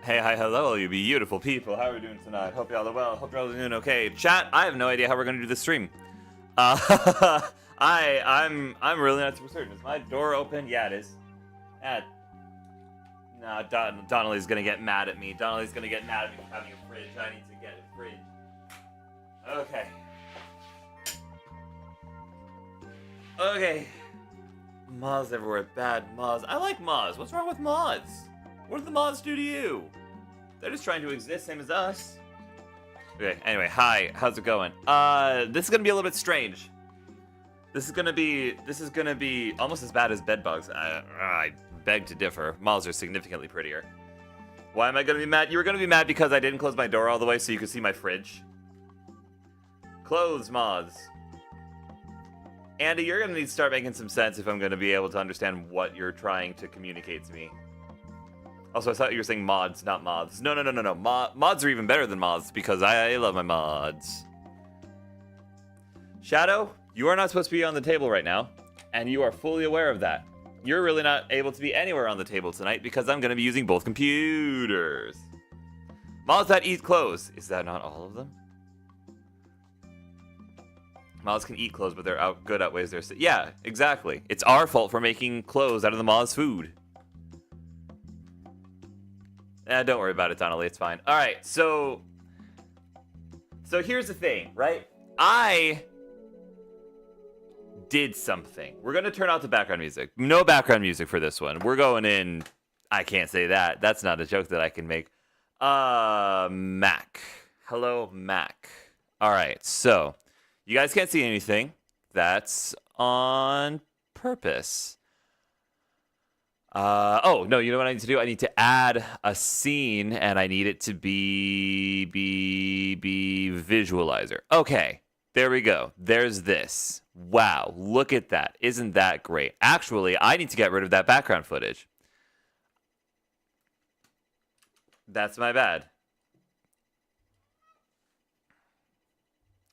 Hey, hi, hello, you beautiful people. How are we doing tonight? Hope y'all are well. Hope y'all are doing okay. Chat, I have no idea how we're gonna do this stream. I'm really not super certain. Is my door open? Yeah, it is. Nah, Donnelly's gonna get mad at me. Donnelly's gonna get mad at me for having a fridge. I need to get a fridge. Okay. Okay. Moths everywhere. Bad moths. I like moths. What's wrong with moths? What did the moths do to you? They're just trying to exist, same as us. Okay, anyway, hi. How's it going? This is gonna be a little bit strange. This is gonna be almost as bad as bedbugs. I beg to differ. Moths are significantly prettier. Why am I gonna be mad? You were gonna be mad because I didn't close my door all the way so you could see my fridge. Clothes moths. Andy, you're gonna need to start making some sense if I'm gonna be able to understand what you're trying to communicate to me. Also, I thought you were saying mods, not moths. No. Mods are even better than moths because I love my mods. Shadow, you are not supposed to be on the table right now, and you are fully aware of that. You're really not able to be anywhere on the table tonight because I'm going to be using both computers. Moths that eat clothes. Is that not all of them? Moths can eat clothes, but their good outweighs their... Yeah, exactly. It's our fault for making clothes out of the moths' food. Don't worry about it, Donnelly. It's fine. All right, so here's the thing, right? I did something. We're going to turn off the background music. No background music for this one. We're going in... I can't say that. That's not a joke that I can make. Mac. Hello, Mac. All right, so you guys can't see anything. That's on purpose. Oh, no, you know what I need to do? I need to add a scene, and I need it to be visualizer. Okay, there we go. There's this. Wow, look at that. Isn't that great? Actually, I need to get rid of that background footage. That's my bad.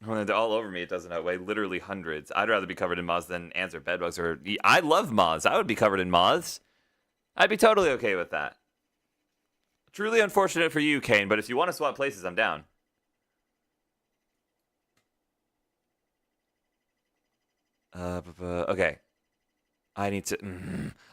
When they're all over me, it doesn't outweigh literally hundreds. I'd rather be covered in moths than ants or bedbugs. I love moths. I would be covered in moths. I'd be totally okay with that. Truly unfortunate for you, Kane, but if you want to swap places, I'm down. Okay. I need to...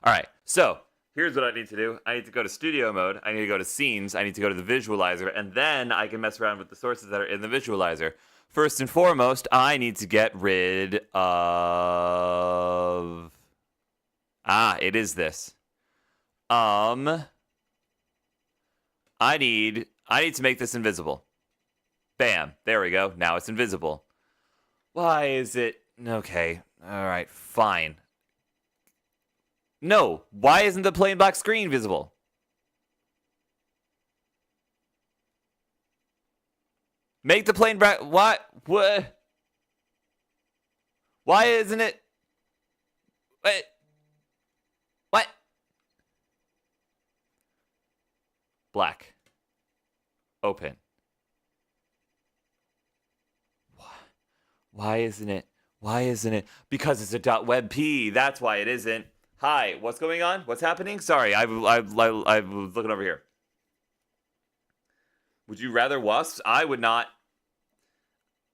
All right, so here's what I need to do. I need to go to studio mode. I need to go to scenes. I need to go to the visualizer, and then I can mess around with the sources that are in the visualizer. First and foremost, I need to get rid of... it is this. I need to make this invisible. Bam. There we go. Now it's invisible. Why is it... Okay. All right. Fine. No. Why isn't the plain black screen visible? Make the plain black... What? Why isn't it... What? Black. Open. Why isn't it? Because it's a .webp. That's why it isn't. Hi, what's going on? What's happening? Sorry, I was looking over here. Would you rather wasps? I would not.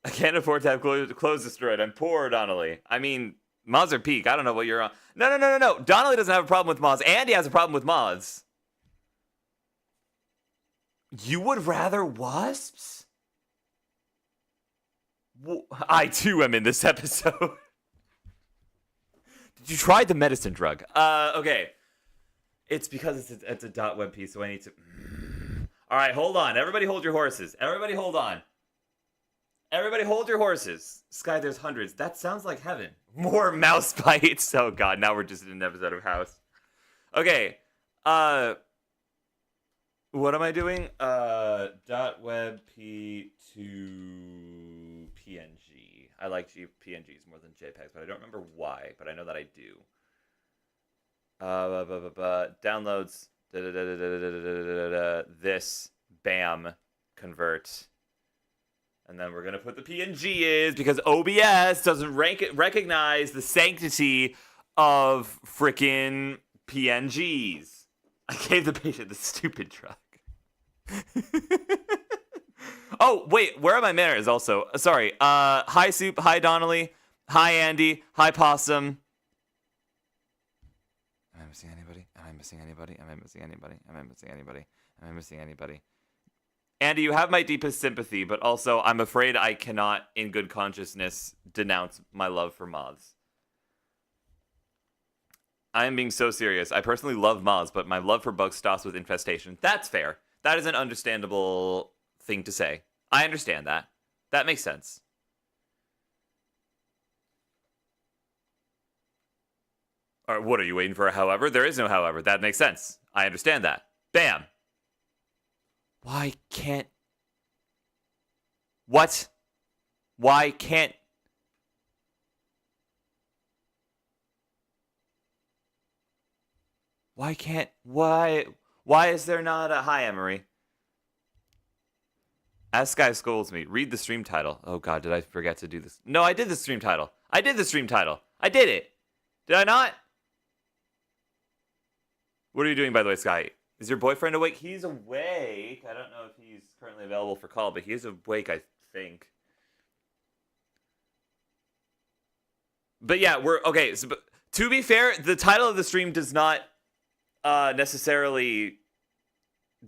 I can't afford to have clothes destroyed. I'm poor, Donnelly. I mean, moths are peak. I don't know what you're on. No. Donnelly doesn't have a problem with moths. Andy has a problem with moths. You would rather wasps? I too am in this episode. Did you try the medicine drug? Okay. It's because it's a .webp, so I need to... All right, hold on. Everybody hold your horses. Everybody hold on. Everybody hold your horses. Sky, there's hundreds. That sounds like heaven. More mouse bites. Oh god, now we're just in an episode of House. Okay. What am I doing? .webp to PNG. I like PNGs more than JPEGs, but I don't remember why, but I know that I do. Downloads. This. Bam. Convert. And then we're going to put the PNG is because OBS doesn't recognize the sanctity of frickin' PNGs. I gave the patient the stupid drug. Oh, wait, where are my manners also? Sorry. Hi Soup, hi Donnelly, hi Andy, hi Possum. Am I missing anybody? Am I missing anybody? Am I missing anybody? Am I missing anybody? Am I missing anybody? Andy, you have my deepest sympathy, but also I'm afraid I cannot, in good consciousness, denounce my love for moths. I am being so serious. I personally love moths, but my love for bugs stops with infestation. That's fair. That is an understandable thing to say. I understand that. That makes sense. All right, what are you waiting for? However, there is no however. That makes sense. I understand that. Bam. Why can't... What? Why can't... Why can't... Why is there not a... Hi, Emery. As Sky scolds me, read the stream title. Oh god, did I forget to do this? No, I did the stream title. I did the stream title. I did it. Did I not? What are you doing, by the way, Sky? Is your boyfriend awake? He's awake. I don't know if he's currently available for call, but he is awake, I think. But yeah, we're... Okay, so, but, to be fair, the title of the stream does not necessarily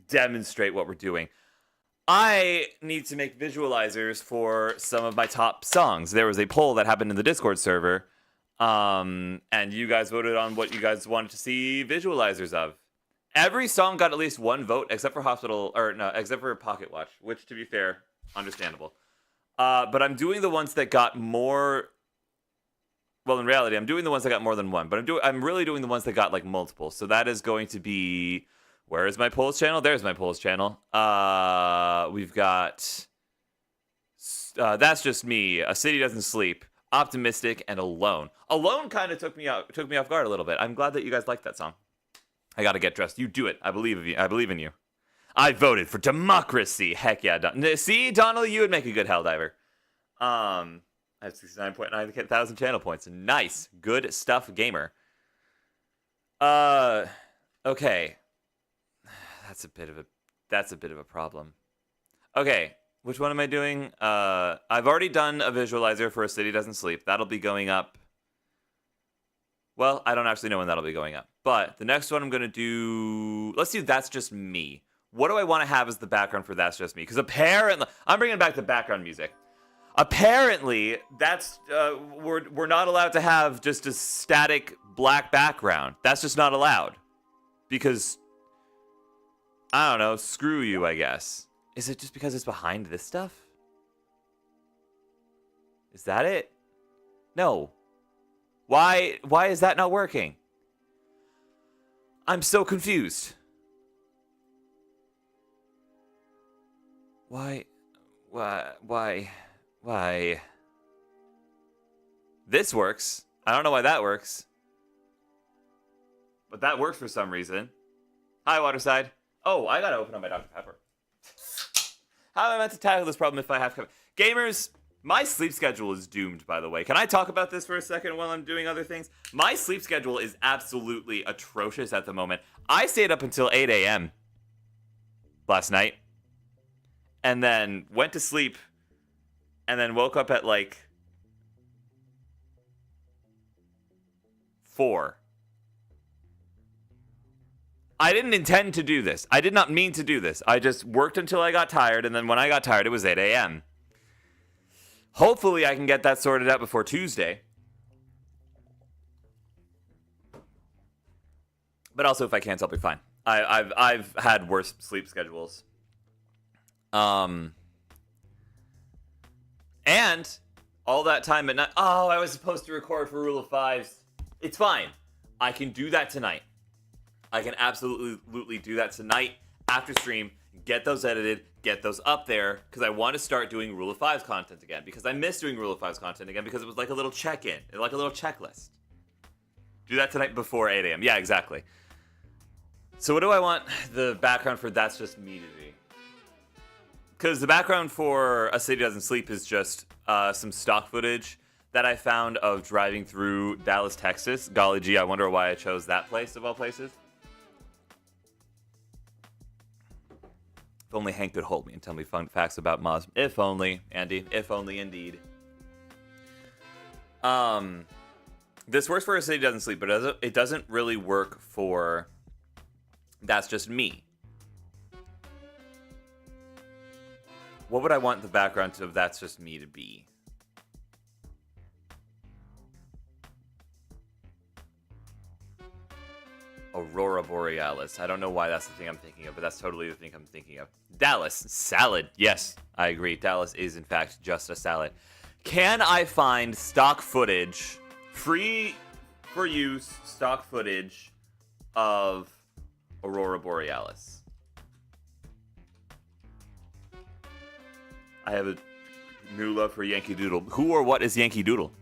demonstrate what we're doing. I need to make visualizers for some of my top songs. There was a poll that happened in the Discord server, and you guys voted on what you guys wanted to see visualizers of. Every song got at least one vote, except for except for Pocket Watch, which, to be fair, understandable. But I'm doing the ones that got more. Well, in reality, I'm doing the ones that got more than one, but I'm really doing the ones that got like multiple. So that is going to be. Where is my polls channel? There's my polls channel. We've got That's Just Me, A City Doesn't Sleep, Optimistic, and Alone. Alone kind of took me off guard a little bit. I'm glad that you guys liked that song. I gotta get dressed. You do it. I believe in you. I voted for democracy. Heck yeah. See, Donnelly, you would make a good Helldiver. I have 69.9 thousand channel points. Nice. Good stuff, gamer. Okay. That's a bit of a problem. Okay, which one am I doing? I've already done a visualizer for A City Doesn't Sleep. That'll be going up. Well, I don't actually know when that'll be going up. But the next one I'm going to do... Let's do That's Just Me. What do I want to have as the background for That's Just Me? Because apparently... I'm bringing back the background music. Apparently, we're not allowed to have just a static black background. That's just not allowed. Because... I don't know, screw you, I guess. Is it just because it's behind this stuff? Is that it? No. Why is that not working? I'm so confused. Why? This works. I don't know why that works. But that works for some reason. Hi, Waterside. Oh, I gotta open up my Dr. Pepper. How am I meant to tackle this problem if I have... Gamers, my sleep schedule is doomed, by the way. Can I talk about this for a second while I'm doing other things? My sleep schedule is absolutely atrocious at the moment. I stayed up until 8 a.m. last night. And then went to sleep. And then woke up at like... 4. I didn't intend to do this. I did not mean to do this. I just worked until I got tired, and then when I got tired, it was 8 a.m. Hopefully, I can get that sorted out before Tuesday. But also, if I can't, I'll be fine. I've had worse sleep schedules. And all that time at night. Oh, I was supposed to record for Rule of Fives. It's fine. I can do that tonight. I can absolutely do that tonight after stream, get those edited, get those up there, because I want to start doing Rule of Fives content again, because I miss doing Rule of Fives content again, because it was like a little check-in, like a little checklist. Do that tonight before 8 a.m. Yeah, exactly. So what do I want the background for That's Just Me to be? Because the background for A City Doesn't Sleep is just some stock footage that I found of driving through Dallas, Texas. Golly gee, I wonder why I chose that place of all places. If only Hank could hold me and tell me fun facts about Moz. If only, Andy. If only, indeed. This works for A City Doesn't Sleep, but it doesn't really work for That's Just Me. What would I want the background of That's Just Me to be? Aurora Borealis. I don't know why that's the thing I'm thinking of, but that's totally the thing I'm thinking of. Dallas. Salad. Yes, I agree. Dallas is, in fact, just a salad. Can I find stock footage, free for use stock footage of Aurora Borealis? I have a new love for Yankee Doodle. Who or what is Yankee Doodle?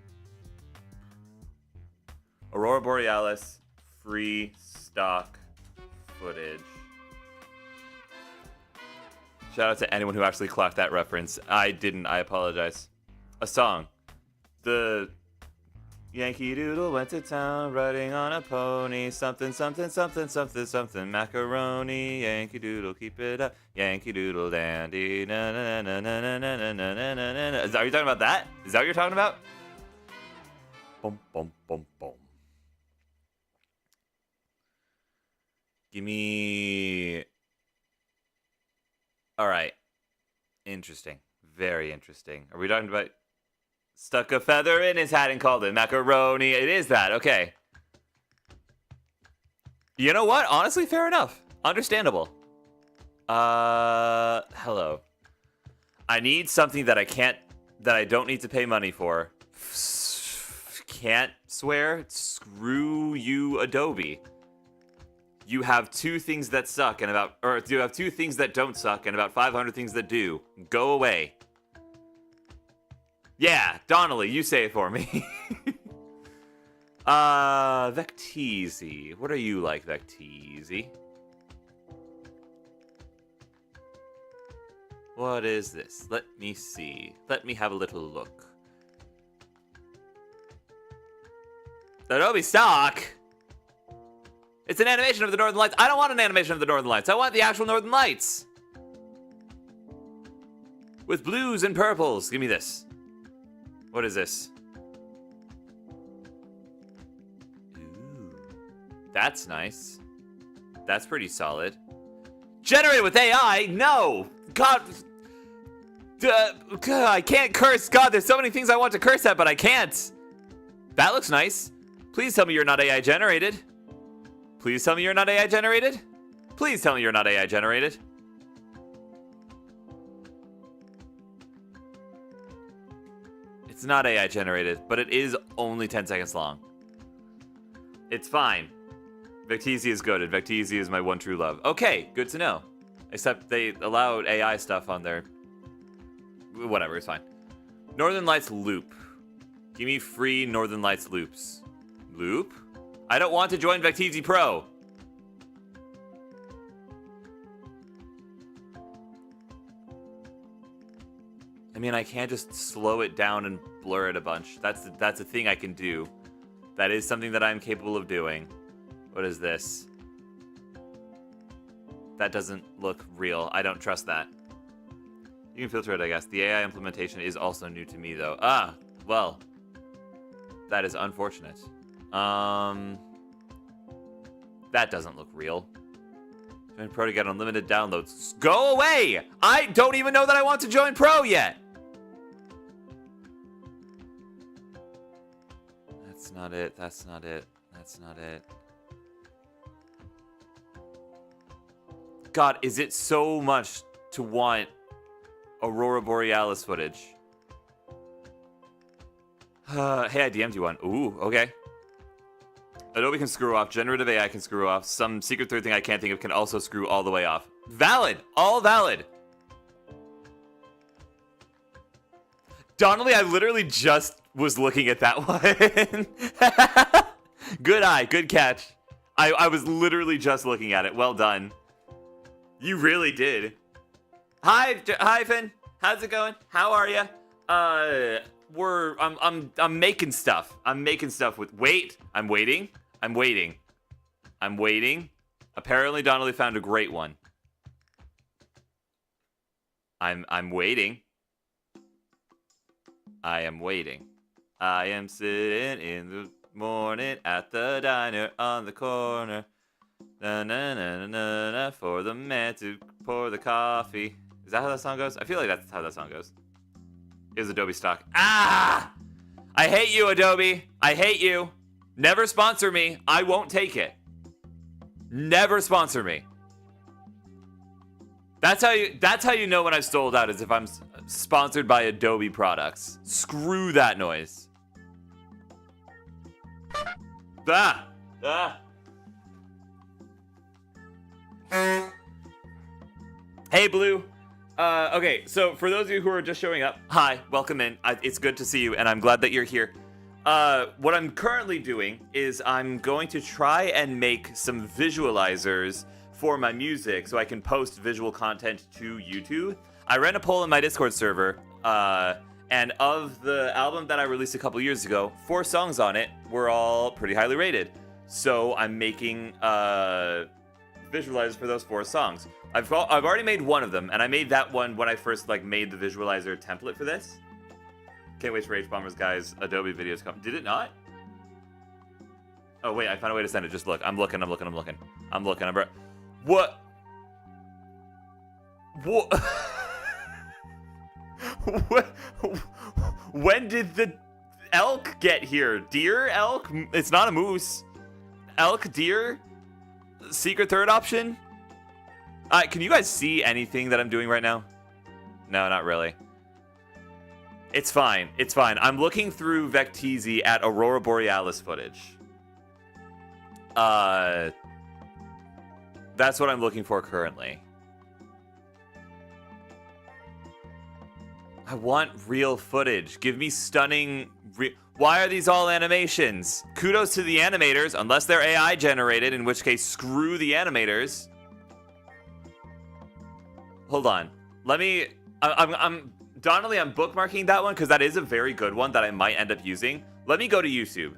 Aurora Borealis, free stock footage. Shout out to anyone who actually clocked that reference. I didn't. I apologize. A song. The Yankee Doodle went to town riding on a pony. Something, something, something, something, something. Macaroni. Yankee Doodle, keep it up. Yankee Doodle dandy. Na na na na na na na na na na na. Are you talking about that? Is that what you're talking about? Boom, boom, boom, boom. Give me... Alright. Interesting. Very interesting. Are we talking about... Stuck a feather in his hat and called it macaroni. It is that. Okay. You know what? Honestly, fair enough. Understandable. Hello. I need something that I don't need to pay money for. Can't swear? Screw you, Adobe. You have 2 things that suck and you have 2 things that don't suck and about 500 things that do. Go away. Yeah, Donnelly, you say it for me. Vecteezy. What are you like, Vecteezy? What is this? Let me see. Let me have a little look. Adobe stock? It's an animation of the Northern Lights. I don't want an animation of the Northern Lights. I want the actual Northern Lights. With blues and purples. Give me this. What is this? Ooh. That's nice. That's pretty solid. Generated with AI? No! God. I can't curse. God, there's so many things I want to curse at, but I can't. That looks nice. Please tell me you're not AI generated. Please tell me you're not AI generated. Please tell me you're not AI generated. It's not AI generated, but it is only 10 seconds long. It's fine. Vecteezy is good, and Vecteezy is my one true love. Okay, good to know. Except they allowed AI stuff on there. Whatever, it's fine. Northern Lights loop. Give me free Northern Lights loops. Loop? I don't want to join Vecteezy Pro. I mean, I can't just slow it down and blur it a bunch. That's a thing I can do. That is something that I'm capable of doing. What is this? That doesn't look real. I don't trust that. You can filter it, I guess. The AI implementation is also new to me, though. Ah, well. That is unfortunate. That doesn't look real. Join Pro to get unlimited downloads. Go away! I don't even know that I want to join Pro yet! That's not it. That's not it. That's not it. God, is it so much to want Aurora Borealis footage? Hey, I DM'd you one. Ooh, okay. Adobe can screw off. Generative AI can screw off. Some secret third thing I can't think of can also screw all the way off. Valid. All valid. Donnelly, I literally just was looking at that one. Good eye. Good catch. I was literally just looking at it. Well done. You really did. Hi, Finn. How's it going? How are you? I'm making stuff. I'm making stuff with. Wait. I'm waiting. Apparently, Donnelly found a great one. I'm waiting. I am waiting. I am sitting in the morning at the diner on the corner. Na na na na na na for the man to pour the coffee. Is that how that song goes? I feel like that's how that song goes. Is Adobe stock. Ah! I hate you, Adobe. I hate you. Never sponsor me. I won't take it. Never sponsor me. That's how you know when I've sold out, is if I'm sponsored by Adobe products. Screw that noise. Ah! Ah! Hey, Blue. Okay, so for those of you who are just showing up, hi, welcome in. It's good to see you, and I'm glad that you're here. What I'm currently doing is I'm going to try and make some visualizers for my music so I can post visual content to YouTube. I ran a poll in my Discord server, and of the album that I released a couple years ago, 4 songs on it were all pretty highly rated. So I'm making visualizers for those 4 songs. I've already made one of them, and I made that one when I first made the visualizer template for this. Can't wait for H-Bombers guys' Adobe videos come. Did it not? Oh wait, I found a way to send it. Just look. I'm looking. What? What? What? When did the elk get here? Deer? Elk? It's not a moose. Elk? Deer? Secret third option? Can you guys see anything that I'm doing right now? No, not really. It's fine. It's fine. I'm looking through Vecteezy at Aurora Borealis footage. That's what I'm looking for currently. I want real footage. Give me stunning... Why are these all animations? Kudos to the animators, unless they're AI generated, in which case screw the animators. Hold on. Let me... Donnelly, I'm bookmarking that one because that is a very good one that I might end up using. Let me go to YouTube.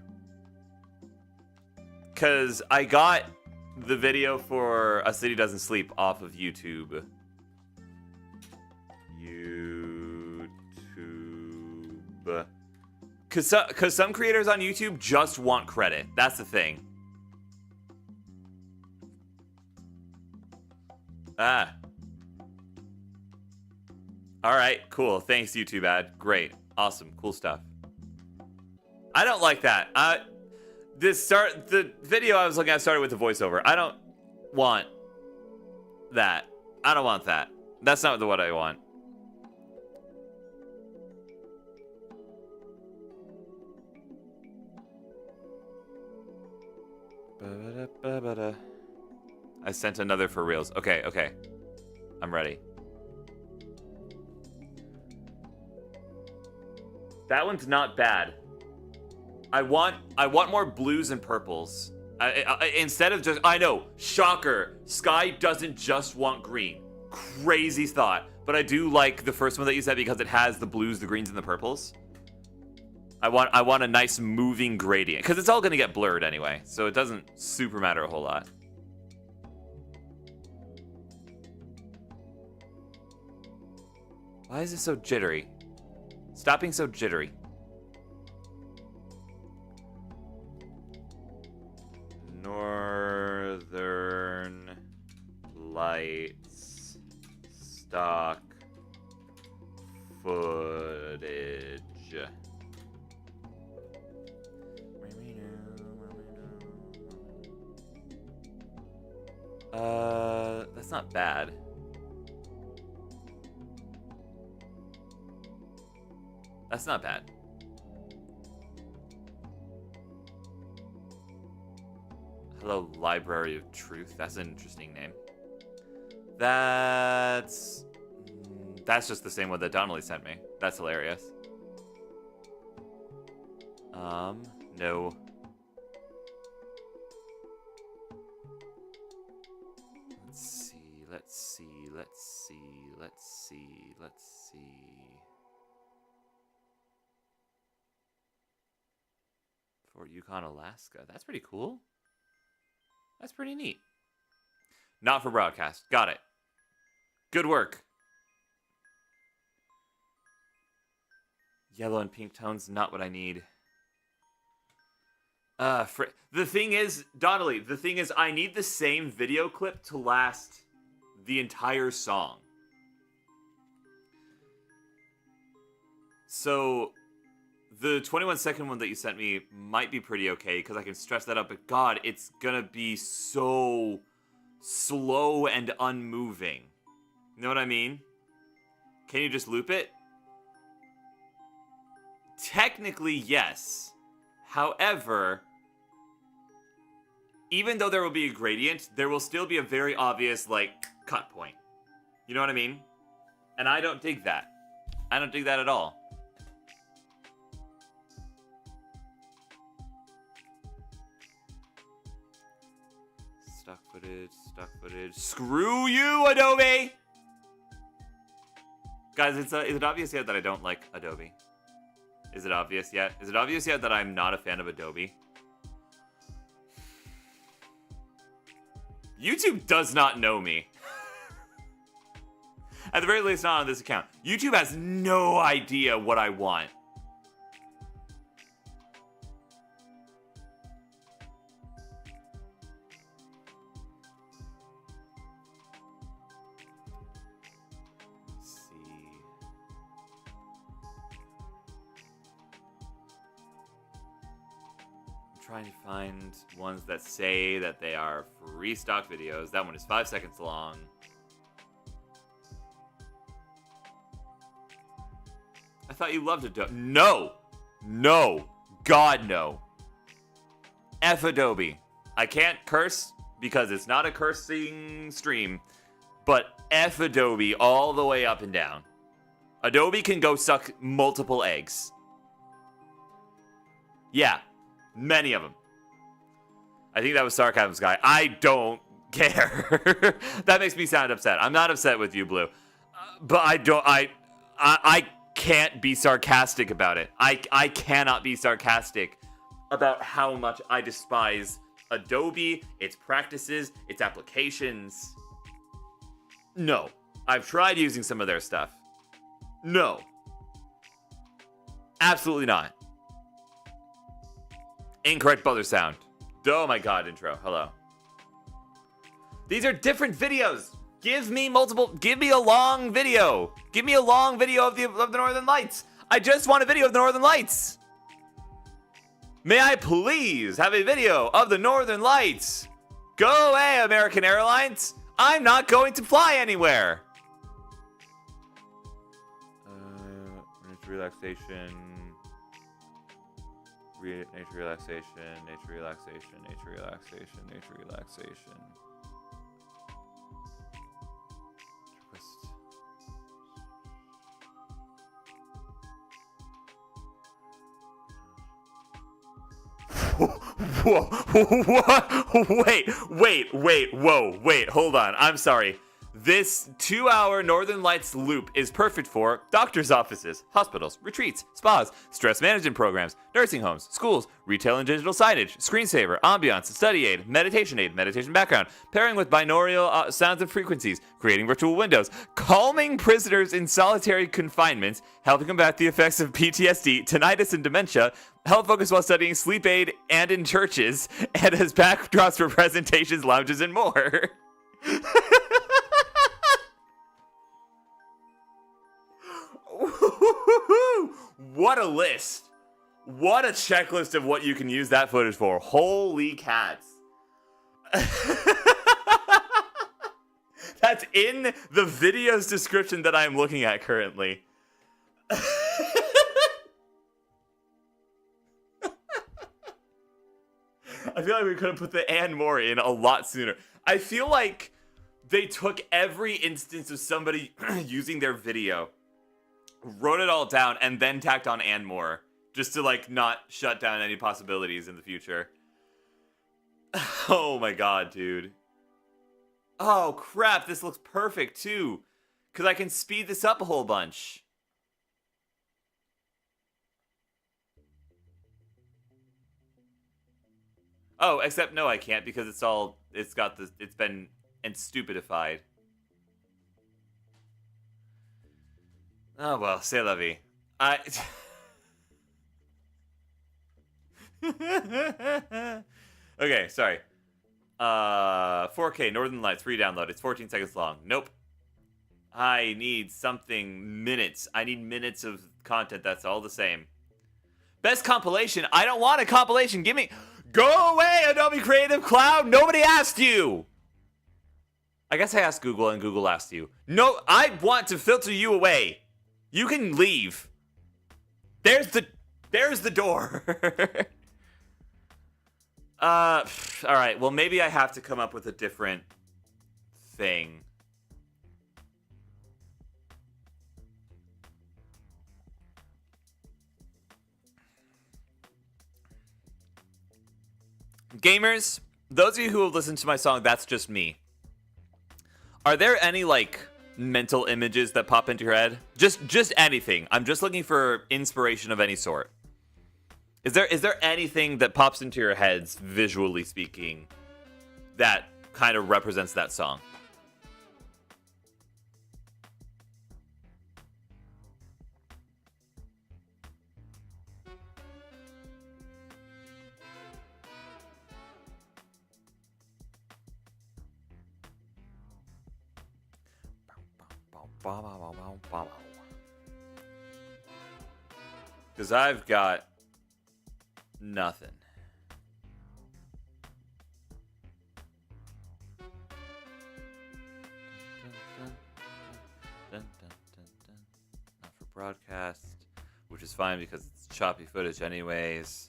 Because I got the video for A City Doesn't Sleep off of YouTube. Because some creators on YouTube just want credit. That's the thing. Ah. Alright, cool. Thanks, YouTube ad. Great. Awesome. Cool stuff. I don't like that. The video I was looking at started with the voiceover. I don't want that. I don't want that. That's not what I want. I sent another for reals. Okay, okay. I'm ready. That one's not bad. I want more blues and purples. Instead of just... I know, shocker. Sky doesn't just want green. Crazy thought. But I do like the first one that you said because it has the blues, the greens, and the purples. I want a nice moving gradient. Because it's all going to get blurred anyway. So it doesn't super matter a whole lot. Why is it so jittery? Stop being so jittery. Northern Lights stock footage. That's not bad. That's not bad. Hello, Library of Truth. That's an interesting name. That's just the same one that Donnelly sent me. That's hilarious. No. Let's see. Fort Yukon, Alaska. That's pretty cool. That's pretty neat. Not for broadcast. Got it. Good work. Yellow and pink tones, not what I need. The thing is, Donnelly, the thing is, I need the same video clip to last the entire song. So, the 21-second one that you sent me might be pretty okay, because I can stretch that up, but God, it's gonna be so slow and unmoving. You know what I mean? Can you just loop it? Technically, yes. However, even though there will be a gradient, there will still be a very obvious, like, cut point. You know what I mean? And I don't dig that. I don't dig that at all. Stock footage. Screw you, Adobe! Guys, is it obvious yet that I don't like Adobe? Is it obvious yet? Is it obvious yet that I'm not a fan of Adobe? YouTube does not know me. At the very least, not on this account. YouTube has no idea what I want. Let's see. I'm trying to find ones that say that they are free stock videos. That one is 5 seconds long. I thought you loved Adobe. No! No! God, no. F Adobe. I can't curse because it's not a cursing stream, but F Adobe all the way up and down. Adobe can go suck multiple eggs. Yeah, many of them. I think that was sarcasm, Sky. I don't care. That makes me sound upset. I'm not upset with you, Blue. But I can't be sarcastic about it. I cannot be sarcastic about how much I despise Adobe, its practices, its applications. No. I've tried using some of their stuff. No. Absolutely not. Incorrect buzzer sound. Oh my god, intro. Hello. These are different videos. Give me a long video. Give me a long video of the Northern Lights. I just want a video of the Northern Lights. May I please have a video of the Northern Lights? Go away, American Airlines. I'm not going to fly anywhere. Nature relaxation. Nature relaxation. Nature relaxation. Nature relaxation. Nature relaxation. Whoa, wait, hold on. I'm sorry. This 2-hour Northern Lights loop is perfect for doctor's offices, hospitals, retreats, spas, stress management programs, nursing homes, schools, retail and digital signage, screensaver, ambiance, study aid, meditation background, pairing with binaural sounds and frequencies, creating virtual windows, calming prisoners in solitary confinement, helping combat the effects of PTSD, tinnitus, and dementia, help focus while studying, sleep aid, and in churches, and as backdrops for presentations, lounges, and more. What a list. What a checklist of what you can use that footage for. Holy cats. That's in the video's description that I'm looking at currently. I feel like we could have put the and more in a lot sooner. I feel like they took every instance of somebody using their video, wrote it all down, and then tacked on and more, just to, like, not shut down any possibilities in the future. Oh my god, dude. Oh crap, this looks perfect too, because I can speed this up a whole bunch. Oh, except no, I can't, because it's been stupidified. Oh well, c'est la vie. Okay, sorry. 4K Northern Lights re-download. It's 14 seconds long. Nope. I need something minutes. I need minutes of content that's all the same. Best compilation. I don't want a compilation. Give me. Go away, Adobe Creative Cloud. Nobody asked you. I guess I asked Google and Google asked you. No, I want to filter you away. You can leave. There's the door. All right. Well, maybe I have to come up with a different thing. Gamers, those of you who have listened to my song, That's Just Me. Are there any, like, mental images that pop into your head? Just anything. I'm just looking for inspiration of any sort. Is there anything that pops into your heads, visually speaking, that kind of represents that song? Because I've got nothing. Not for broadcast, which is fine because it's choppy footage anyways.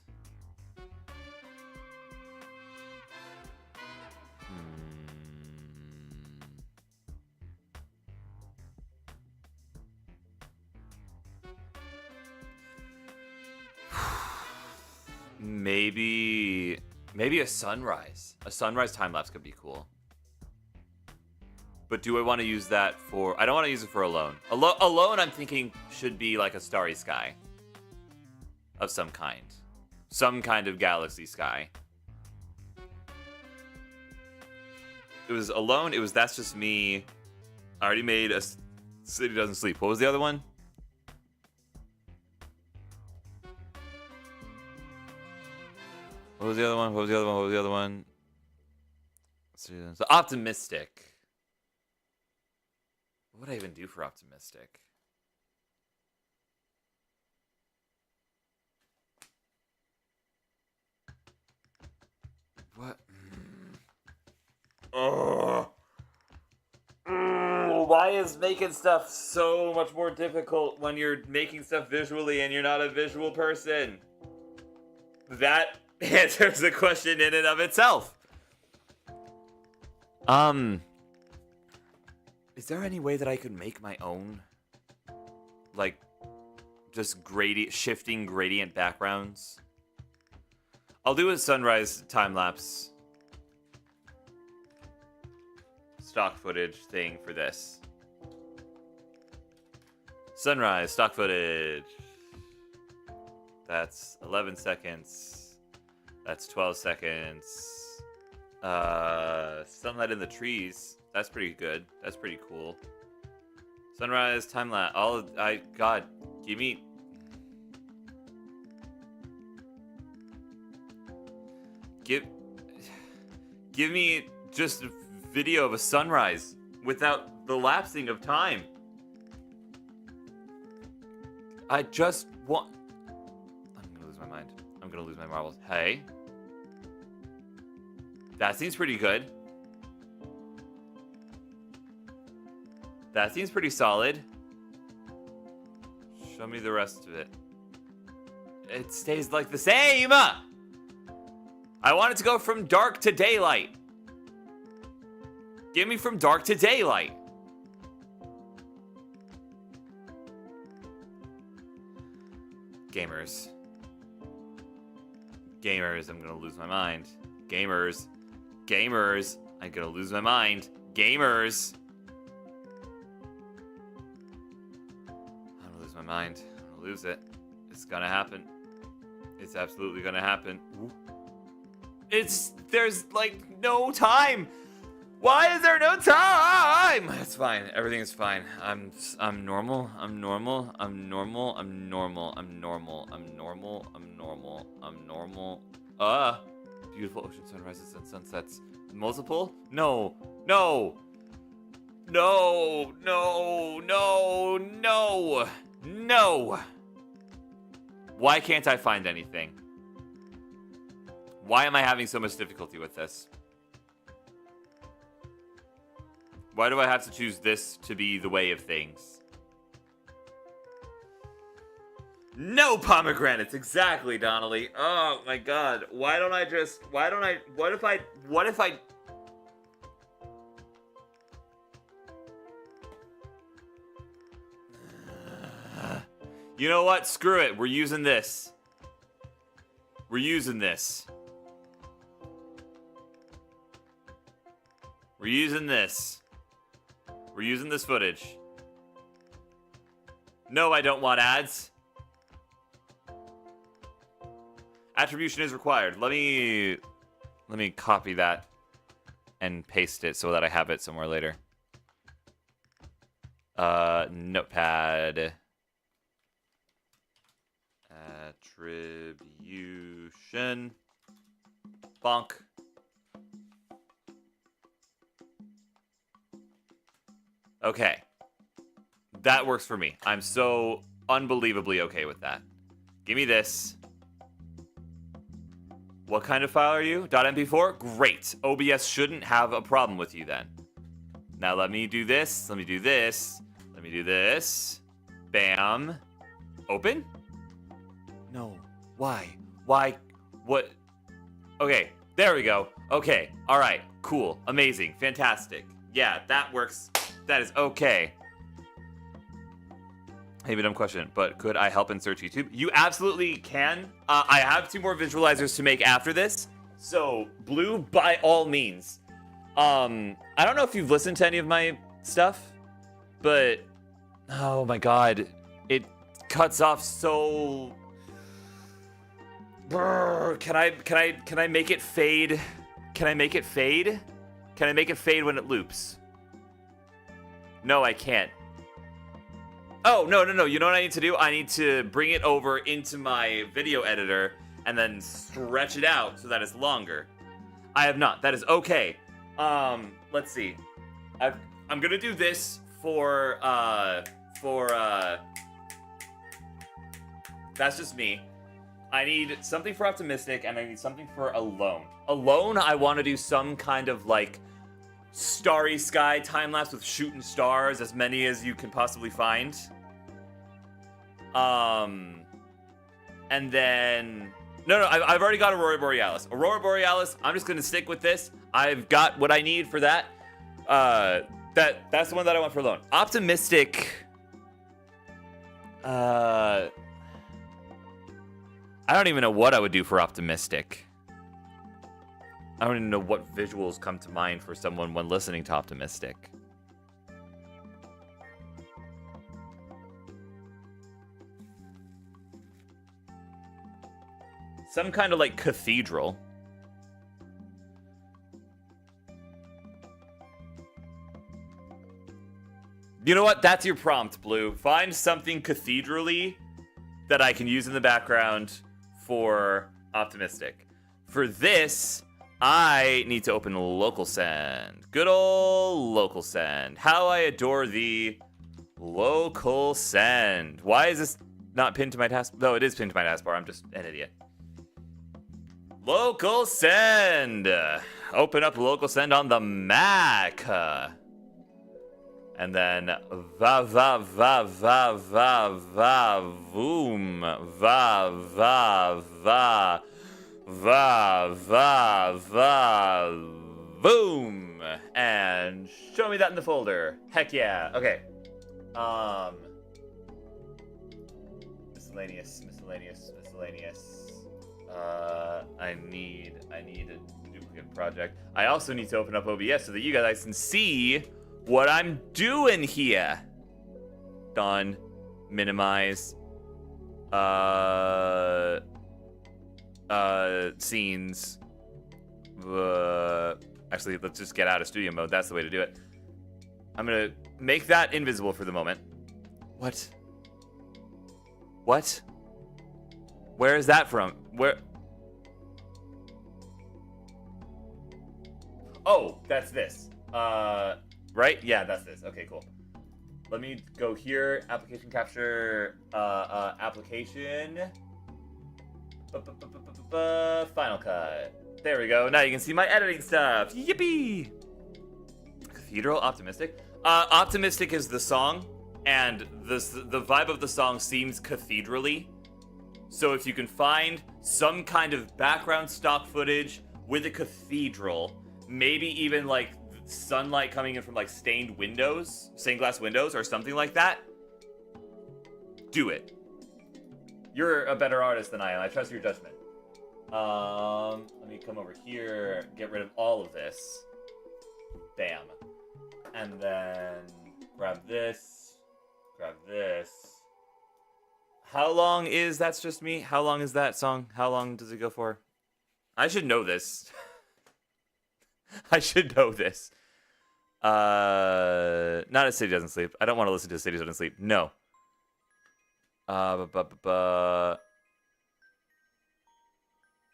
Maybe a sunrise. A sunrise time lapse could be cool. But do I want to use that for... I don't want to use it for Alone. Alone, I'm thinking, should be like a starry sky. Of some kind. Some kind of galaxy sky. It was Alone. It was That's Just Me. I already made a City Doesn't Sleep. What was the other one? What was the other one? What was the other one? What was the other one? So Optimistic. What would I even do for Optimistic? What? Why is making stuff so much more difficult when you're making stuff visually and you're not a visual person? That answers the question in and of itself. Is there any way that I could make my own, like, just shifting gradient backgrounds? I'll do a sunrise time lapse stock footage thing for this. Sunrise stock footage. That's 11 seconds. That's 12 seconds. Sunlight in the trees. That's pretty good. That's pretty cool. Sunrise, time lapse. God, give me. Give me just a video of a sunrise without the lapsing of time. I just want. I'm gonna lose my mind. I'm gonna lose my marbles. Hey. That seems pretty good. That seems pretty solid. Show me the rest of it. It stays like the same! I want it to go from dark to daylight. Give me from dark to daylight. Gamers. Gamers, I'm gonna lose my mind. Gamers. Gamers, I'm gonna lose my mind. Gamers. I'm gonna lose my mind. I'm gonna lose it. It's gonna happen. It's absolutely gonna happen. There's like no time. Why is there no time? It's fine. Everything is fine. I'm normal. I'm normal. I'm normal. I'm normal. I'm normal. I'm normal. I'm normal. I'm normal. Beautiful ocean sunrises and sunsets. Multiple? No. No. No. No. No. No. No. Why can't I find anything? Why am I having so much difficulty with this? Why do I have to choose this to be the way of things? No pomegranates, exactly, Donnelly. Oh my god. What if I... You know what? Screw it. We're using this. We're using this. We're using this. We're using this footage. No, I don't want ads. Attribution is required. Let me copy that and paste it so that I have it somewhere later. Notepad. Attribution. Bonk. Okay. That works for me. I'm so unbelievably okay with that. Give me this. What kind of file are you? .mp4? Great. OBS shouldn't have a problem with you then. Now let me do this. Let me do this. Let me do this. Bam. Open? No. Why? Why? What? Okay. There we go. Okay. All right. Cool. Amazing. Fantastic. Yeah, that works. That is okay. Maybe a dumb question, but could I help insert YouTube? You absolutely can. I have 2 more visualizers to make after this, so Blue, by all means. I don't know if you've listened to any of my stuff, but oh my god, it cuts off so. Brr, can I make it fade? Can I make it fade? Can I make it fade when it loops? No, I can't. Oh, no. You know what I need to do? I need to bring it over into my video editor and then stretch it out so that it's longer. I have not. That is okay. Let's see. I'm gonna do this for that's just me. I need something for Optimistic and I need something for Alone. Alone, I want to do some kind of like starry sky time lapse with shooting stars, as many as you can possibly find. And then I've already got Aurora Borealis. Aurora Borealis, I'm just gonna stick with this. I've got what I need for that. That's the one that I want for Alone. Optimistic. I don't even know what I would do for Optimistic. I don't even know what visuals come to mind for someone when listening to Optimistic. Some kind of like cathedral. You know what? That's your prompt, Blue. Find something cathedral-y that I can use in the background for Optimistic. For this, I need to open Local Send. Good old Local Send. How I adore the Local Send. Why is this not pinned to my task? No, it is pinned to my taskbar. I'm just an idiot. Local Send. Open up Local Send on the Mac. And then va va va va va va voom va va va va va va boom, and show me that in the folder. Heck yeah. Okay. Miscellaneous. I need a duplicate project. I also need to open up OBS so that you guys can see what I'm doing here. Done. Minimize. Scenes. Actually, let's just get out of studio mode. That's the way to do it. I'm gonna make that invisible for the moment. What? What? Where is that from? Where? Oh, that's this. Right? Yeah, that's this. Okay, cool. Let me go here. Application capture. Application. Final Cut. There we go. Now you can see my editing stuff. Yippee! Cathedral Optimistic. Optimistic is the song, and the vibe of the song seems cathedral-y. So if you can find some kind of background stock footage with a cathedral, maybe even like sunlight coming in from like stained glass windows or something like that, do it. You're a better artist than I am. I trust your judgment. Let me come over here, get rid of all of this. Bam. And then grab this. Grab this. How long is That's Just Me? How long is that song? How long does it go for? I should know this. I should know this. Not A City Doesn't Sleep. I don't want to listen to A City Doesn't Sleep. No.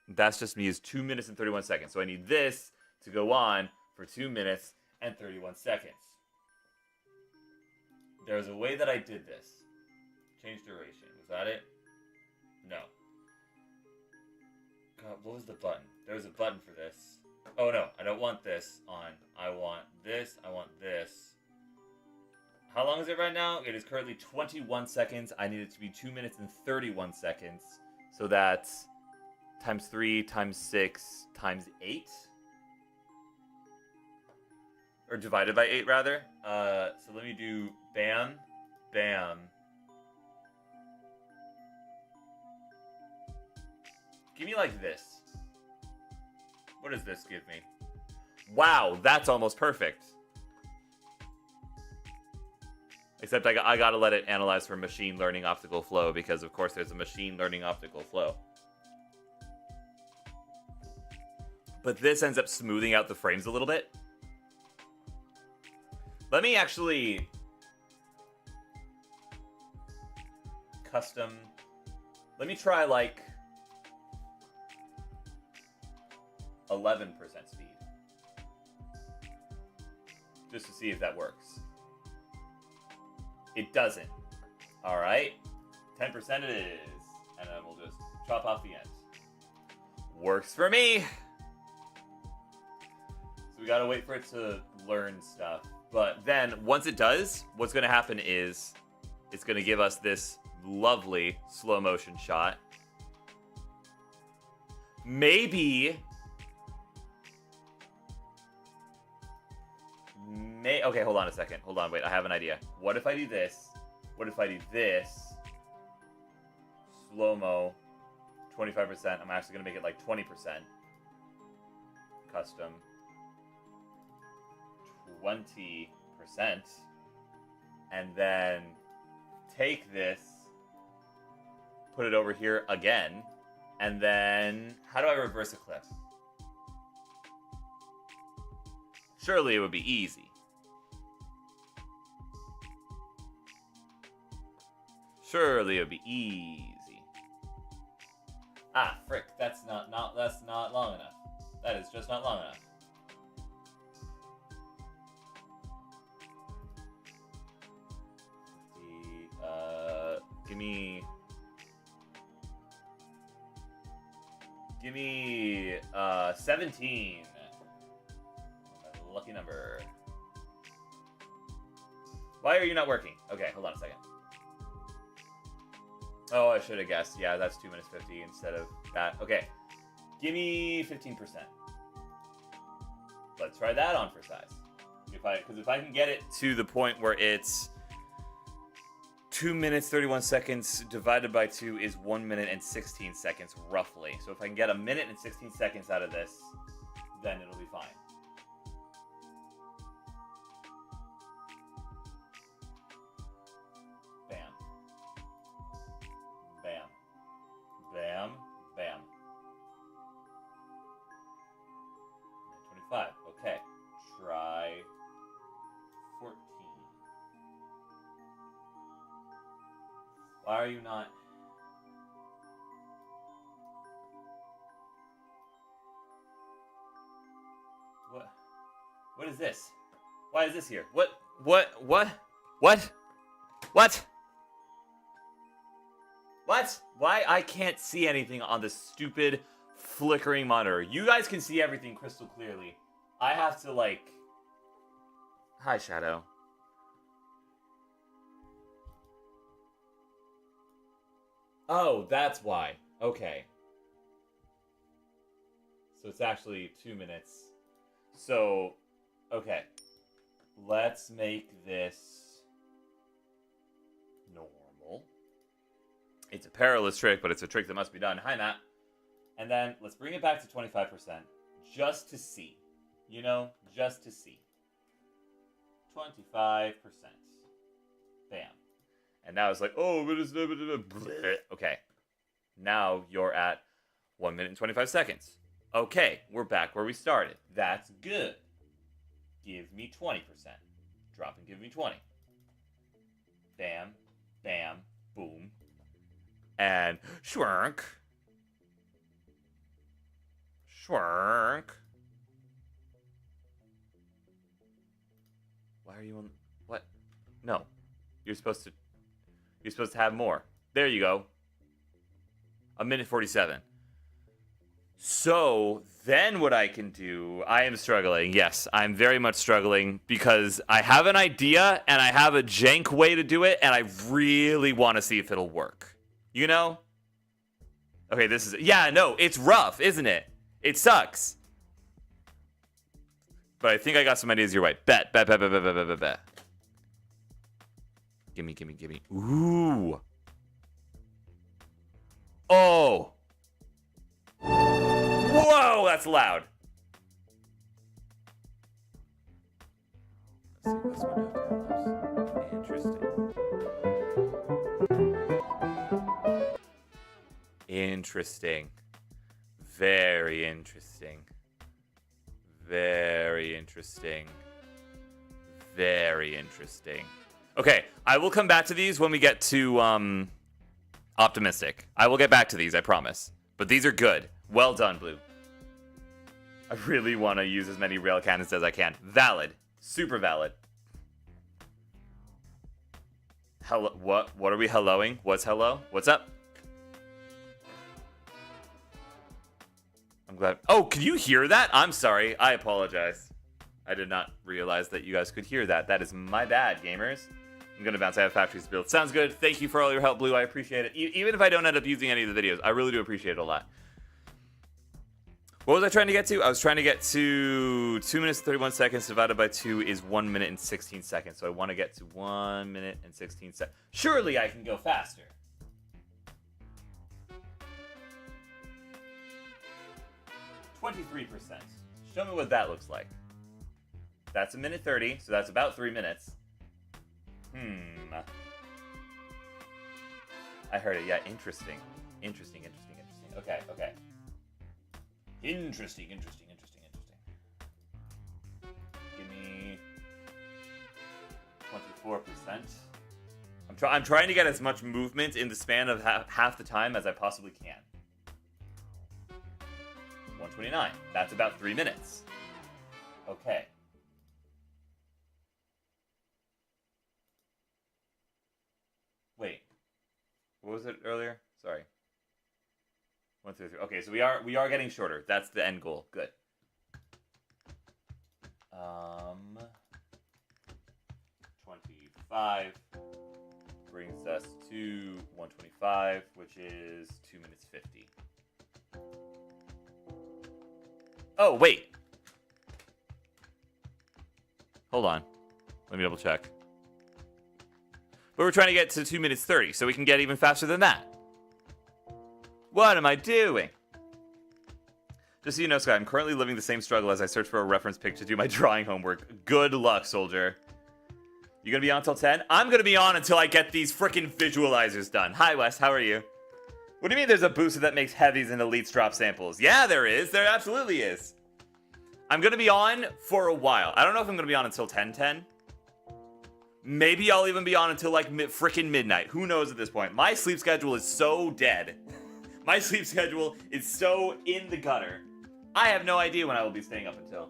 That's Just Me is 2 minutes and 31 seconds. So I need this to go on for 2 minutes and 31 seconds. There's a way that I did this. Change duration. Was that it? No. God, what was the button? There was a button for this. Oh no, I don't want this on. I want this. I want this. How long is it right now? It is currently 21 seconds. I need it to be 2 minutes and 31 seconds. So that's times 3 times 6 times 8. Or divided by 8, rather. So let me do bam, bam. Give me like this. What does this give me? Wow, that's almost perfect. Except I gotta let it analyze for machine learning optical flow, because of course there's a machine learning optical flow. But this ends up smoothing out the frames a little bit. Let me actually custom. Let me try like 11% speed. Just to see if that works. It doesn't. Alright. 10% it is. And then we'll just chop off the end. Works for me! So we gotta wait for it to learn stuff. But then, once it does, what's gonna happen is it's gonna give us this lovely slow motion shot. Maybe... Okay, hold on a second. Hold on, wait, I have an idea. What if I do this? What if I do this? Slow-mo. 25%. I'm actually going to make it like 20%. Custom. 20%. And then take this. Put it over here again. And then... How do I reverse a clip? Surely it would be easy. Surely it would be easy. Ah, frick! That's not long enough. That is just not long enough. Give me 17. Lucky number. Why are you not working? Okay, hold on a second. Oh, I should have guessed. Yeah, that's 2 minutes 50 instead of that. Okay. Give me 15%. Let's try that on for size. Because if I can get it to the point where it's 2 minutes 31 seconds divided by 2 is 1 minute and 16 seconds roughly. So if I can get a minute and 16 seconds out of this, then it'll be fine. Bam, bam. 25, okay. are you not? What is this? Why is this here? What? Why I can't see anything on this stupid flickering monitor? You guys can see everything crystal clearly. I have to, like... Hi, Shadow. Oh, that's why. Okay. So it's actually 2 minutes. So, okay. Let's make this normal. It's a perilous trick, but it's a trick that must be done. Hi, Matt. And then let's bring it back to 25%, just to see. You know, just to see. 25%. Bam. And now it's like, oh, but it's... Okay. Now you're at 1 minute and 25 seconds. Okay, we're back where we started. That's good. Give me 20%. Drop and give me 20. Bam, bam, boom. And shrunk. Shrunk. Why are you on... What? No. You're supposed to have more. There you go. 1:47. So, then what I can do, I am struggling. Yes, I'm very much struggling because I have an idea and I have a jank way to do it and I really want to see if it'll work. You know? Okay, this is... Yeah, no, it's rough, isn't it? It sucks. But I think I got some ideas your way. Bet. Gimme. Ooh. Oh. Whoa, that's loud. Let's see this one. Interesting. Very interesting. Very interesting. Very interesting. Okay, I will come back to these when we get to optimistic. I will get back to these, I promise. But these are good. Well done, Blue. I really want to use as many rail cannons as I can. Valid. Super valid. Hello, what are we helloing? What's hello? What's up? I'm glad. Oh, can you hear that? I'm sorry. I apologize. I did not realize that you guys could hear that. That is my bad, gamers. I'm going to bounce. I have factories to build. Sounds good. Thank you for all your help, Blue. I appreciate it. Even if I don't end up using any of the videos, I really do appreciate it a lot. What was I trying to get to? I was trying to get to 2 minutes and 31 seconds divided by 2 is 1 minute and 16 seconds. So I want to get to 1 minute and 16 seconds. Surely I can go faster. %. Show me what that looks like. That's 1:30, so that's about 3 minutes. I heard it. Yeah, interesting. Interesting. Okay. Interesting. Give me 24%. I'm trying to get as much movement in the span of half the time as I possibly can. 129. That's about 3 minutes. Okay. Wait. What was it earlier? Sorry. 1, 2, 3. Okay, so we are getting shorter. That's the end goal. Good. 25 brings us to 125, which is 2 minutes 50. Oh, wait. Hold on. Let me double check. But we're trying to get to 2 minutes 30, so we can get even faster than that. What am I doing? Just so you know, Sky, I'm currently living the same struggle as I search for a reference pic to do my drawing homework. Good luck, soldier. You gonna be on until 10? I'm gonna be on until I get these freaking visualizers done. Hi, Wes. How are you? What do you mean there's a booster that makes heavies and elites drop samples? Yeah, there is. There absolutely is. I'm gonna be on for a while. I don't know if I'm gonna be on until 10:10. Maybe I'll even be on until like frickin' midnight. Who knows at this point? My sleep schedule is so dead. My sleep schedule is so in the gutter. I have no idea when I will be staying up until.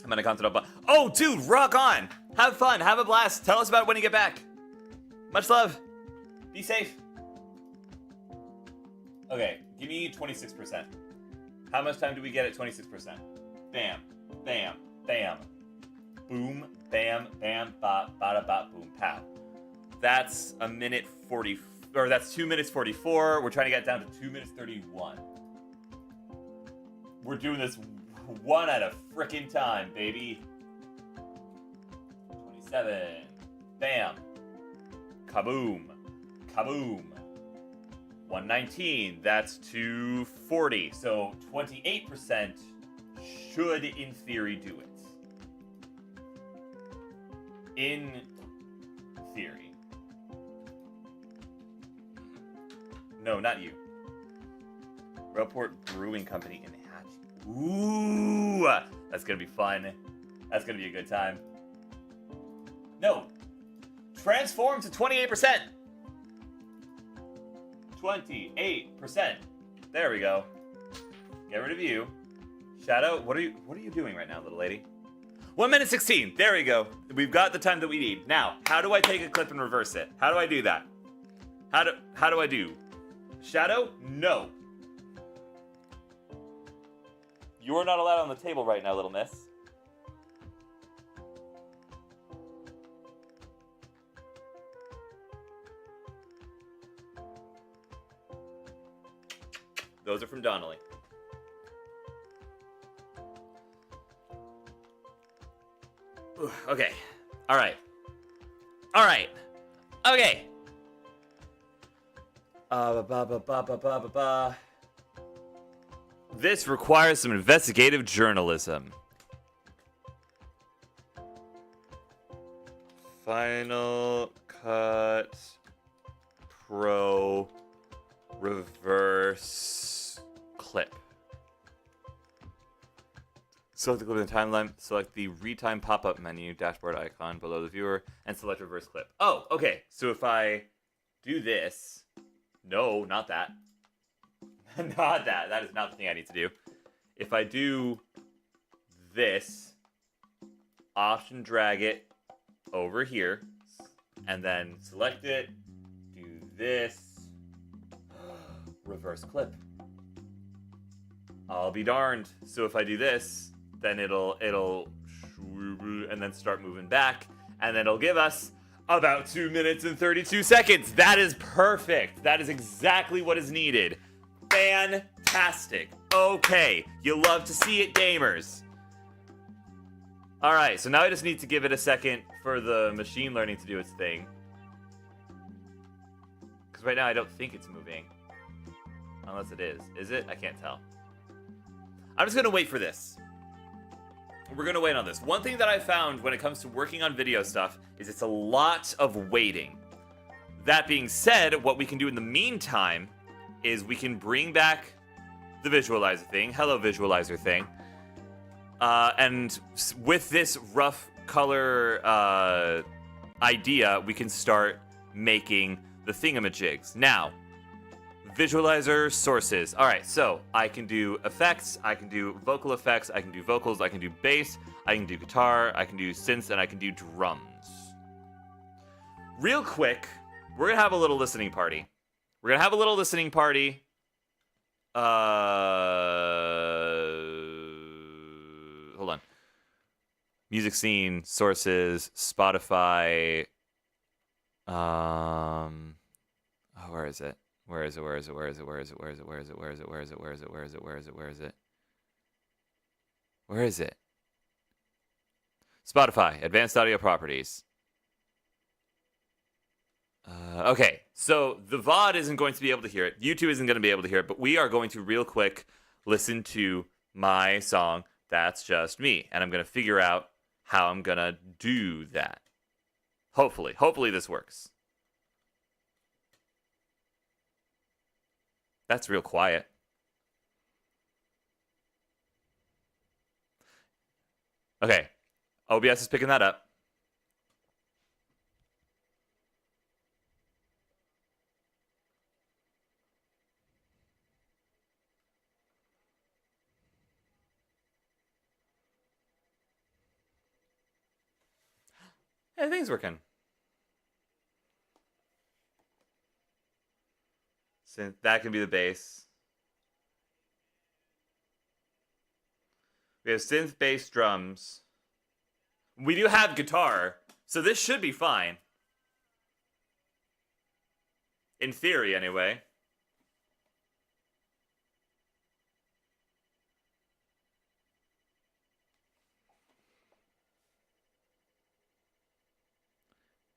I'm gonna count it up. Oh, dude, rock on! Have fun, have a blast. Tell us about when you get back. Much love. Be safe. Okay, give me 26%. How much time do we get at 26%? Bam, bam, bam. Boom, bam, bam, ba, bada, ba, boom, pow. That's a minute 40, or that's 2 minutes 44. We're trying to get down to 2 minutes 31. We're doing this one at a frickin' time, baby. 27. Bam. Kaboom. Kaboom. 119. That's 240. So 28% should, in theory, do it. In theory. No, not you. Railport Brewing Company in Hatch. Ooh, that's gonna be fun. That's gonna be a good time. No. Transform to 28%. 28%. There we go. Get rid of you. Shadow, what are you doing right now, little lady? 1 minute 16. There we go. We've got the time that we need. Now, how do I take a clip and reverse it? How do I do that? How do I do? Shadow? No. You're not allowed on the table right now, little miss. Those are from Donnelly. Ooh, okay. All right. All right. Okay. This requires some investigative journalism. Final Cut Pro reverse clip. Select the clip in the timeline, select the retime pop-up menu, dashboard icon below the viewer, and select reverse clip. Oh, okay. So if I do this, no, not that. Not that. That is not the thing I need to do. If I do this, option drag it over here, and then select it, do this, reverse clip. I'll be darned. So if I do this, then it'll and then start moving back, and then it'll give us about 2 minutes and 32 seconds. That is perfect. That is exactly what is needed. Fantastic. Okay, you love to see it, gamers. All right, so now I just need to give it a second for the machine learning to do its thing. Because right now I don't think it's moving. Unless it is. Is it? I can't tell. I'm just going to wait for this. We're going to wait on this. One thing that I found when it comes to working on video stuff is it's a lot of waiting. That being said, what we can do in the meantime is we can bring back the visualizer thing. Hello, visualizer thing. And with this rough color idea, we can start making the thingamajigs. Now, visualizer sources. All right, so I can do effects, I can do vocal effects, I can do vocals, I can do bass, I can do guitar, I can do synths, and I can do drums. Real quick, we're gonna have a little listening party. We're gonna have a little listening party. Hold on. Music scene, sources, Spotify. Oh, where is it? Where is it? Where is it? Where is it? Where is it? Where is it? Where is it? Where is it? Where is it? Where is it? Where is it? Where is it? Where is it? Where is it? Spotify, advanced audio properties. Okay, so the VOD isn't going to be able to hear it. YouTube isn't going to be able to hear it, but we are going to real quick listen to my song, That's Just Me. And I'm going to figure out how I'm going to do that. Hopefully this works. That's real quiet. Okay. OBS is picking that up. Everything's working. Synth, that can be the bass. We have synth, bass, drums. We do have guitar, so this should be fine. In theory, anyway.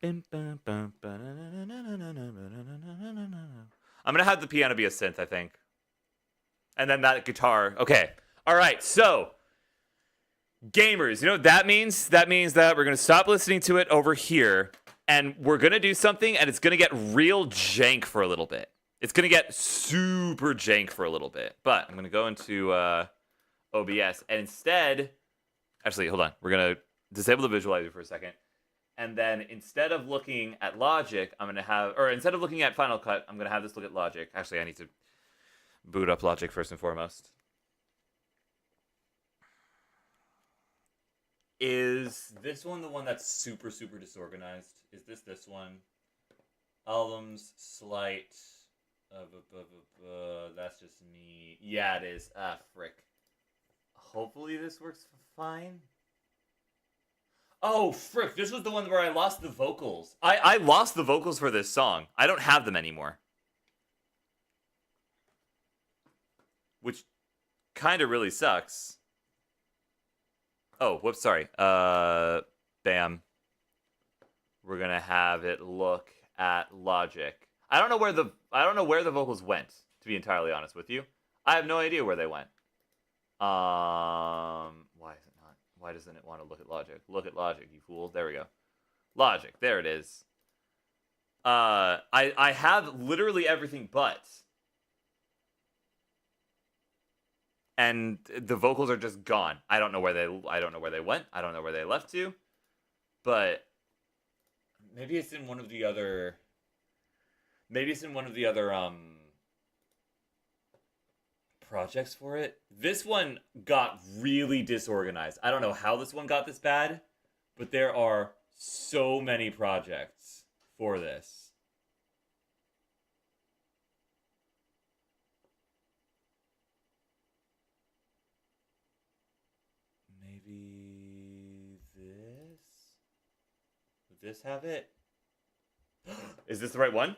I'm gonna have the piano be a synth, I think. And then that guitar. Okay. All right, so gamers, you know what that means? That means that we're gonna stop listening to it over here, and we're gonna do something, and it's gonna get real jank for a little bit. It's gonna get super jank for a little bit. But I'm gonna go into OBS, and instead, actually, hold on. We're gonna disable the visualizer for a second. And then instead of looking at Logic, instead of looking at Final Cut, I'm going to have this look at Logic. Actually, I need to boot up Logic first and foremost. Is this one the one that's super, super disorganized? Is this one? Albums, slight. That's just me. Yeah, it is. Ah, frick. Hopefully this works fine. Oh, frick, this was the one where I lost the vocals. I lost the vocals for this song. I don't have them anymore. Which kind of really sucks. Oh, whoops, sorry. Bam. We're gonna have it look at Logic. I don't know where the vocals went, to be entirely honest with you. I have no idea where they went. Why is it not? Why doesn't it want to look at Logic? Look at Logic, you fool. There we go. Logic, there it is. I have literally everything but. And the vocals are just gone. I don't know where they went. I don't know where they left to. But maybe it's in one of the other projects for it. This one got really disorganized. I don't know how this one got this bad, but there are so many projects for this. Maybe this? Would this have it? Is this the right one?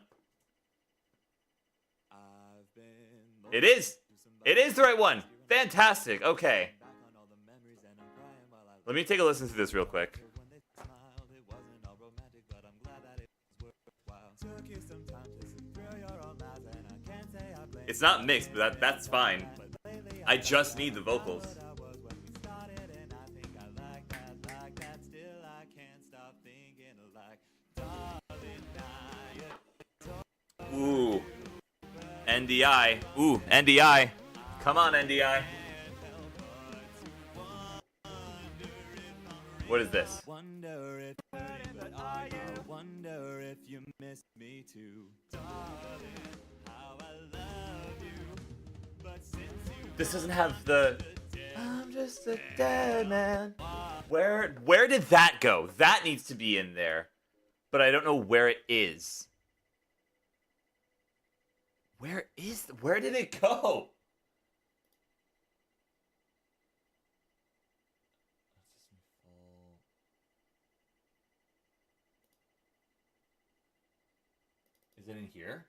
It is! It is the right one! Fantastic, okay. Let me take a listen to this real quick. It's not mixed, but that's fine. I just need the vocals. Ooh. NDI. Ooh, NDI. Come on, NDI. What is this? Wonder if you miss me too. This doesn't have the I'm just a dead man. Where did that go? That needs to be in there. But I don't know where it is. Where did it go? Is it in here?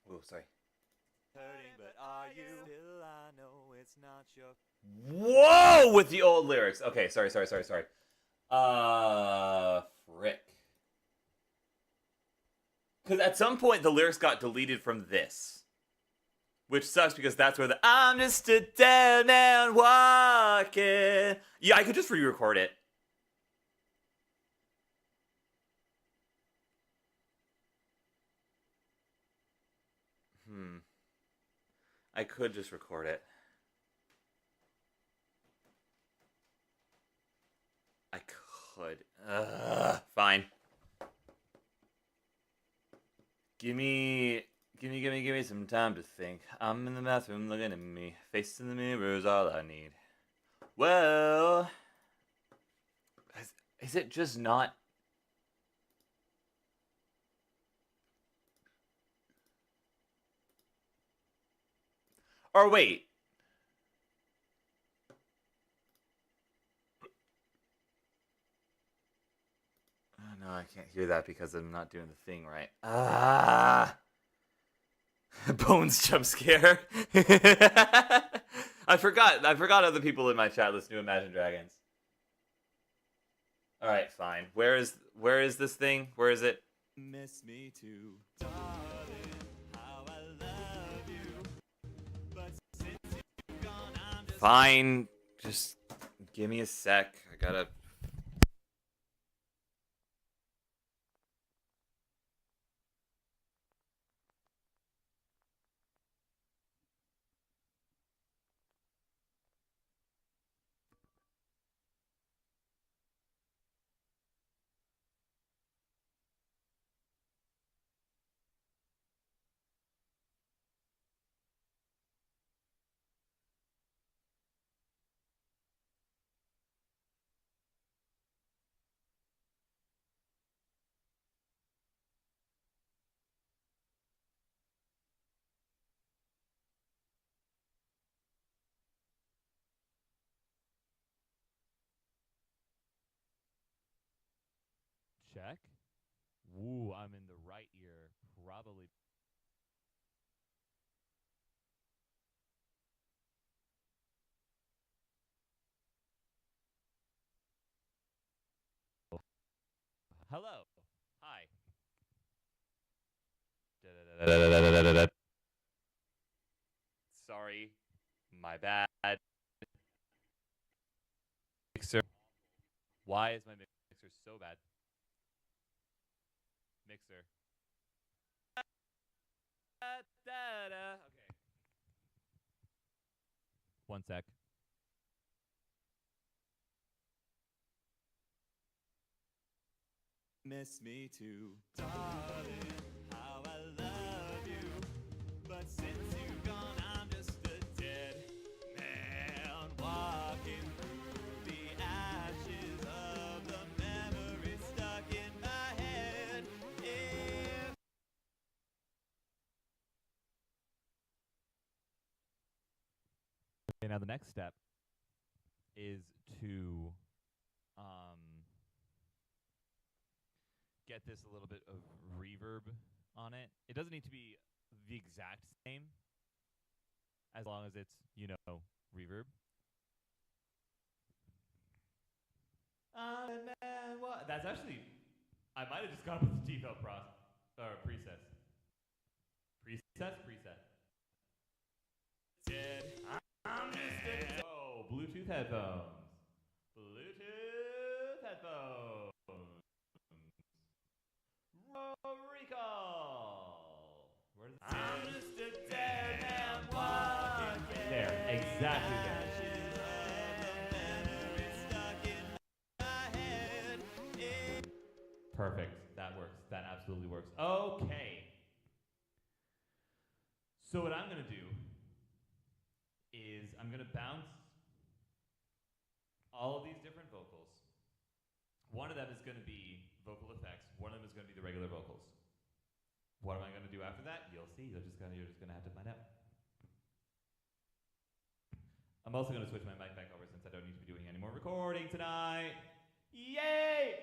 Oh, sorry. But are you? Still I know it's not your... Whoa! With the old lyrics. Okay, sorry. Frick. Because at some point the lyrics got deleted from this. Which sucks because that's where the I'm just a dead man walking. Yeah, I could just re-record it. I could just record it. could. Fine. Give me some time to think. I'm in the bathroom looking at me. Face in the mirror is all I need. Well, is it just not? Or wait. Oh, no, I can't hear that because I'm not doing the thing right. Bones jump scare. I forgot other people in my chat listen to Imagine Dragons. All right, fine. Where is this thing? Where is it? Miss me too, darling. How I love you. But since you've gone, I'm just fine. Just give me a sec. I gotta. Check. Woo, I'm in the right ear. Probably. Hello. Hi. Sorry. My bad. Mixer. Why is my mixer so bad? Mixer. Okay. One sec. Miss me too, darling. How I love you. But since you've gone, I'm just a dead man walking through the ashes of the memories stuck in my head. Okay, now the next step is to get this a little bit of reverb on it. It doesn't need to be the exact same, as long as it's, reverb. Man, what? That's actually, I might have just gone with the default presets. Preset. Oh, Bluetooth headphones. Recall. Where does it? I'm just a dead man walking. There, exactly there. Perfect. That works. That absolutely works. Okay. So what I'm gonna do is I'm gonna bounce all of these different vocals. One of them is gonna be vocal effects. One of them is gonna be the regular vocals. What am I gonna do after that? You'll see. You're just gonna have to find out. I'm also gonna switch my mic back over since I don't need to be doing any more recording tonight. Yay!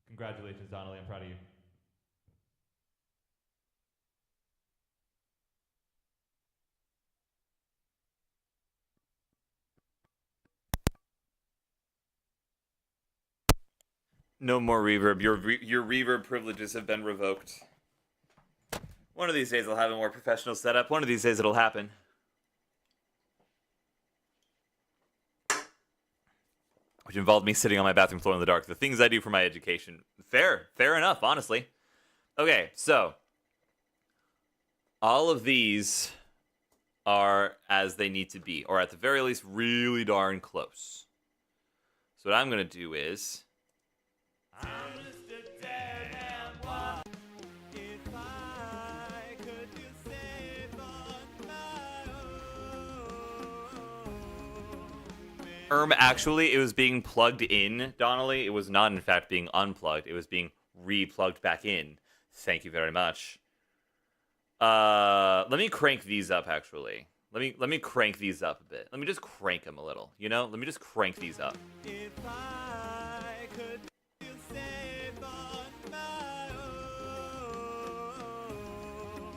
Congratulations, Donnelly. I'm proud of you. No more reverb. Your reverb privileges have been revoked. One of these days I'll have a more professional setup. One of these days it'll happen. Which involved me sitting on my bathroom floor in the dark. The things I do for my education. Fair enough, honestly. Okay, so all of these are as they need to be, or at the very least, really darn close. So what I'm gonna do is. Actually, it was being plugged in, Donnelly. It was not, in fact, being unplugged. It was being re-plugged back in. Thank you very much. Let me crank these up, actually. Let me crank these up a bit. Let me just crank them a little, you know? Let me just crank these up. If I could feel safe on my own,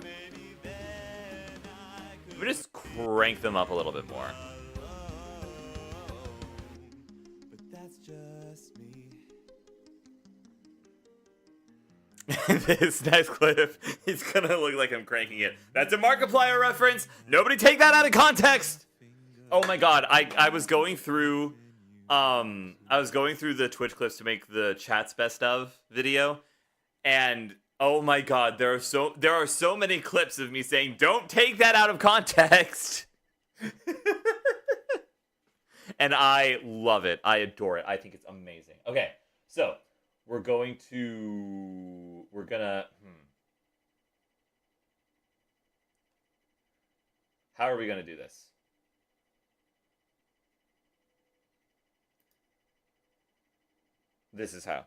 maybe then I could. Let me just crank them up a little bit more. This next clip, it's gonna look like I'm cranking it. That's a Markiplier reference. Nobody take that out of context. Oh my god, I was going through the Twitch clips to make the chat's best of video, and oh my god, there are so many clips of me saying don't take that out of context. And I love it. I adore it. I think it's amazing. Okay, so we're gonna how are we gonna do this? This is how.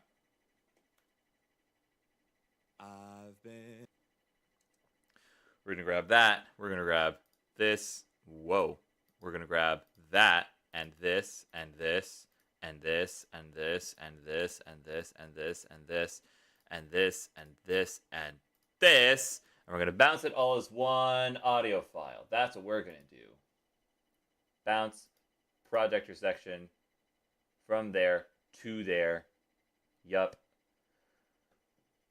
We're gonna grab that. We're gonna grab this. Whoa. We're gonna grab that and this and this and this and this and this and this and this and this and this and this and this, and we're gonna bounce it all as one audio file. That's what we're gonna do. Bounce projector section from there to there. Yup.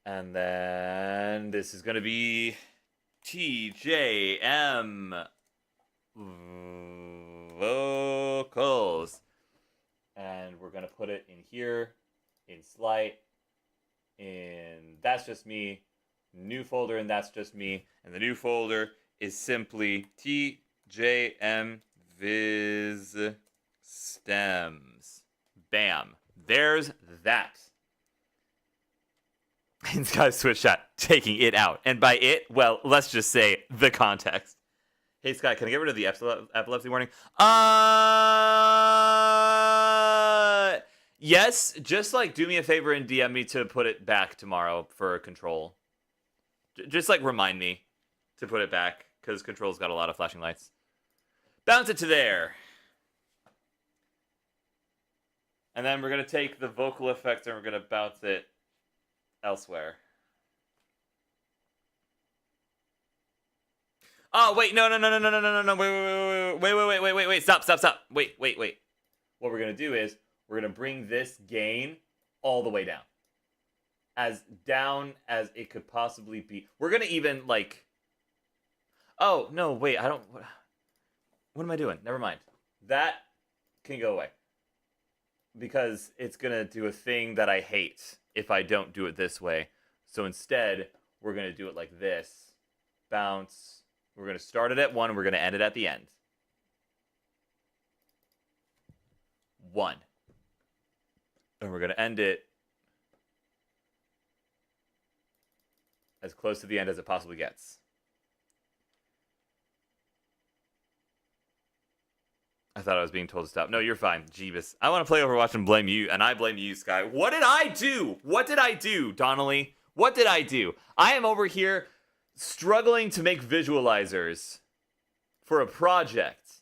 And then this is gonna be TJM vocals. And we're going to put it in here, in Slight, in That's Just Me, new folder, and That's Just Me. And the new folder is simply TJM Viz Stems. Bam. There's that. And Sky Switch Chat taking it out. And by it, well, let's just say the context. Hey, Sky, can I get rid of the epilepsy warning? Yes, just, like, do me a favor and DM me to put it back tomorrow for Control. Just, like, remind me to put it back, because Control's got a lot of flashing lights. Bounce it to there. And then we're going to take the vocal effects and we're going to bounce it elsewhere. Oh, wait, no, wait, stop. Wait. What we're going to do is, we're going to bring this gain all the way down. As down as it could possibly be. We're going to even, like... Oh, no, wait, I don't... What am I doing? Never mind. That can go away. Because it's going to do a thing that I hate if I don't do it this way. So instead, we're going to do it like this. Bounce... We're going to start it at 1, we're going to end it at the end. 1. And we're going to end it as close to the end as it possibly gets. I thought I was being told to stop. No, you're fine, Jeebus. I want to play Overwatch and blame you, and I blame you, Sky. What did I do? What did I do, Donnelly? What did I do? I am over here struggling to make visualizers for a project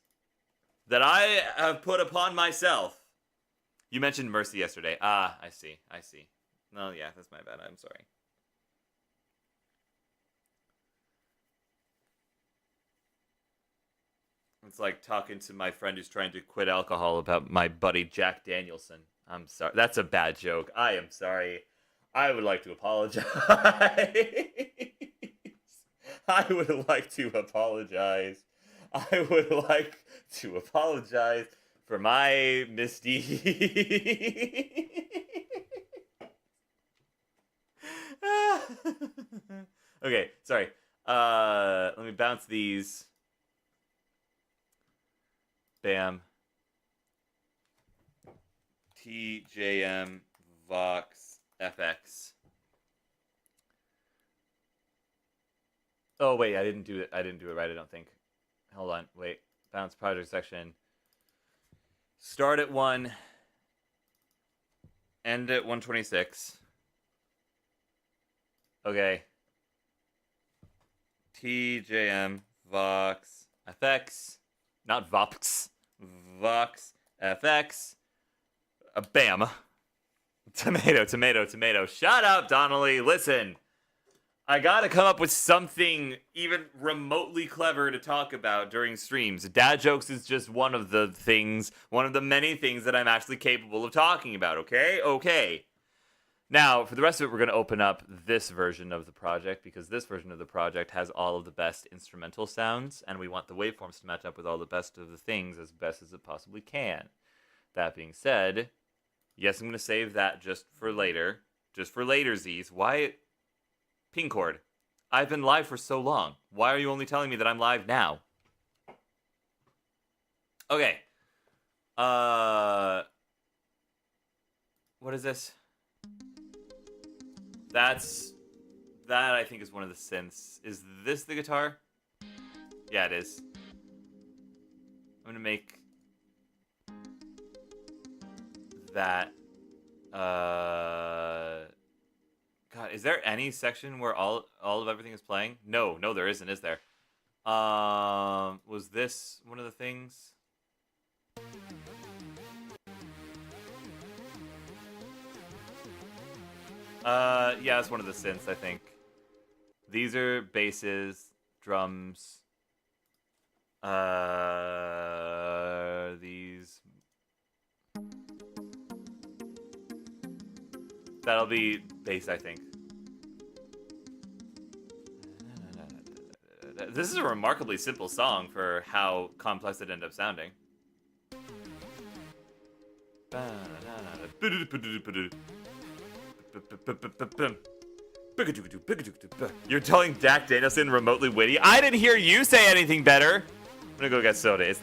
that I have put upon myself. You mentioned Mercy yesterday. Ah, I see. No, yeah, that's my bad. I'm sorry. It's like talking to my friend who's trying to quit alcohol about my buddy Jack Danielson. I'm sorry. That's a bad joke. I am sorry. I would like to apologize. I would like to apologize. I would like to apologize for my misdeed. Okay, sorry. Let me bounce these. Bam. TJM Vox FX. Oh wait, I didn't do it. I didn't do it right. I don't think. Hold on. Wait. Bounce project section. Start at 1. End at 126. Okay. TJM Vox FX. Not Vox. Vox FX. Bam. Tomato, tomato, tomato. Shut up, Donnelly. Listen. I gotta come up with something even remotely clever to talk about during streams. Dad jokes is just one of the things, one of the many things that I'm actually capable of talking about, okay? Okay. Now, for the rest of it, we're going to open up this version of the project because this version of the project has all of the best instrumental sounds, and we want the waveforms to match up with all the best of the things as best as it possibly can. That being said, yes, I'm going to save that just for later. Just for latersies. Why... Pingcord, I've been live for so long. Why are you only telling me that I'm live now? Okay. What is this? That I think is one of the synths. Is this the guitar? Yeah, it is. I'm gonna make that. God, is there any section where all of everything is playing? No, there isn't, is there? Was this one of the things? Yeah, it's one of the synths, I think. These are basses, drums. These. That'll be bass, I think. This is a remarkably simple song for how complex it ended up sounding. You're telling Dak Danielson remotely witty? I didn't hear you say anything better. I'm gonna go get soda. It's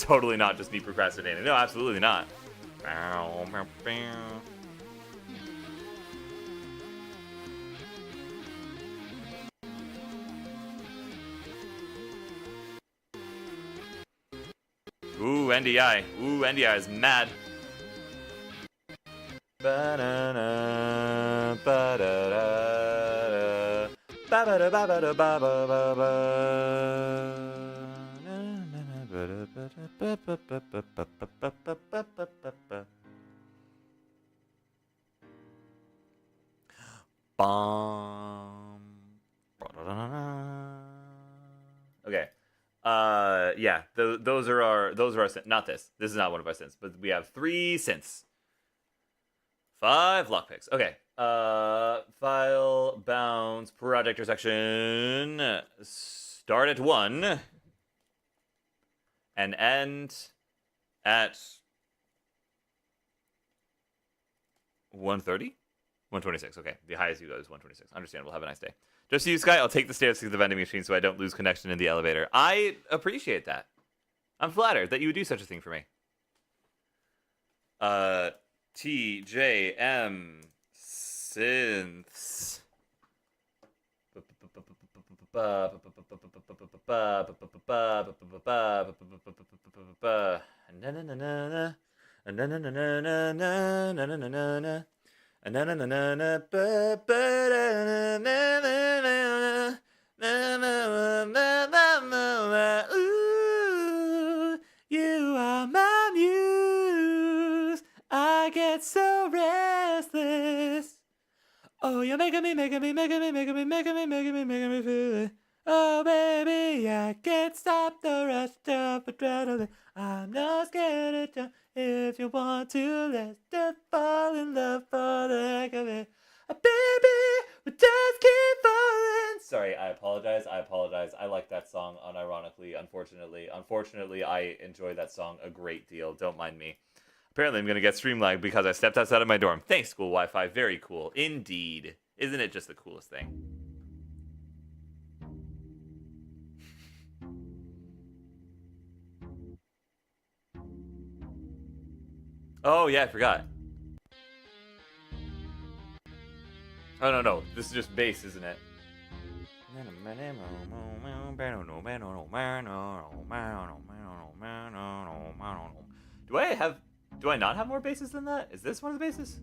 totally not just me procrastinating. No, absolutely not. Ooh, NDI. Ooh, NDI is mad. Ba-da-da, ba-da-da, ba-ba-da, ba-ba-da, ba-ba-ba-ba-ba-ba. Bomb. Okay. Yeah. Those are our synths. Not this. This is not one of our synths, but we have 3 synths. 5 lockpicks. Okay. File, bounce, projector section. Start at 1 and end at 130. 126. Okay. The highest you go is 126. Understandable. Have a nice day. Just you, Sky. I'll take the stairs to the vending machine so I don't lose connection in the elevator. I appreciate that. I'm flattered that you would do such a thing for me. TJM synths. Ooh, you are my muse. I get so restless. Oh, you're making me feel it. Oh, baby, I can't stop the rush of adrenaline. I'm not scared of jump. If you want to, let's just fall in love for the heck of it. Baby, we just keep falling. Sorry, I apologize. I like that song unironically, unfortunately. Unfortunately, I enjoy that song a great deal. Don't mind me. Apparently, I'm going to get stream lag because I stepped outside of my dorm. Thanks, school Wi-Fi. Very cool. Indeed. Isn't it just the coolest thing? Oh, yeah, I forgot. Oh, no. This is just bass, isn't it? Do I not have more bases than that? Is this one of the bases?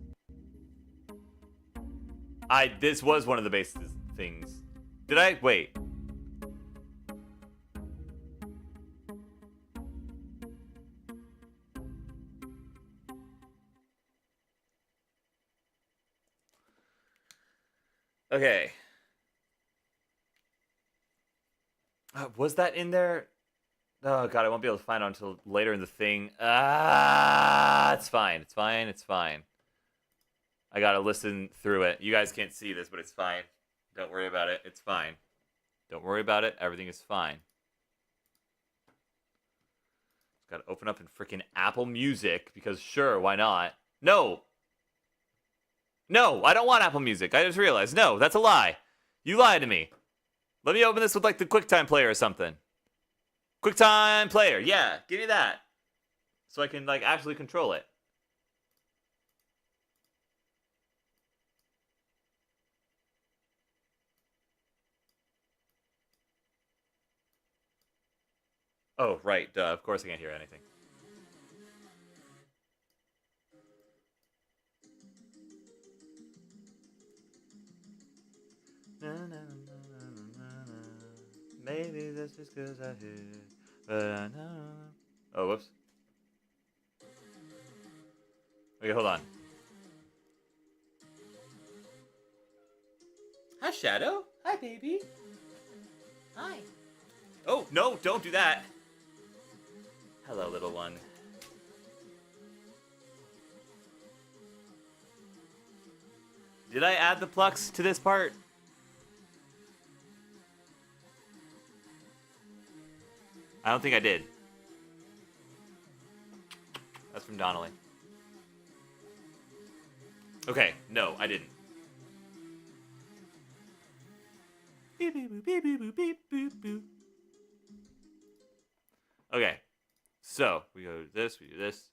This was one of the bases things. Did I? Wait. Okay. Was that in there? Oh god, I won't be able to find it until later in the thing. It's fine. I gotta listen through it. You guys can't see this, but it's fine. Don't worry about it. It's fine. Don't worry about it. Everything is fine. Just gotta open up in freaking Apple Music because sure, why not? No, I don't want Apple Music. I just realized. No, that's a lie. You lied to me. Let me open this with like the QuickTime player or something. QuickTime player. Yeah, give me that. So I can like actually control it. Oh, right. Duh. Of course I can't hear anything. Maybe that's just because I hear it, but I know. Oh, whoops. Okay, hold on. Hi, Shadow. Hi, baby. Hi. Oh, no, don't do that. Hello, little one. Did I add the Plux to this part? I don't think I did. That's from Donnelly. Okay, no, I didn't. Beep, beep, beep, beep, beep, beep, beep, beep. Okay, so we go to this, we do this.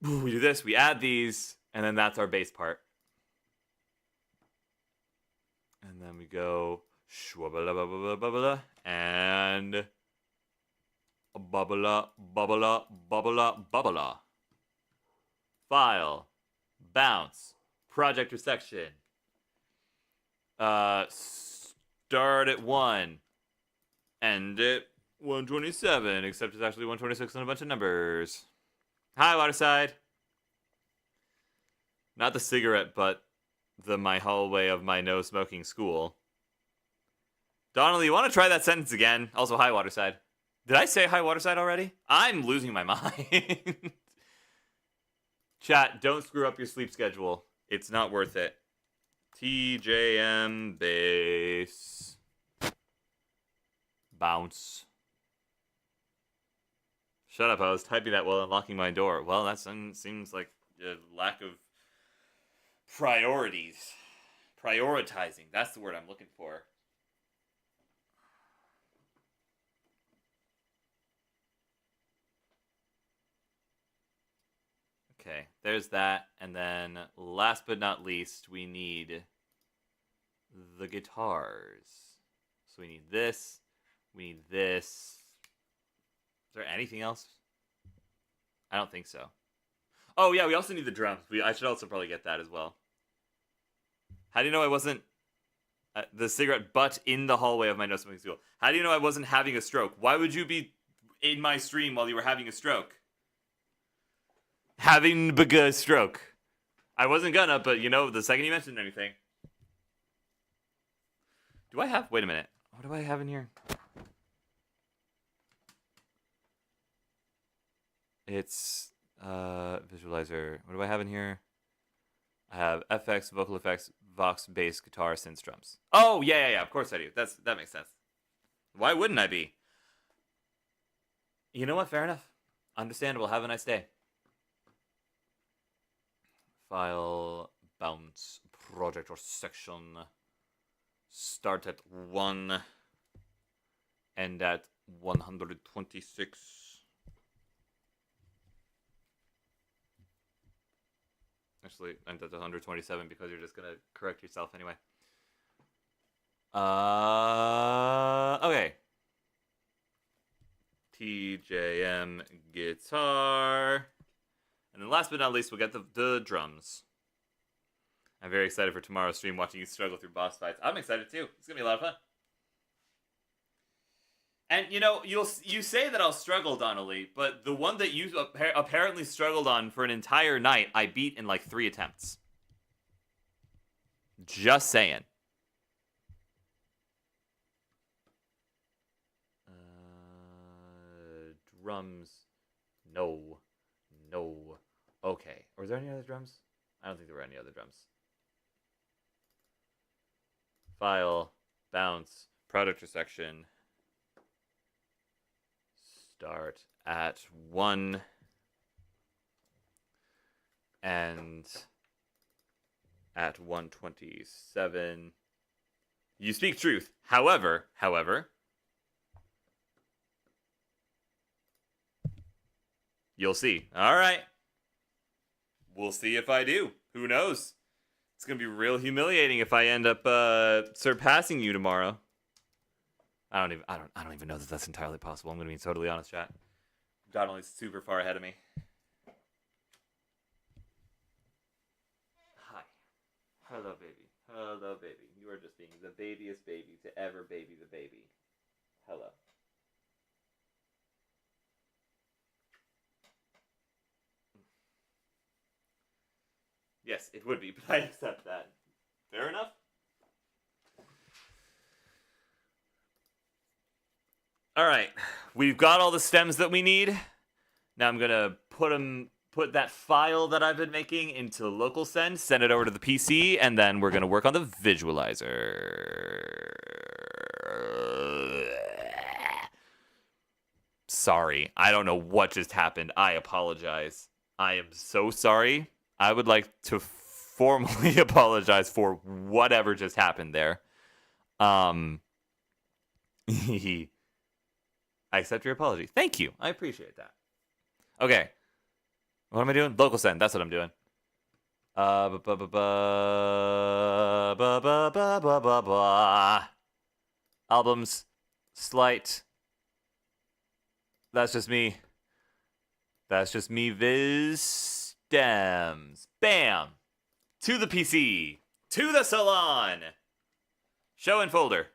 We do this, we add these, and then that's our bass part. And then we go shwabala and bubbla. File, bounce, project or section. Start at 1, end at 127, except it's actually 126 and a bunch of numbers. Hi, Waterside. Not the cigarette, but my hallway of my no smoking school. Donnelly, you want to try that sentence again? Also, hi, Waterside. Did I say hi, Waterside already? I'm losing my mind. Chat, don't screw up your sleep schedule. It's not worth it. TJM bass. Bounce. Shut up, I was typing that while unlocking my door. Well, that seems like a lack of priorities. Prioritizing, that's the word I'm looking for. Okay, there's that. And then last but not least, we need the guitars. So we need this. We need this. Is there anything else? I don't think so. Oh, yeah, we also need the drums. I should also probably get that as well. How do you know I wasn't the cigarette butt in the hallway of my no smoking school? How do you know I wasn't having a stroke? Why would you be in my stream while you were having a stroke? Having a stroke. I wasn't gonna, but you know, the second you mentioned anything. Do I have... Wait a minute. What do I have in here? It's visualizer. What do I have in here? I have FX, vocal effects, Vox, bass, guitar, synth, drums. Oh, yeah. Of course I do. That makes sense. Why wouldn't I be? You know what? Fair enough. Understandable. Have a nice day. File, bounce, project or section. Start at 1. End at 126. Actually, I'm at 127 because you're just gonna correct yourself anyway. Okay. TJM guitar. And then last but not least, we'll get the drums. I'm very excited for tomorrow's stream, watching you struggle through boss fights. I'm excited too. It's gonna be a lot of fun. And you know, you say that I'll struggle, Donnelly, but the one that you apparently struggled on for an entire night, I beat in like 3 attempts. Just saying. Drums. No. Okay. Or is there any other drums? I don't think there were any other drums. File. Bounce. Product section. Start at 1. And at 127. You speak truth. However, you'll see. All right. We'll see if I do. Who knows? It's going to be real humiliating if I end up surpassing you tomorrow. I don't even know that that's entirely possible. I'm going to be totally honest, chat. Donnelly's super far ahead of me. Hi. Hello, baby. Hello, baby. You are just being the babiest baby to ever baby the baby. Hello. Yes, it would be, but I accept that. Fair enough. All right, we've got all the stems that we need. Now I'm gonna put that file that I've been making into local send it over to the PC, and then we're gonna work on the visualizer. Sorry, I don't know what just happened. I apologize. I am so sorry. I would like to formally apologize for whatever just happened there. I accept your apology. Thank you. I appreciate that. Okay. What am I doing? Local send. That's what I'm doing. Albums. Slight. That's just me. Viz stems. Bam. To the PC. To the salon. Show and folder.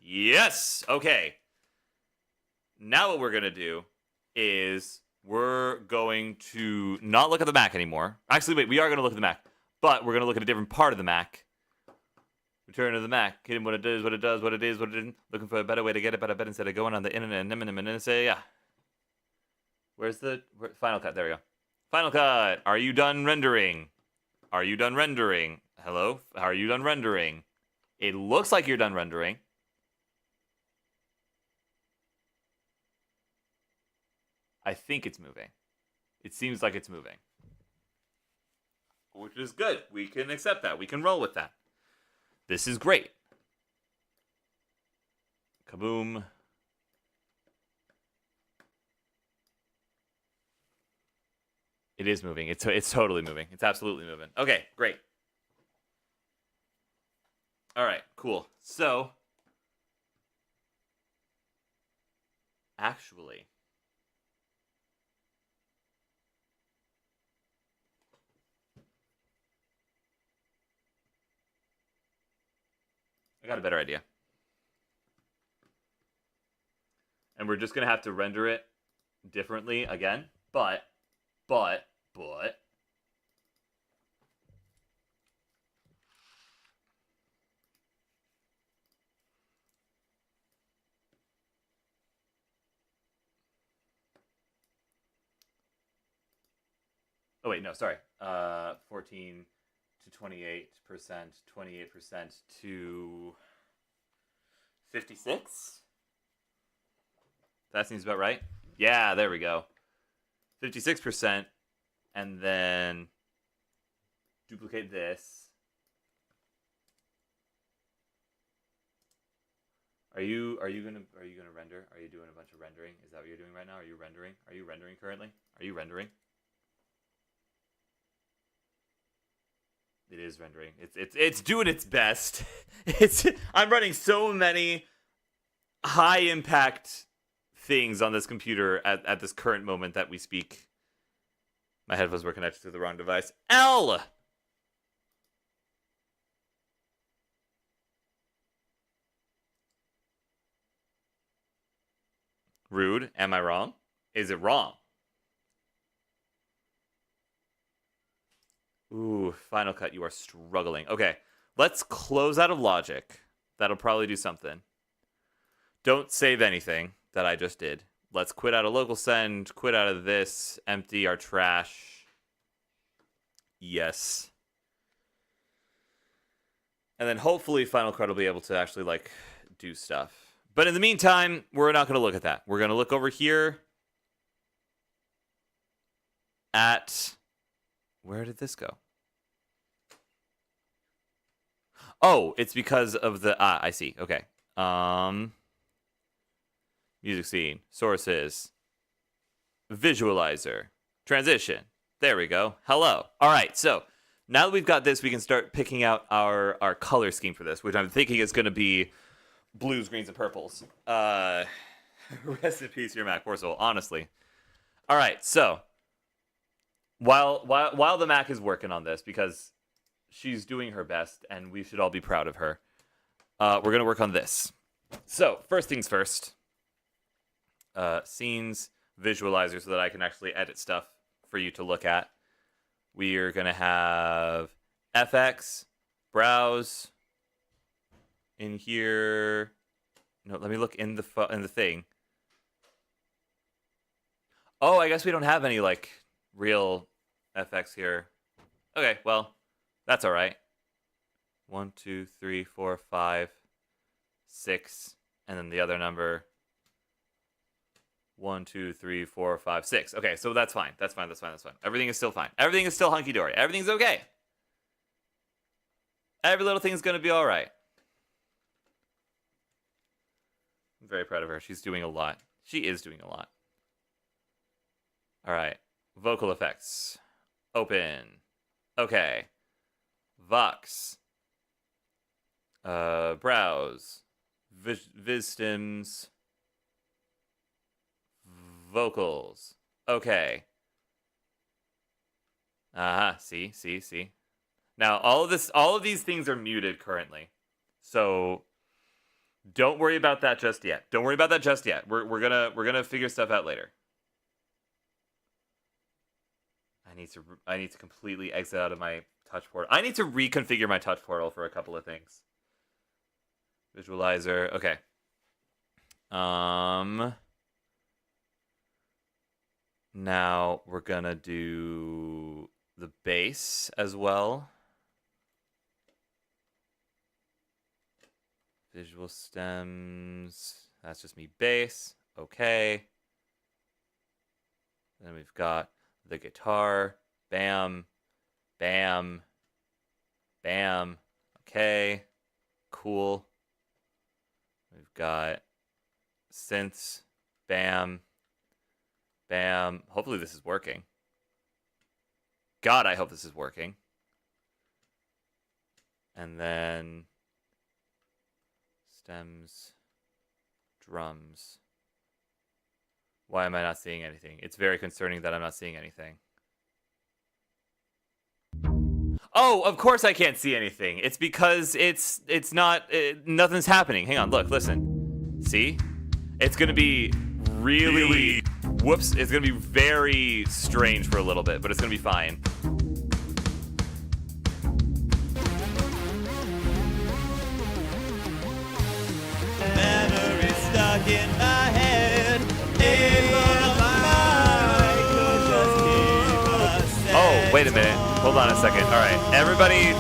Yes. Okay. Now what we're going to do is we're going to not look at the Mac anymore. Actually, wait, we are going to look at the Mac. But we're going to look at a different part of the Mac. Return to the Mac. Hidden what it does, what it does, what it is, what it isn't. Looking for a better way to get it, but I bet instead of going on the internet and say, yeah. Where's the Final Cut? There we go. Final Cut. Are you done rendering? Are you done rendering? Hello? Are you done rendering? It looks like you're done rendering. I think it's moving. It seems like it's moving. Which is good. We can accept that. We can roll with that. This is great. Kaboom. It is moving. It's totally moving. It's absolutely moving. Okay, great. All right, cool. So, actually, I got a better idea. And we're just going to have to render it differently again, but oh wait, no, sorry. 14 to 28%, 28% to 56? That seems about right. Yeah, there we go. 56%, and then duplicate this. Are you gonna render? Are you doing a bunch of rendering? Is that what you're doing right now? Are you rendering? Are you rendering currently? Are you rendering? It is rendering. It's doing its best. I'm running so many high impact things on this computer at this current moment that we speak. My headphones were connected to the wrong device. L! Rude. Am I wrong? Is it wrong? Ooh, Final Cut, you are struggling. Okay, let's close out of Logic. That'll probably do something. Don't save anything that I just did. Let's quit out of Local Send, quit out of this, empty our trash. Yes. And then hopefully Final Cut will be able to actually, like, do stuff. But in the meantime, we're not going to look at that. We're going to look over here at... Where did this go? Oh, it's because of the... I see. Okay. Music scene. Sources. Visualizer. Transition. There we go. Hello. All right, so now that we've got this, we can start picking out our color scheme for this, which I'm thinking is going to be blues, greens, and purples. Rest in peace, your Mac, poor soul, honestly. All right, so while the Mac is working on this, because she's doing her best, and we should all be proud of her, we're going to work on this. So, first things first. Scenes, visualizer, so that I can actually edit stuff for you to look at. We are going to have FX, browse, in here. No, let me look in the thing. Oh, I guess we don't have any, like, real FX here. Okay, well, that's all right. 1, 2, 3, 4, 5, 6, and then the other number. 1, 2, 3, 4, 5, 6. Okay, so that's fine. That's fine. Everything is still fine. Everything is still hunky-dory. Everything's okay. Every little thing's going to be all right. I'm very proud of her. She's doing a lot. She is doing a lot. All right. Vocal effects. Open. Okay. Vox. Browse. Visstims. Vocals. Okay. See. Now, all of these things are muted currently. So don't worry about that just yet. We're gonna figure stuff out later. I need to completely exit out of my touch portal. I need to reconfigure my touch portal for a couple of things. Visualizer. Okay. Now we're gonna do the bass as well. Visual stems. That's just me bass. Okay. Then we've got the guitar. Bam. Bam. Bam. Okay. Cool. We've got synths. Bam. Bam. Hopefully this is working. God, I hope this is working. And then stems, drums. Why am I not seeing anything? It's very concerning that I'm not seeing anything. Oh, of course I can't see anything. It's because it's not, nothing's happening. Hang on, look, listen. See? It's gonna be really, whoops, it's gonna be very strange for a little bit, but it's gonna be fine. Memory stuck in my head. Oh, wait a minute. Hold on a second. All right, everybody.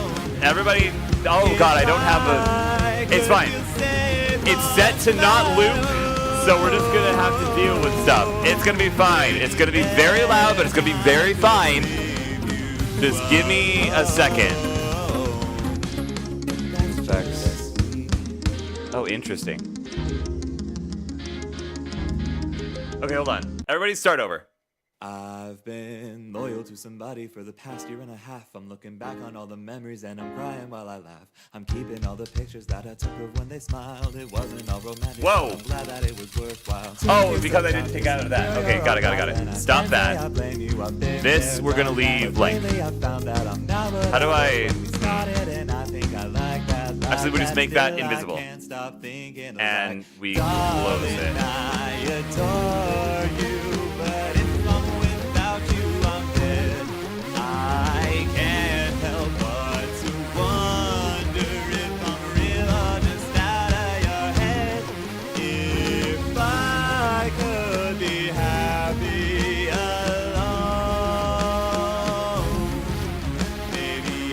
Oh God, I don't have a. It's fine. It's set to not loop, so we're just gonna have to deal with stuff. It's gonna be fine. It's gonna be very loud, but it's gonna be very fine. Just give me a second. Oh, interesting. Okay, hold on. Everybody start over. I've been loyal to somebody for the past year and a half. I'm looking back on all the memories and I'm crying while I laugh. I'm keeping all the pictures that I took of when they smiled. It wasn't all romantic. Whoa. I'm glad that it was worthwhile. Oh, because I didn't take out of that. Okay, got it. Stop that. This we're gonna leave blank. How do I? Actually, we just make that invisible. And we close it.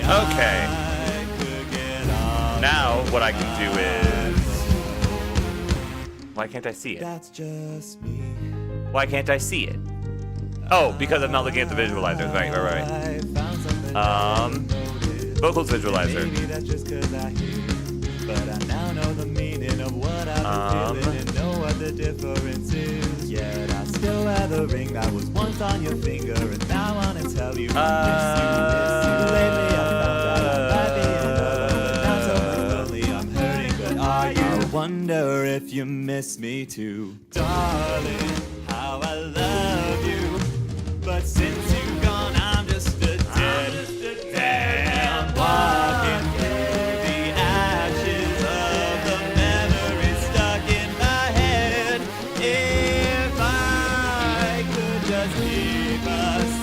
Okay. Now what I can do is... Why can't I see it? That's just me. Why can't I see it? Oh, because I'm not looking at the visualizers. Right. Vocals visualizer. Maybe that's just 'cause I hear. But I now know the meaning of what I've been feeling and know what the difference is. Yet I still wear the ring that was once on your finger, and now I wanna tell you I miss you. Lately I found out I might be in love, but now so lonely I'm hurting. But are you? I wonder if you miss me too, darling. How I love you, but since you've gone, I'm just a dead man walking through the ashes of the memories stuck in my head. If I could just keep a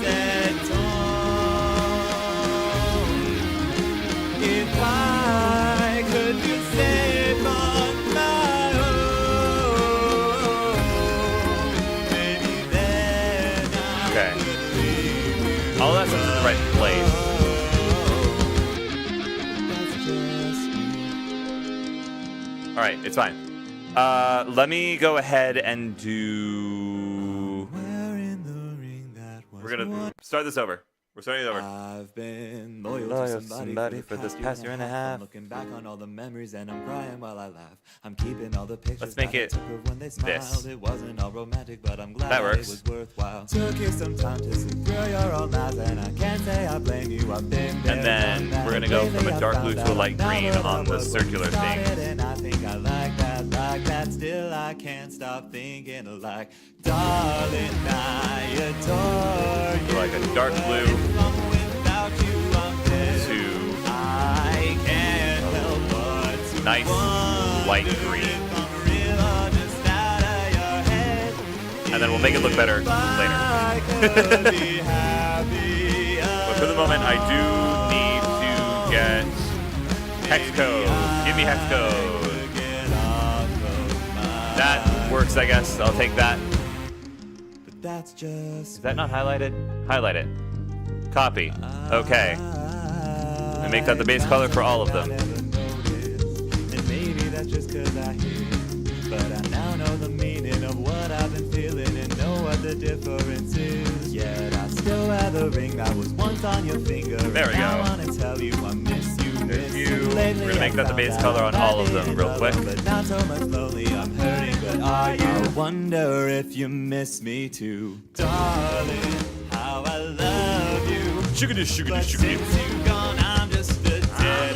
set tone, if I could be safe on my own, maybe then I Okay. could leave you. All that stuff's in the right place. All right, it's fine. Let me go ahead and do... We're gonna start this over. We're starting it over. I've been loyal Loyal to somebody for this past year and a half. I'm looking back on all the memories and I'm crying while I laugh. I'm keeping all the pictures. Let's make that I it took of when they smiled. this. It wasn't all romantic, but I'm glad That it works. was worthwhile. Took you some time to see through your old lies, and I can't say I blame you. I've been there, And then done that. we're gonna go from a Lately I dark found blue to a out light I'm green not on the what we circular thing. started, and I think I like that. Still I can't stop thinking alike. Darling, I adore you. So like a dark blue Without you, I'm dead. to I can't help but to nice light green. And then we'll make it look better later. But for the moment, I do need to get hex code. Give me hex code. That works, I guess. I'll take that. That's just Is that not highlighted? Highlight it. Copy. Okay. And make that the base color for all of them. And maybe that's just 'cause I hear. But I now know the meaning of what I've been feeling and know what the difference is. Yet I still wear the ring that was once on your finger. There we and I go. wanna tell you I miss you. There's miss you. Lately We're gonna make I that the found base out color on I all of might be them in real love, quick. But not so much lonely, I'm hurting. But are you? I wonder if you miss me too, darling. How I love you. But since you've gone, I'm just a dead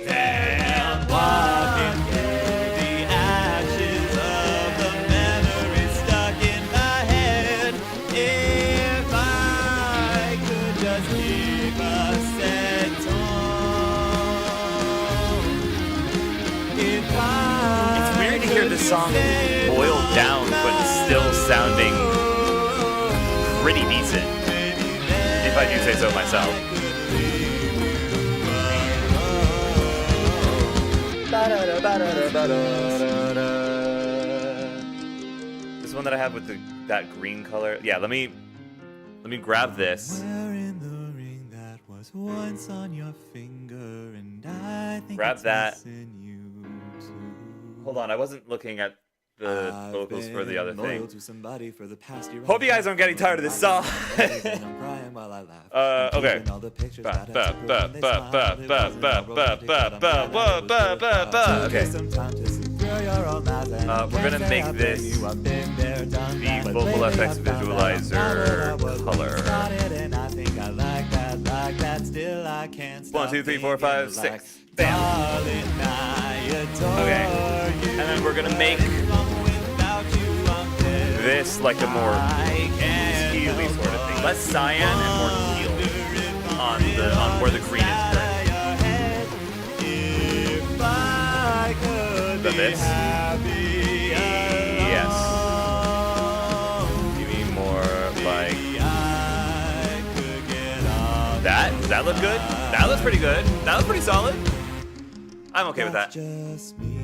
man walking through the ashes of the memories stuck in my head. If I could just keep a set tone. It's weird to hear this song boiled down, but still sounding pretty decent, if I do say so myself. This one that I have with that green color. Yeah, let me grab this. Wearing the ring that was once on your finger, and I think Grab it's that. missing you too. Hold on, I wasn't looking at the I've vocals for the other been loyal thing. to somebody for the past year and Hope you a guys half. aren't getting tired of this song. I'm crying while I laugh. I'm Okay. keeping all the pictures that I took Ba, when ba, they ba, smiled. ba, It ba, wasn't ba, all romantic, ba, but I'm glad that it was ba, ba, worthwhile. ba. Took Okay. some time to see through superior or math, and I we're can't gonna say make I've this been you, I've been there, done the that. But Vocal lately FX I found out I'm not what I visualizer was when we color. started, and I think I like that. Still I can't stop 1, 2, 3, 4, thinking 5, like, 6. Bam. darling, I adore Okay. you. And then we're gonna make Without you, I'm dead. this like a more I can't teal-y help sort of thing. but Less cyan and more teal on where the green is currently. if I could Then be this. happy Yes. alone, Give me more like maybe I could get on that. Does that look good? That looks pretty good. That looks pretty solid. I'm okay with that. That's just me.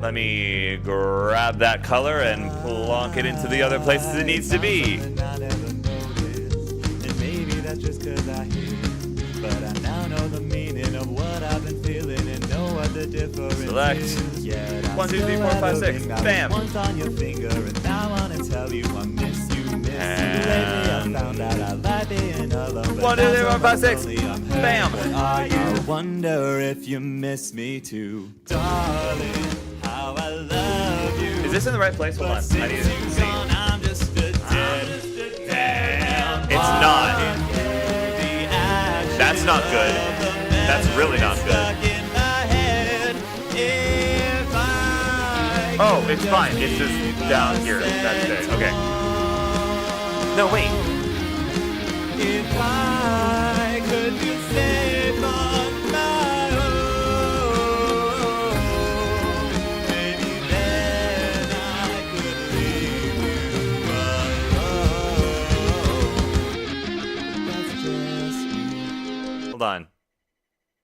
Let me grab that color and plonk it into the other places it needs to be. Something I never noticed, and maybe that's just 'cause I hear it. But I now know the meaning of what I've been feeling and know what the difference Select. is. Yet I 1, 2, 3, still 4, 5, have the 6. ring that was Bam. once on your finger, and now I wanna tell you I miss you, miss And- you. Lately I found out I like being alone. but 1, 2, 3, now 4, 5, 6. lonely I'm hurting. Bam. But are you? I wonder if you miss me too, darling. How I love you. Is this in the right place? Hold on. I need to see. I'm just a dead. It's not. That's not good. That's really not good. Oh, it's fine. It's just down here. That's it. Okay. No, wait. If I could be saved on my own, maybe then I could leave you alone. That's just me. Hold on.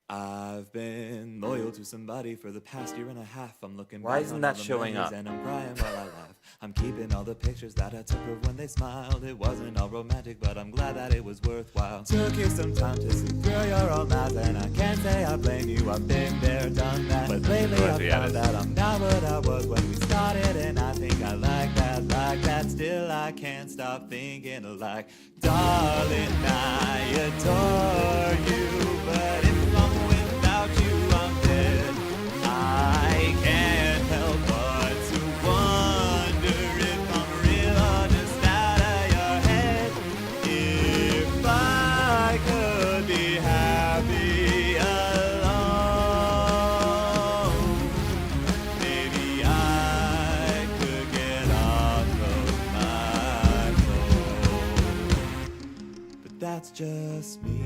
I've been loyal to somebody for the past year and a half. I'm looking Why back isn't on that all the showing memories up? and I'm crying while I laugh. I'm keeping all the pictures that I took of when they smiled. It wasn't all romantic, but I'm glad that it was worthwhile. Took you some time to sit through your old math, and I can't say I blame you. I've been there, done that. But lately Glad I we found added. that I'm not what I was when we started, and I think I like that. Still I can't stop thinking like, darling, I adore you, but if I'm without you, I'm dead. I can't help but to wonder if I'm real or just out of your head. If I could be happy alone, maybe I could get off of my phone. But that's just me.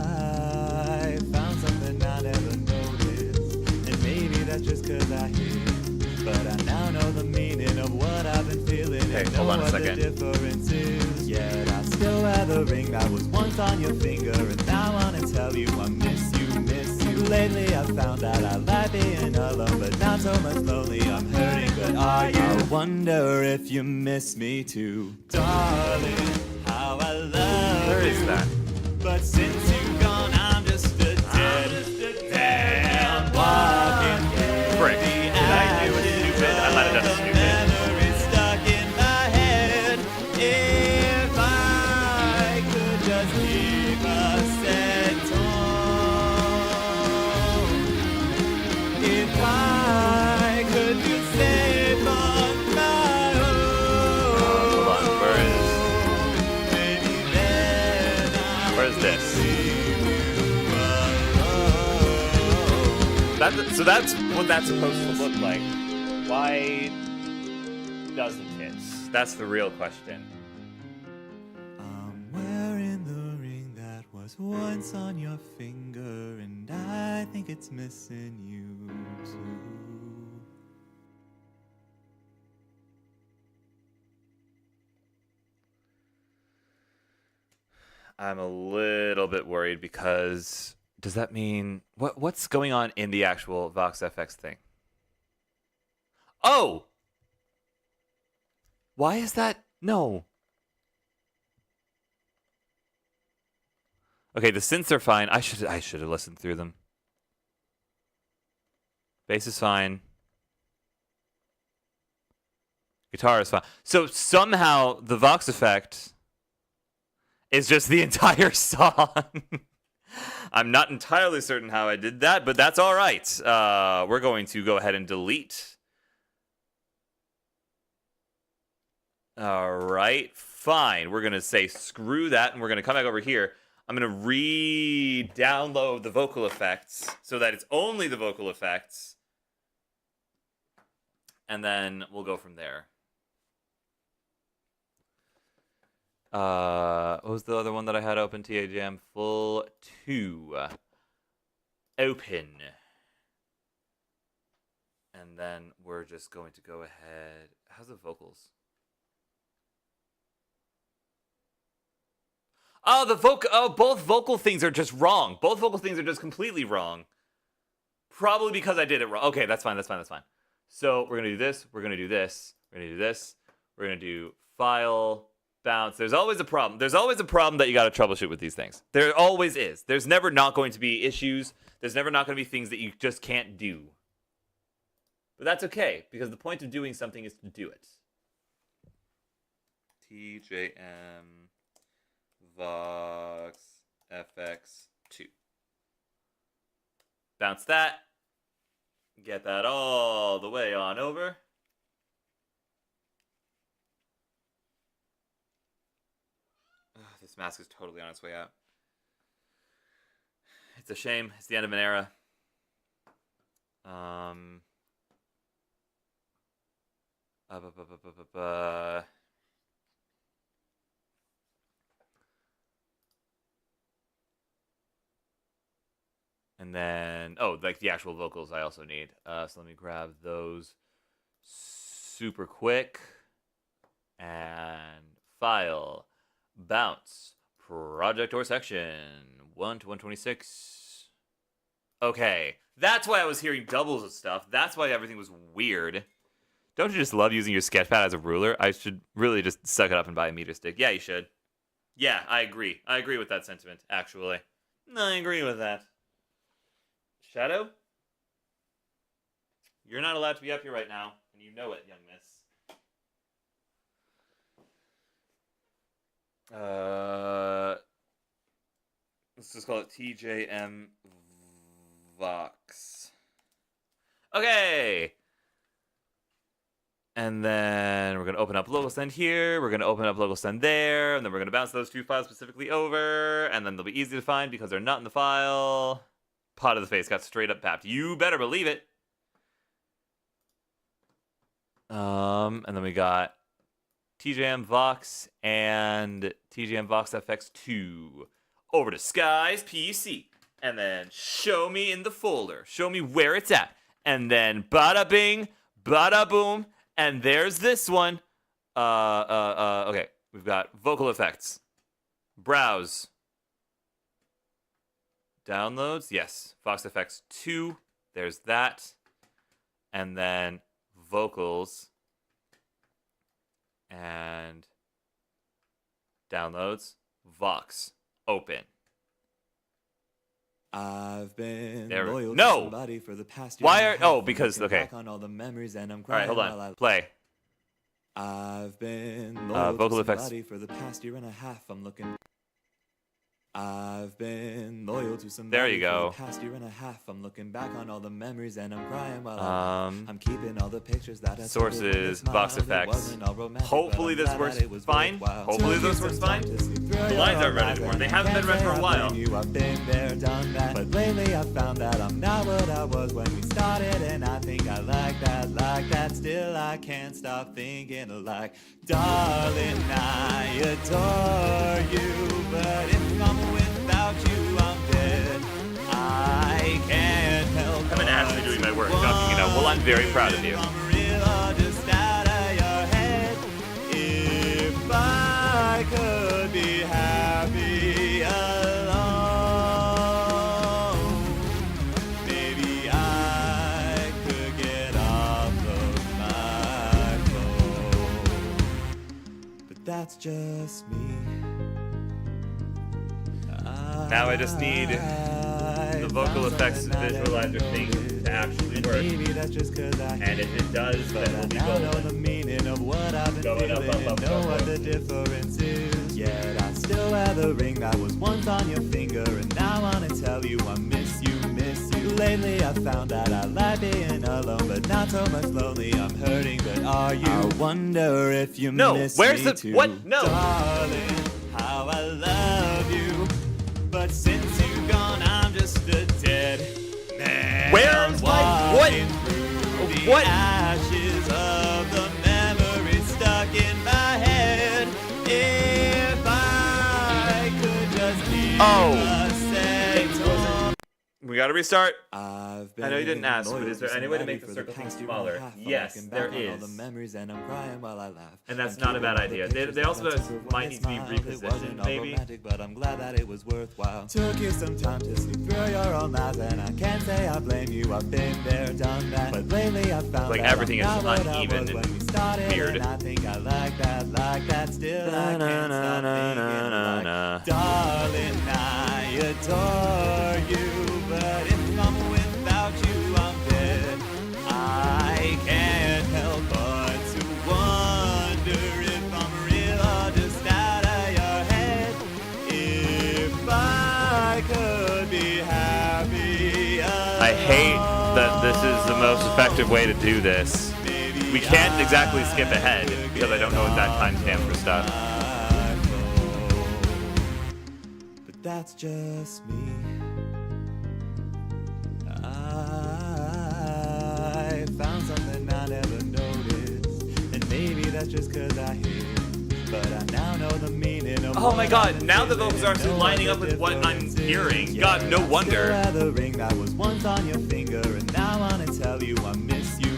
I found something I never noticed, and maybe that's just 'cause I hear it. But I now know the meaning of what I've been feeling, Hey, and hold know on a what second. the difference is. Yet I still wear the ring that was once on your finger, and now I wanna tell you I miss you, miss you. Lately I found that I like being alone, but not so much lonely. I'm hurting, but are you? I wonder if you miss me too, darling. How I love Where you. is that? But since you've gone, I'm just a dead walking. Frick. Did I do it stupid? I might have done stupid. Memories stuck in my head. If I could just keep a set tone. If I could be safe on my own. Hold on. Maybe then I Where's this? leave you alone. So that's what that's supposed to look like. Why doesn't it? That's the real question. I'm wearing the ring that was once on your finger, and I think it's missing you too. I'm a little bit worried because does that mean what's going on in the actual VoxFX thing? Oh! Why is that? No. Okay, the synths are fine. I should have listened through them. Bass is fine. Guitar is fine. So somehow the Vox effect is just the entire song. I'm not entirely certain how I did that, but that's all right. We're going to go ahead and delete. All right, fine. We're going to say screw that, and we're going to come back over here. I'm going to re-download the vocal effects so that it's only the vocal effects. And then we'll go from there. What was the other one that I had open? TAJM full 2. Open. And then we're just going to go ahead. How's the vocals? Oh, both vocal things are just wrong. Both vocal things are just completely wrong. Probably because I did it wrong. Okay, that's fine. So we're going to do this. We're going to do this. We're going to do this. We're going to do file, bounce. There's always a problem. There's always a problem that you got to troubleshoot with these things. There always is. There's never not going to be issues. There's never not going to be things that you just can't do. But that's okay, because the point of doing something is to do it. TJM Vox FX2. Bounce that. Get that all the way on over. This mask is totally on its way out. It's a shame. It's the end of an era. And then, like the actual vocals I also need. So let me grab those super quick. And file, bounce, project or section, 1 to 126. Okay, that's why I was hearing doubles of stuff. That's why everything was weird. Don't you just love using your sketchpad as a ruler? I should really just suck it up and buy a meter stick. Yeah, you should. Yeah, I agree. I agree with that sentiment, actually. I agree with that. Shadow? You're not allowed to be up here right now, and you know it, young miss. Let's just call it TJM Vox. Okay! And then we're going to open up local send here, we're going to open up local send there, and then we're going to bounce those two files specifically over, and then they'll be easy to find because they're not in the file. Pot of the face got straight up papped. You better believe it. And then we got TJM Vox and TJM Vox FX2 over to Sky's PC. And then show me in the folder. Show me where it's at. And then bada bing, bada boom. And there's this one. Okay. We've got vocal effects. Browse. Downloads, yes. Vox FX2, there's that. And then vocals and downloads, Vox, open. I've been there. loyal No. to somebody for the past year. Why and a are? half. Oh, I'm because looking okay. back on all the memories and I'm All right, crying hold while on. I Play. I've been loyal vocal to effects. somebody for the past year and a half. I'm looking. I've been loyal to somebody There you go. for the past year and a half. I'm looking back on all the memories and I'm crying while I'm keeping all the pictures that I sources, Vox effects. Hopefully this works fine. Hopefully this works fine. The lines aren't read anymore. They haven't been read for a while. I've been there, done that. But lately I found that I'm not what I was when we started, and I think I like that. Still I can't stop thinking like, darling, I adore you, but if I'm without you, I'm dead. I can't help. I've been actually doing my work, knocking it out. Well, I'm very proud of you. I'm real or just out of your head. If I could be happy alone, maybe I could get off of my phone. But that's just me. Now I just need the vocal effects visualizer thing to actually work. And if it does, then we'll be I know the golden. meaning of what I've been Going up, feeling up, up, and know up, what up. the difference is. Yet I still wear the ring that was once on your finger, and now on its lately I found that I like being alone, but not so much lonely. I'm hurting, but are you? I wonder if you No, miss where's me the- too. what? No. Darling, how I love you. But since you've gone, I'm just a dead man. Where's my- what? Walking through the What? ashes of the memories stuck in my head. If I could just keep Oh. a second. We gotta restart. I've I know you didn't been ask, but loyal is there to any way to somebody make the for circle past seem year and a smaller? half. I'm Yes, looking there back on all the is. memories and I'm crying while I laugh. And that's I'm not a keeping bad all the idea. pictures They that also I took of might when need I to be smiled. It repositioned, wasn't all maybe. romantic, but I'm glad that it was worthwhile. Took you some time to sleep through your own lies, and I can't say I blame you. I've been there, done that. But lately I found Like, that everything I'm is not what I uneven was and when we started, weird. and I think I like that. Still I can't stop thinking like, darling, I adore you, but if I'm without you, I'm dead. I can't help but to wonder if I'm real or just out of your head. If I could be happy I hate that this is the most effective way to do this. alone, We can't exactly skip ahead because I don't know exact timestamp for stuff. But that's just me. I found something I never noticed, and maybe that's just 'cause I hear it. But I now know the meaning of Oh what my god, I've been now the feeling vocals are and actually know lining what up the with what I'm difference is. hearing. Yeah, God, no I still wonder. wear the ring that was once on your finger, and now I wanna tell you I miss you.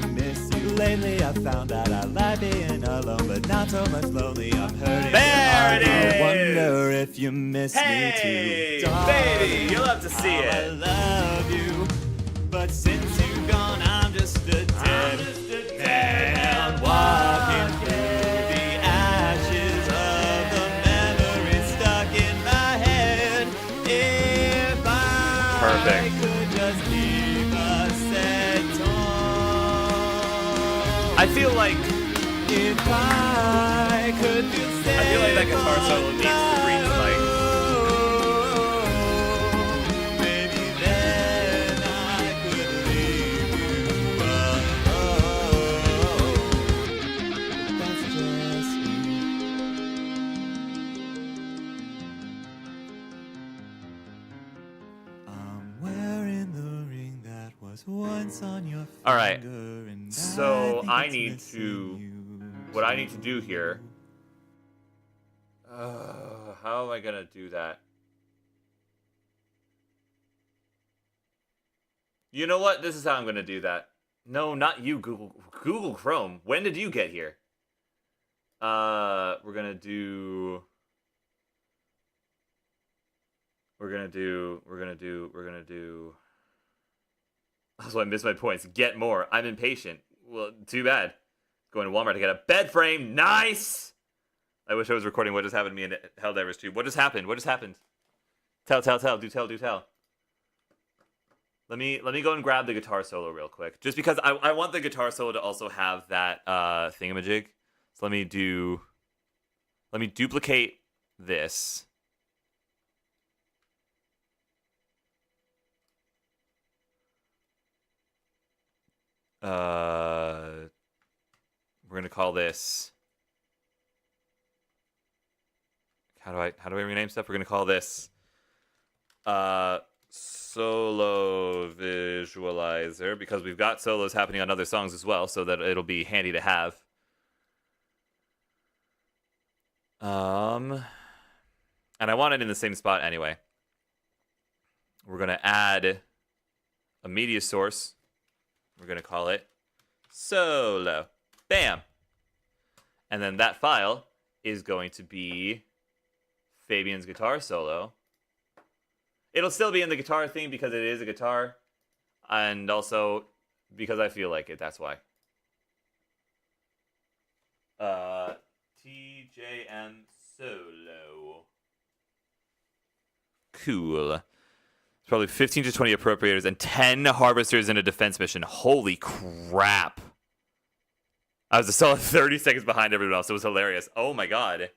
Lately I found that I like being alone, but not so much lonely. I'm hurting. There it I is! wonder if you miss Hey, me too. baby, you'll have to see How I it. love you, but since you've gone, I'm just a dead man walking through the ashes of the memories stuck in my head. If I Perfect. could just keep a set tone. I feel like If I could feel safe. I feel like that guitar solo needs the green spike. Maybe then I could leave you alone. That's just me. I'm wearing the ring that was once on your finger. All right. And So think I it's need missing to- you what I need to do too. here. How am I gonna do that? You know what? This is how I'm gonna do that. No, not you, Google Chrome. When did you get here? We're gonna do. Also, I missed my points. Get more. I'm impatient. Well, too bad. Going to Walmart to get a bed frame. Nice! I wish I was recording what just happened to me in Helldivers 2. What just happened? What just happened? Tell. Do tell. Let me go and grab the guitar solo real quick. Just because I want the guitar solo to also have that thingamajig. So let me duplicate this. We're gonna call this. How do I rename stuff? We're gonna call this solo visualizer because we've got solos happening on other songs as well, so that it'll be handy to have. And I want it in the same spot anyway. We're gonna add a media source. We're gonna call it solo. Bam. And then that file is going to be Fabian's guitar solo. It'll still be in the guitar thing because it is a guitar, and also because I feel like it, that's why. TJM solo. Cool. It's probably 15 to 20 appropriators and 10 harvesters in a defense mission. Holy crap. I was a solid 30 seconds behind everyone else. It was hilarious. Oh my god.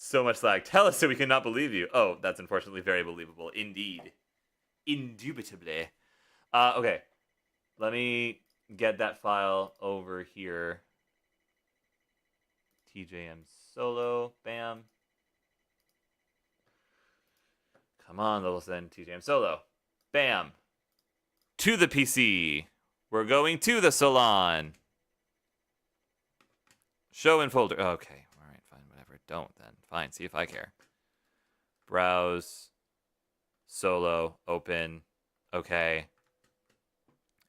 So much lag. Tell us so we cannot believe you. Oh, that's unfortunately very believable. Indeed. Indubitably. Okay. Let me get that file over here. TJM solo. Bam. Come on, Littleton. TJM solo. Bam. To the PC. We're going to the salon. Show in folder. Okay. All right. Fine. Whatever. Don't then. Fine. See if I care. Browse. Solo. Open. Okay.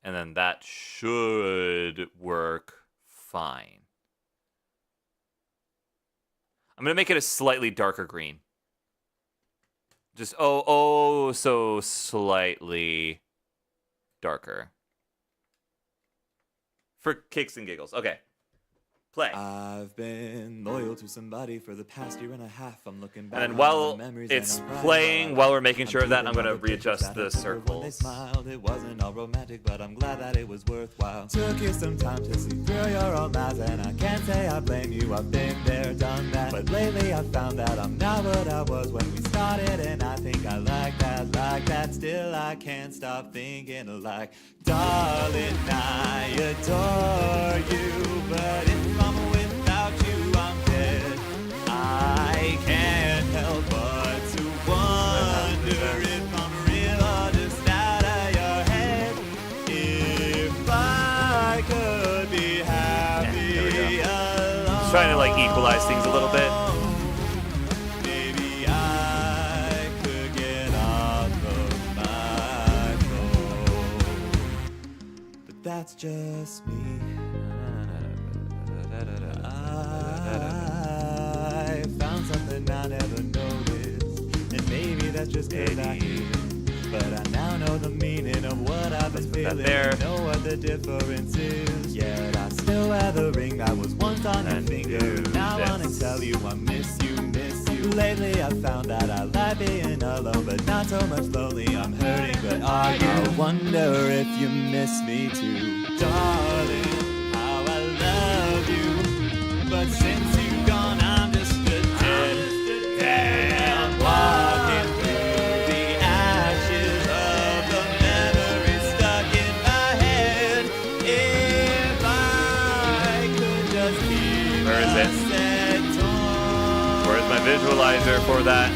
And then that should work fine. I'm going to make it a slightly darker green. Just, so slightly darker. For kicks and giggles. Okay. Play. I've been loyal to somebody for the past year and a half. I'm looking back. And then on while the memories it's and I'm crying playing, while we're making sure of that, keeping I'm going to all the pictures readjust that I the took of when they circles. smiled. It wasn't all romantic, but I'm glad that it was worthwhile. Took you some time to see through your old lies, and I can't say I blame you. I've been there, done that. But lately I found that I'm not what I was when we started, and I think I like that. Still I can't stop thinking like, darling, I adore you, but if I'm without you, I'm dead. I can't help but to wonder if I'm real or just out of your head. If I could be happy alone. Just trying to like equalize things a little bit. Maybe I could get off of my throne. But that's just me. I found something I never noticed, and maybe that's just 'cause I hate. But I now know the meaning of what I've been feeling. there. Know what the difference is. Yet I still wear the ring that was once on your And finger. do And I wanna this. tell you I miss you, miss you. Lately I found that I like being alone, but not so much lonely. I'm hurting, but are you? I wonder if you miss me too, darling. How I love you, but since you've gone, I'm just a dead man walking through the ashes of the memories stuck in my head. If I could just keep Where is it? a set tone. Where's my visualizer for that?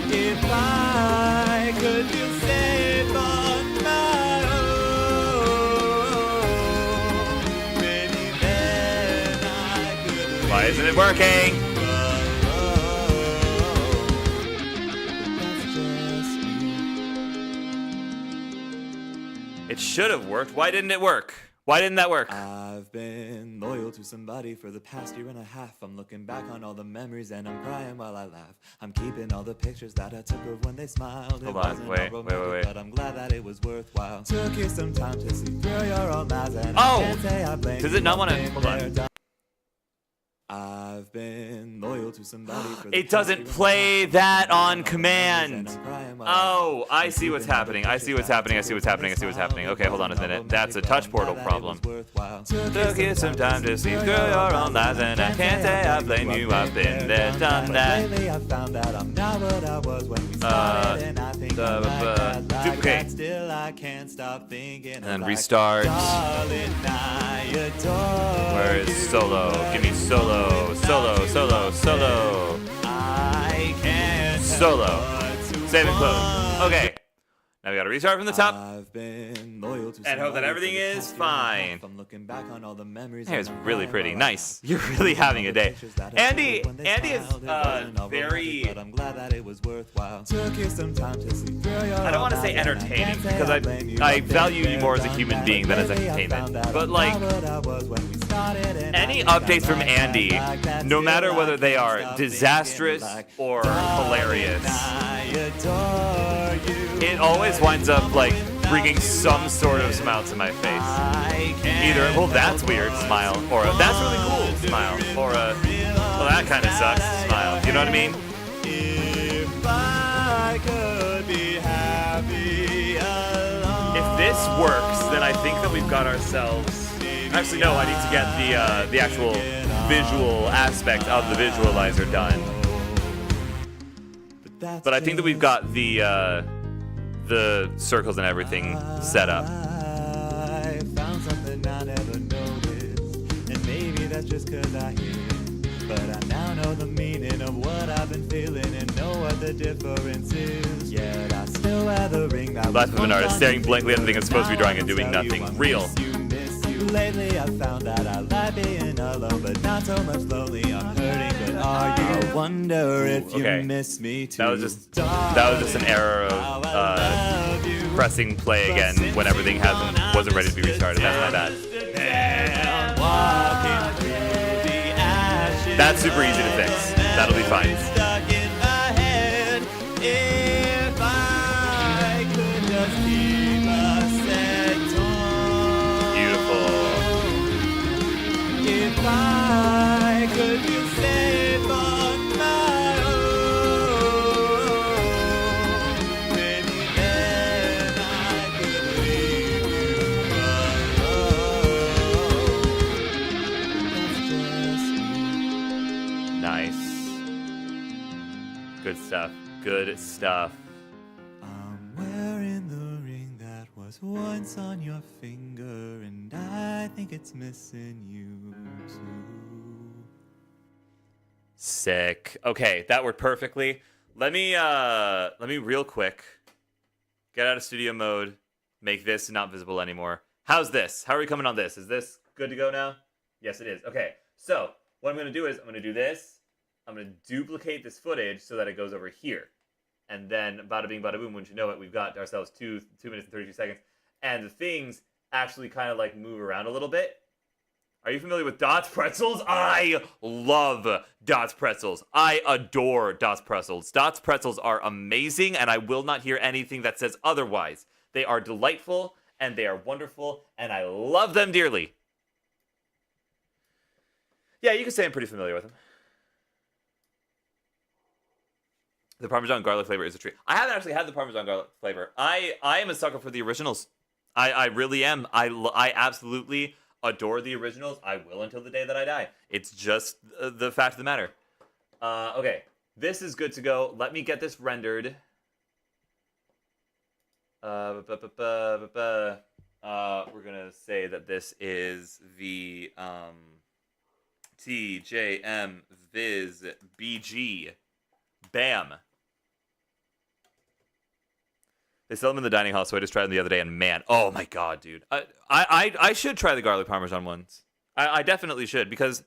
If I could feel safe on my own, maybe then I could. Why isn't it working? It should have worked. Why didn't it work? Why didn't that work? I've been loyal to somebody for the past year and a half. I'm looking back on all the memories and I'm crying while I laugh. I'm keeping all the pictures that I took of when they smiled. Hold It on, wasn't wait, all wait, romantic, wait. but I'm glad that it was worthwhile. Took you some time to see through your old lies, and Oh! I can't say I blame Does you. it not I've wanna- been hold on. there, done. I've been loyal to somebody for the It past doesn't year and a play half. that on I'm keeping all the command. memories and I'm crying while Oh, I I'm see what's keeping all the happening. I see what's pictures that I happening. I took see what's of when happening. I they see what's smiled. happening. It Okay, hold on a wasn't all minute. That's a romantic, touch but I'm portal glad that it problem. was worthwhile. Took you some time to see through your own lies, and I can't say I blame you. I've been there, done that. Lately I found that I'm not what I was when we started, and I think I like that. duplicate. Still I can't stop thinking. And then like, restart. darling, I adore Where is you, solo? but Give me solo, solo, solo, solo. I can't Solo. help but to Save and close. wonder. Okay. Now we gotta restart from the top. I've been loyal to And hope that somebody everything for the is past year and a half. fine. I'm looking back on all the memories Hair's and I'm really crying pretty. while I Nice. You're really having a day. Andy is very. But I'm glad that it was worthwhile. Took you some time to see through your I don't want to say entertaining because I value you more as a human being than as entertainment. But like any updates from Andy, no matter whether they are disastrous or hilarious, it always winds up like bringing some sort of smile to my face. Either, well, that's weird, smile, or a, that's really cool, smile, or a, well, that kind of sucks, smile. You know what I mean? If I could be happy alone. If this works, then I think that we've got ourselves. Actually, no, I need to get the actual visual aspect of the visualizer done. But I think that we've got the circles and everything set up. I found something I never noticed, and maybe that's just 'cause I hear it. But I now know the meaning of what I've been feeling and know what the difference is. Yet I still wear the ring that Life was of an once artist, on staring your blankly at the finger, thing it's supposed to be and drawing now and I doing tell you nothing. I Real. miss you. Lately I found that I like being alone, but not so much lonely. I'm hurting, but are you? I wonder if you okay. miss me too. That was just an error of pressing play again when everything wasn't ready to be restarted. That's my bad. That's super easy to fix. That'll be fine. Beautiful. If I could feel safe on my own, maybe then I could leave you alone. That's just me. Nice. Good stuff. Good stuff. I'm wearing the ring that was once on your finger, and I think it's missing you too. Sick. Okay, that worked perfectly. Let me real quick get out of studio mode, make this not visible anymore. How's this? How are we coming on this? Is this good to go now? Yes, it is. Okay, so what I'm going to do is I'm going to do this. I'm going to duplicate this footage so that it goes over here. And then bada bing, bada boom, wouldn't you know it, we've got ourselves 2 minutes and 32 seconds. And the things actually kind of like move around a little bit. Are you familiar with Dots Pretzels? I love Dots Pretzels. I adore Dots Pretzels. Dots Pretzels are amazing, and I will not hear anything that says otherwise. They are delightful, and they are wonderful, and I love them dearly. Yeah, you can say I'm pretty familiar with them. The Parmesan garlic flavor is a treat. I haven't actually had the Parmesan garlic flavor. I am a sucker for the originals. I really am. I absolutely adore the originals. I will until the day that I die. It's just the fact of the matter. Okay, this is good to go. Let me get this rendered. We're gonna say that this is the TJM Viz BG. Bam. They sell them in the dining hall, so I just tried them the other day, and man, oh my god, dude. I should try the garlic Parmesan ones. I definitely should, because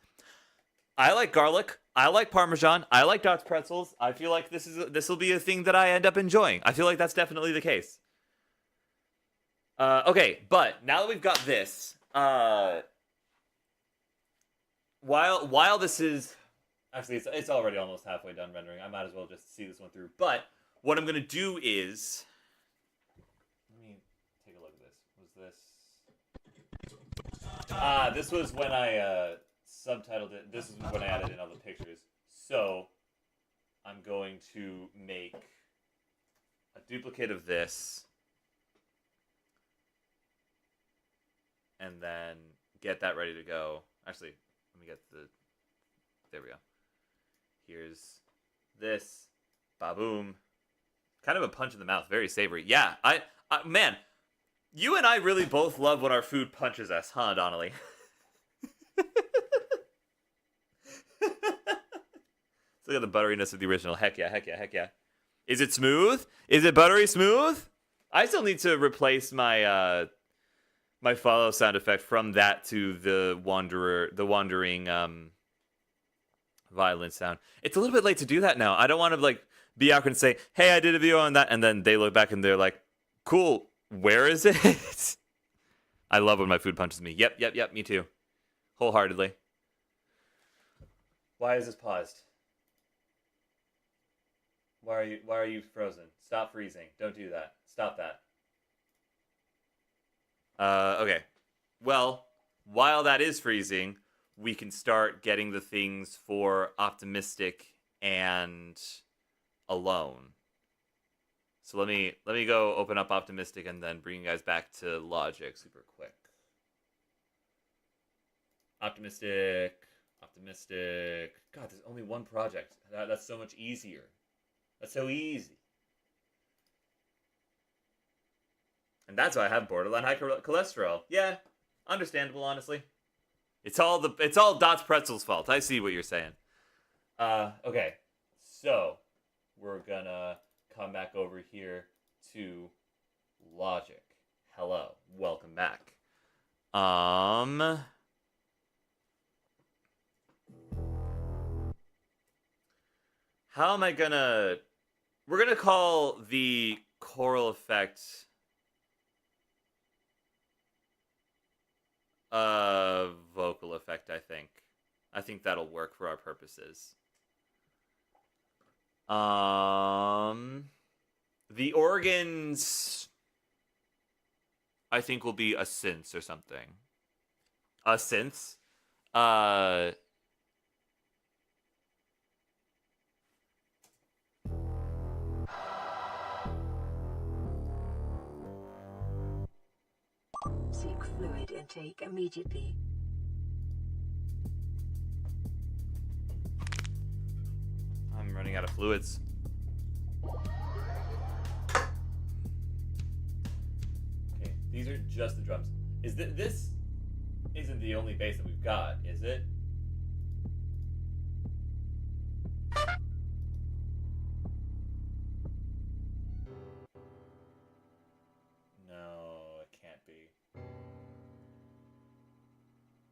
I like garlic, I like Parmesan, I like Dots Pretzels. I feel like this will be a thing that I end up enjoying. I feel like that's definitely the case. Okay, but now that we've got this, while this is... Actually, it's already almost halfway done rendering. I might as well just see this one through. But what I'm going to do is... Let me take a look at this. Was this... this was when I subtitled it. This is when I added in all the pictures. So, I'm going to make a duplicate of this. And then get that ready to go. Actually, let me get the... There we go. Here's this. Ba-boom. Kind of a punch in the mouth. Very savory. Yeah, man, you and I really both love when our food punches us, huh, Donnelly? Look at the butteriness of the original. Heck yeah, heck yeah, heck yeah. Is it smooth? Is it buttery smooth? I still need to replace my my follow sound effect from that to the wandering violin sound. It's a little bit late to do that now. I don't want to like be awkward and say, hey, I did a video on that, and then they look back and they're like, cool, where is it? I love when my food punches me. Yep, me too. Wholeheartedly. Why is this paused? Why are you frozen? Stop freezing. Don't do that. Stop that. Okay. Well, while that is freezing, we can start getting the things for Optimistic and Alone. So let me go open up Optimistic and then bring you guys back to Logic super quick. Optimistic. God, there's only one project. That's so much easier. That's so easy. And that's why I have borderline high cholesterol. Yeah, understandable, honestly. It's all Dots Pretzel's fault. I see what you're saying. Okay. So, we're gonna come back over here to Logic. Hello. Welcome back. How am I gonna... We're gonna call the choral effect... vocal effect, I think. I think that'll work for our purposes. The organs... I think will be a synth or something. A synth? Seek fluid intake immediately. I'm running out of fluids. Okay, these are just the drums. Is this isn't the only bass that we've got, is it? No, it can't be.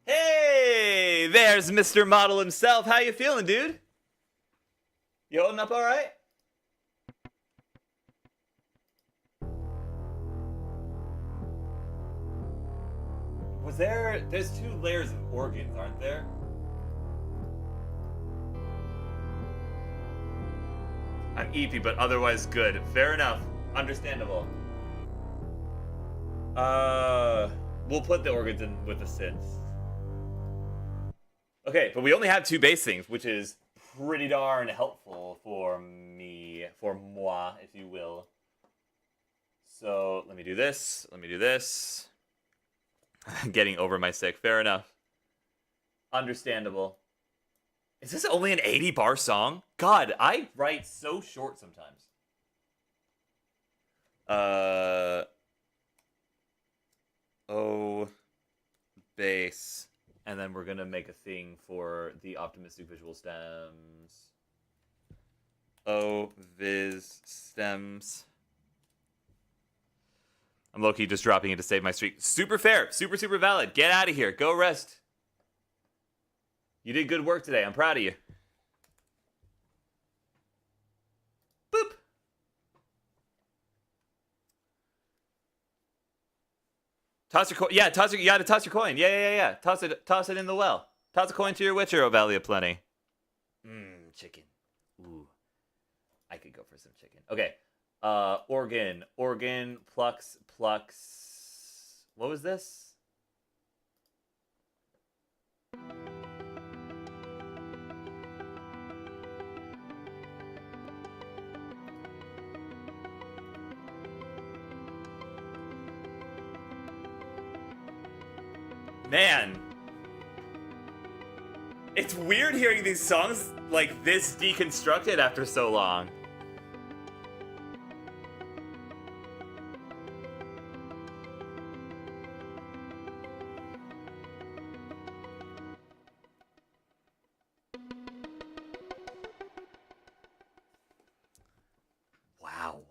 Hey, there's Mr. Model himself. How you feeling, dude? You holding up all right? There's two layers of organs, aren't there? I'm eepy, but otherwise good. Fair enough. Understandable. We'll put the organs in with the synths. Okay, but we only have two bass things, which is pretty darn helpful for me, for moi, if you will. So, let me do this. Getting over my sick. Fair enough. Understandable. Is this only an 80-bar song? God, I write so short sometimes. O, bass. And then we're going to make a thing for the optimistic visual stems. O, viz, stems. I'm low-key just dropping it to save my streak. Super fair. Super, super valid. Get out of here. Go rest. You did good work today. I'm proud of you. Boop. Toss your coin. Yeah, you gotta toss your coin. Yeah. Toss it in the well. Toss a coin to your Witcher, O Valley of Plenty. Chicken. Ooh. I could go for some chicken. Okay. Organ, plux. What was this? Man. It's weird hearing these songs like this deconstructed after so long. Wow.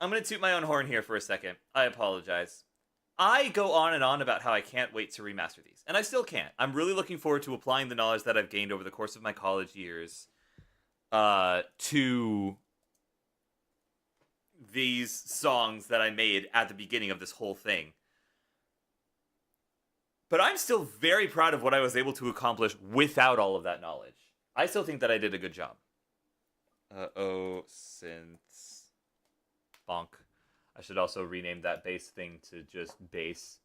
I'm going to toot my own horn here for a second. I apologize. I go on and on about how I can't wait to remaster these. And I still can't. I'm really looking forward to applying the knowledge that I've gained over the course of my college years to these songs that I made at the beginning of this whole thing. But I'm still very proud of what I was able to accomplish without all of that knowledge. I still think that I did a good job. Synths. Bonk. I should also rename that bass thing to just bass.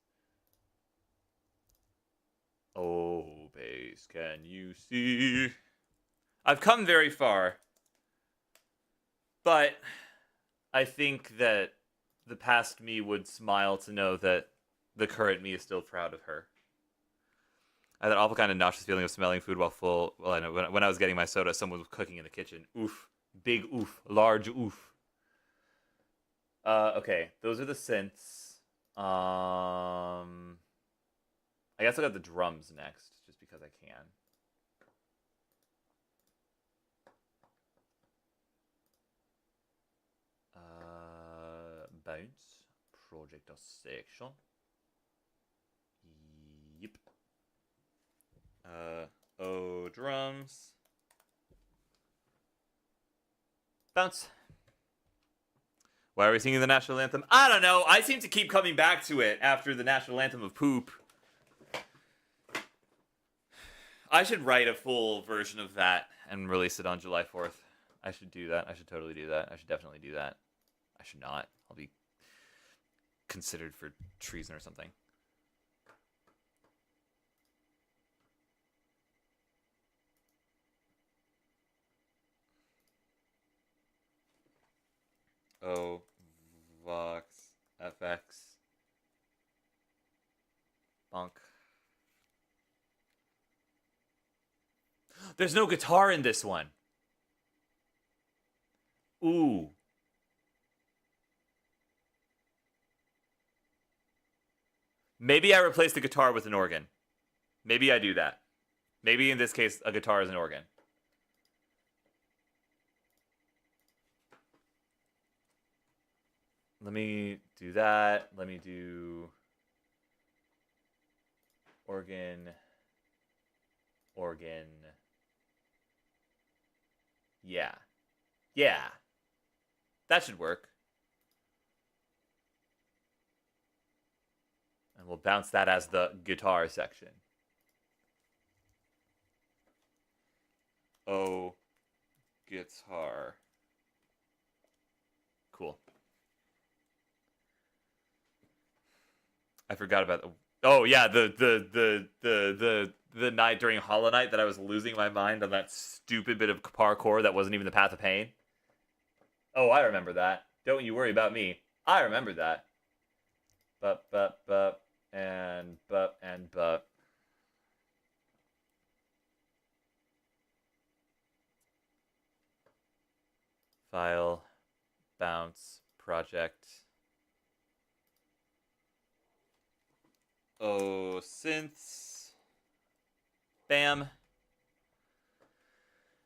Oh, bass, can you see? I've come very far. But I think that the past me would smile to know that the current me is still proud of her. I had that awful kind of nauseous feeling of smelling food while full. Well, I know when I was getting my soda, someone was cooking in the kitchen. Oof. Big oof. Large oof. Okay. Those are the synths. I guess I got the drums next, just because I can. Bounce. Project section. Yep. Oh, drums. Bounce. Why are we singing the national anthem? I don't know. I seem to keep coming back to it after the national anthem of poop. I should write a full version of that and release it on July 4th. I should do that. I should totally do that. I should definitely do that. I should not. I'll be considered for treason or something. Oh, Vox, FX, Bonk. There's no guitar in this one. Ooh. Maybe I replace the guitar with an organ. Maybe I do that. Maybe in this case, a guitar is an organ. Let me do that. Let me do organ. Yeah. Yeah. That should work. And we'll bounce that as the guitar section. Oh, guitar. Cool. I forgot about the. Oh yeah, the night during Hollow Knight that I was losing my mind on that stupid bit of parkour that wasn't even the Path of Pain. Oh, I remember that. Don't you worry about me. I remember that. But and. File, bounce, project. Oh, synths. Bam.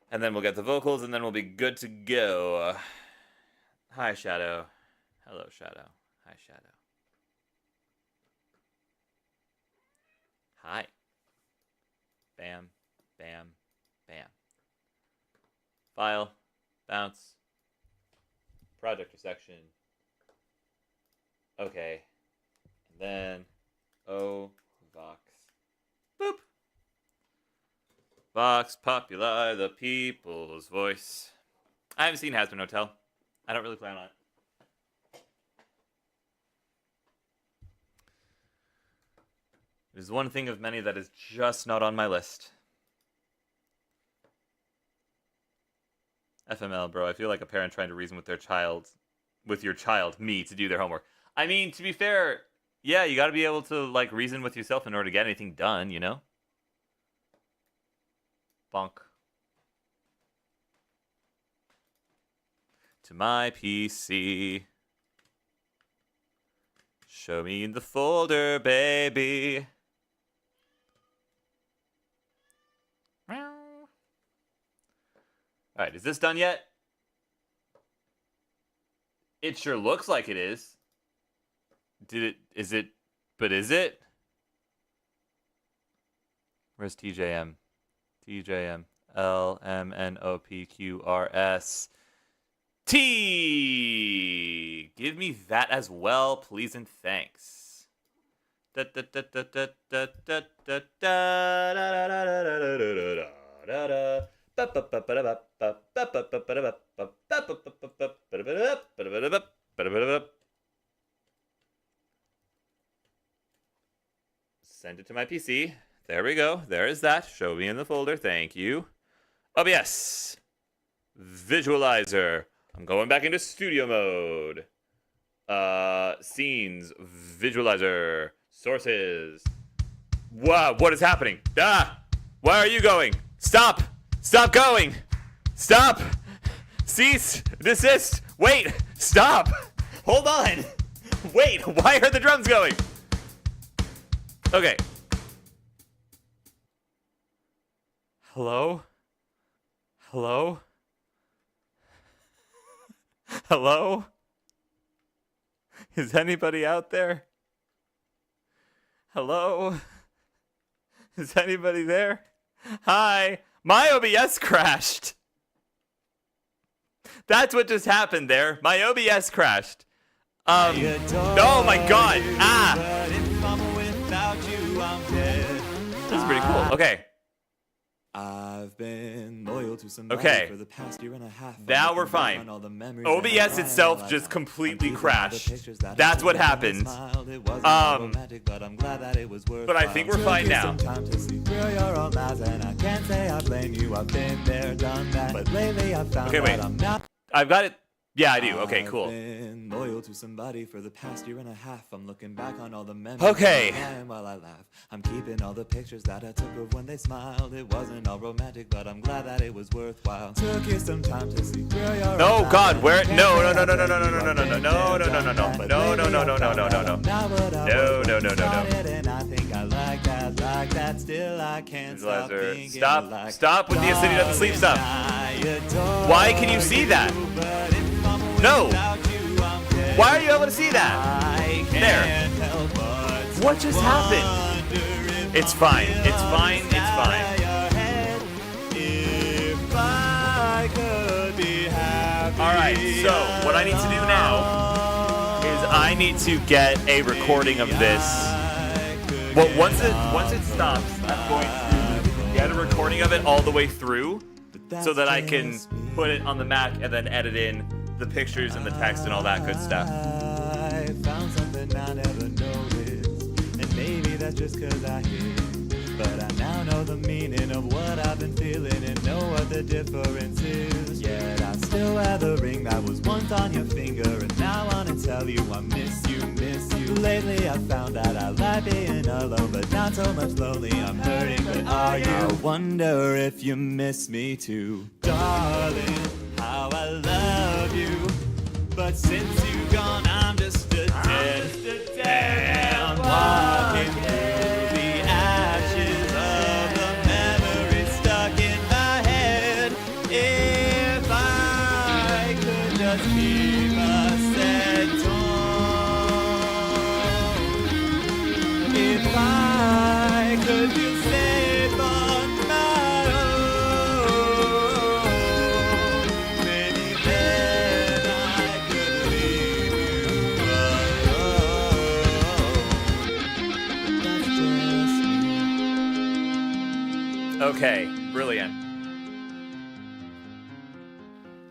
And then we'll get the vocals, and then we'll be good to go. Hi, Shadow. Hello, Shadow. Hi, Shadow. Hi. Bam, bam, bam. File, bounce, project or section. Okay. And then, oh, Vox. Boop. Vox Populi, the people's voice. I haven't seen Hazbin Hotel. I don't really plan on it. It is one thing of many that is just not on my list. FML, bro. I feel like a parent trying to reason with your child, me, to do their homework. I mean, to be fair, yeah, you gotta be able to, like, reason with yourself in order to get anything done, you know? Bonk. To my PC. Show me in the folder, baby. Alright, is this done yet? It sure looks like it is. Is it? Where's TJM? TJM. LMNOPQRS. T! Give me that as well, please and thanks. Send it to my PC. There we go. There is that. Show me in the folder. Thank you. OBS. Visualizer. I'm going back into studio mode. Scenes. Visualizer. Sources. Wow, what is happening? Ah! Where are you going? Stop! Stop going! Stop! Cease! Desist! Wait! Stop! Hold on! Wait, why are the drums going? Okay. Hello? Hello? Hello? Is anybody out there? Hello? Is anybody there? Hi! My OBS crashed! That's what just happened there. My OBS crashed. Oh my god! Ah! This is pretty cool. Okay. I've been loyal to somebody Okay. for the past year and a half. Now we're fine. OBS itself just completely crashed. That's what happened. But I think we're fine now. Okay, wait. I've got it. Yeah, I do. Okay, cool. I've been loyal to somebody for the past year and a half. I'm looking back on all the memories. Okay. And while I laugh, I'm keeping all the pictures that I took of when they smiled. It wasn't all romantic, but I'm glad that it was worthwhile. Took you some time to see through your No, eyes, God, and where? I can't No, say no, I no, no, no, blame no, no, you. no, no, no, no, I've no, no, been no, no, there, no, done no, that. no, Lately no, I no, no, found no, out no, I'm no. not what I No, was no, no, no, no. started, and I think I like that still I can't stop Visualizer. thinking Stop. like, Stop with the City Doesn't Sleep stuff. I adore Why can you see that? you, but if I'm away No. without you, I'm dead. Why are you able to see that? I There. can't help but What just happened? wonder if It's I'm fine. still It's fine. on It's the fine. side of your head. If I could be happy. All right. So what I need to do now is I need to get a recording of this. Well, once it stops, I'm going to get a recording of it all the way through, so that I can put it on the Mac and then edit in the pictures and the text and all that good stuff. I found something I never noticed, and maybe that's just 'cause I hid. But I now know the meaning of what I've been feeling and know what the difference is. Yet I still wear the ring that was once on your finger, and now I wanna tell you I miss you, miss you. Lately I found that I like being alone, but not so much lonely. I'm hurting, but are you? I wonder if you miss me too, darling. How I love you, but since you've gone, I'm just a dead man walking through the ashes of the memories stuck in my head. If I could just keep a set tone, if I could feel safe on my own, maybe then I could leave you alone. That's just me. Okay, brilliant.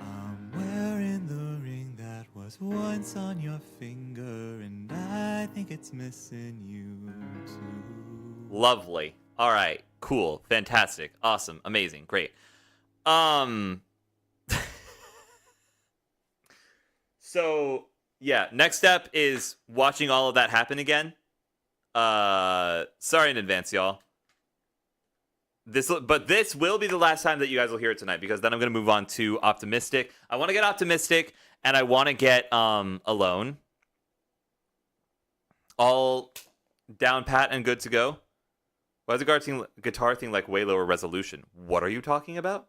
I'm wearing the ring that was once on your finger, and I think it's missing you too. Lovely. All right. Cool. Fantastic. Awesome. Amazing. Great. So yeah, next step is watching all of that happen again. Sorry in advance, y'all. This will be the last time that you guys will hear it tonight, because then I'm gonna move on to Optimistic. I want to get Optimistic, and I want to get Alone. All down pat and good to go. Why is the guitar thing like way lower resolution? What are you talking about?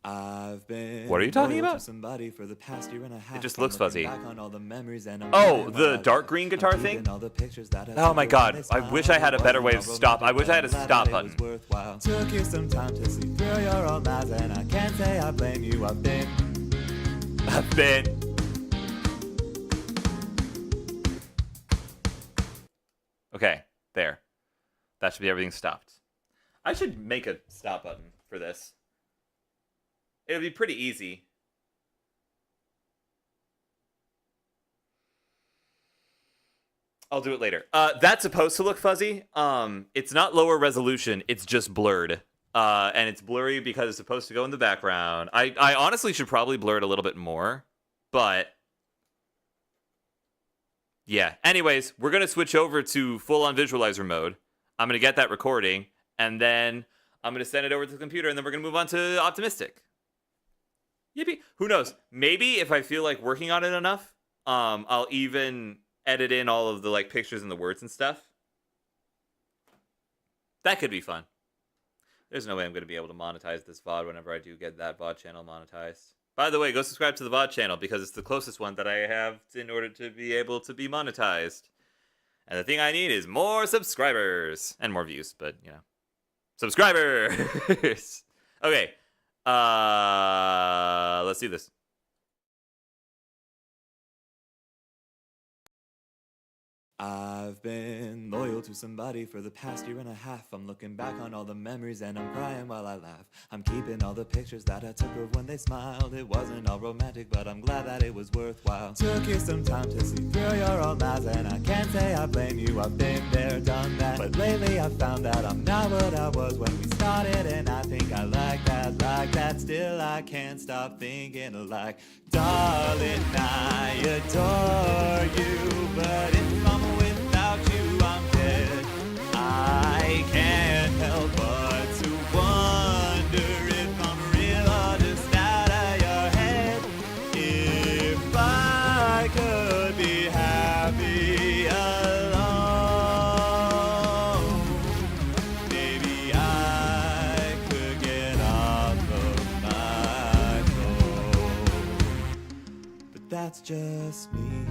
I've been What are you talking loyal to about? somebody for the past year and a half. It just I'm looks looking fuzzy. back on all the memories and I'm Oh, wondering the what I dark left. green I'm guitar keeping thing? all the pictures that I Oh my took God, when they I wish I had a smiled. better It way wasn't of all stop. I wish I had a romantic, stop but it was button. worthwhile. Took you some time to see through your own lies, and I can't say I blame you. I've been Okay, there. That should be everything stopped. I should make a stop button for this. It would be pretty easy. I'll do it later. That's supposed to look fuzzy. It's not lower resolution. It's just blurred. And it's blurry because it's supposed to go in the background. I honestly should probably blur it a little bit more, but Yeah. Anyways, we're going to switch over to full-on visualizer mode. I'm going to get that recording, and then I'm going to send it over to the computer, and then we're going to move on to Optimistic. Yippee. Who knows? Maybe if I feel like working on it enough, I'll even edit in all of the like pictures and the words and stuff. That could be fun. There's no way I'm going to be able to monetize this VOD whenever I do get that VOD channel monetized. By the way, go subscribe to the VOD channel because it's the closest one that I have in order to be able to be monetized. And the thing I need is more subscribers and more views, but you know, subscribers. Okay, let's do this. I've been loyal to somebody for the past year and a half. I'm looking back on all the memories and I'm crying while I laugh. I'm keeping all the pictures that I took of when they smiled. It wasn't all romantic, but I'm glad that it was worthwhile. Took you some time to see through your old lies, and I can't say I blame you, I've been there, done that. But lately I found that I'm not what I was when we started, and I think I like that. Still I can't stop thinking like, darling, I adore you, but if I'm without you, I'm dead. I can't help but to wonder if I'm real or just out of your head. If I could be happy alone, maybe I could get off of my phone. But that's just me.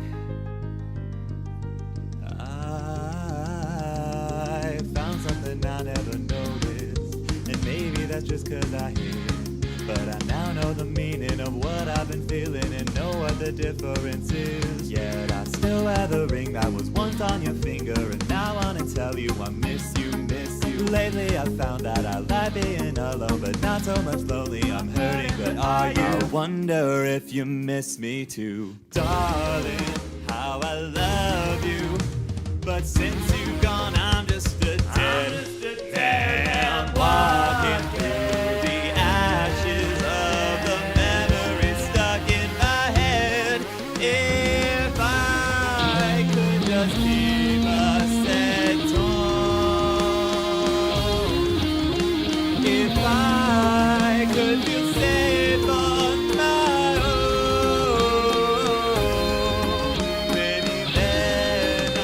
I found something I never noticed, and maybe that's just cause I hid it. But I now know the meaning of what I've been feeling and know what the difference is. Yet I still wear the ring that was once on your finger, and I wanna tell you I miss you, miss you. Lately I found that I like being alone, but not so much lonely. I'm hurting, but are you? I wonder if you miss me too. Darling, how I love you. But since you've gone, I'm just a dead man walking through the ashes of the memories stuck in my head. If I could just keep a set tone, if I could feel safe on my own, maybe then I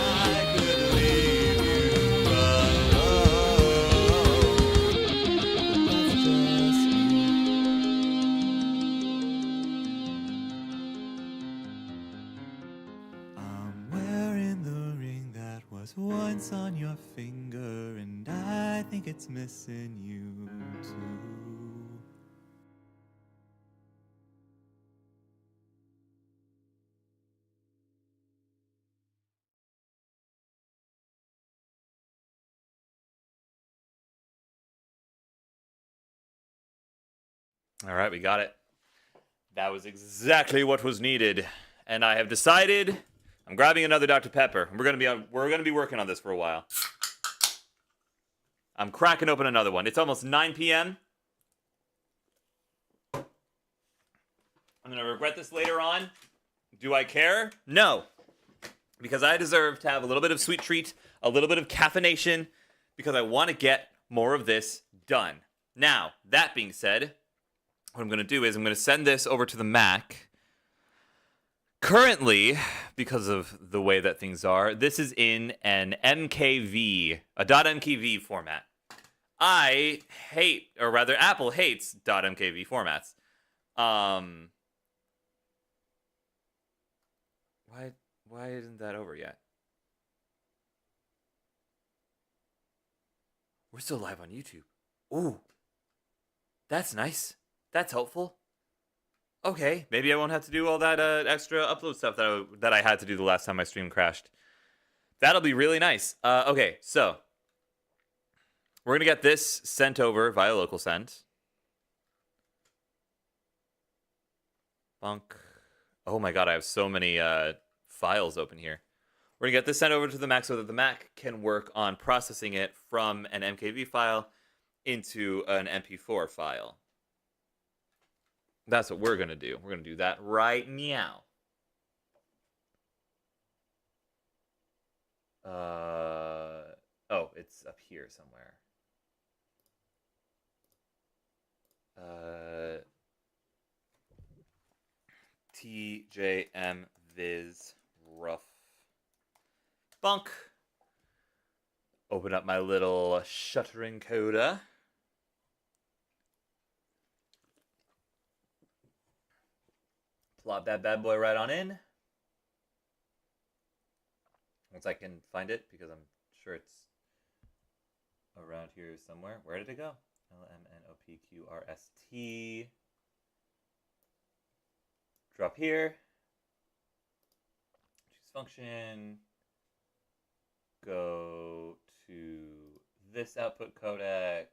could leave you alone. But that's just me. I'm wearing the ring that was once on your finger, and I think it's missing you too. All right, we got it. That was exactly what was needed, and I have decided I'm grabbing another Dr. Pepper. We're gonna be working on this for a while. I'm cracking open another one. It's almost 9 p.m. I'm gonna regret this later on. Do I care? No, because I deserve to have a little bit of sweet treat, a little bit of caffeination, because I want to get more of this done. Now, that being said, what I'm going to do is I'm going to send this over to the Mac. Currently, because of the way that things are, this is in an MKV, a .mkv format. I hate, or rather Apple hates .mkv formats. Why isn't that over yet? We're still live on YouTube. Ooh, that's nice. That's helpful. Okay, maybe I won't have to do all that extra upload stuff that I had to do the last time my stream crashed. That'll be really nice. Okay, so we're gonna get this sent over via local send. Bunk. Oh my god, I have so many files open here. We're gonna get this sent over to the Mac so that the Mac can work on processing it from an MKV file into an MP4 file. That's what we're gonna do. We're gonna do that right now. Oh, it's up here somewhere. TJM Viz Rough Bunk. Open up my little shuttering coda. Plop that bad boy right on in. Once I can find it, because I'm sure it's around here somewhere. Where did it go? LMNOPQRST. Drop here. Choose function. Go to this output codec.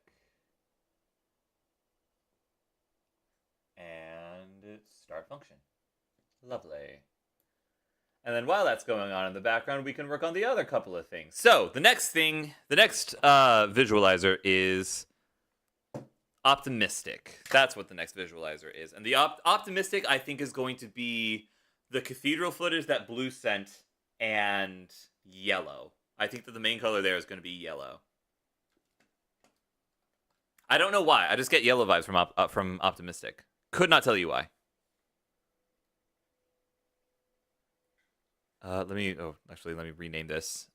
And start function. Lovely. And then while that's going on in the background, we can work on the other couple of things. So the next visualizer is optimistic. That's what the next visualizer is. And the optimistic, I think, is going to be the cathedral footage that Blue sent and yellow. I think that the main color there is going to be yellow. I don't know why. I just get yellow vibes from optimistic. Could not tell you why. Let me rename this.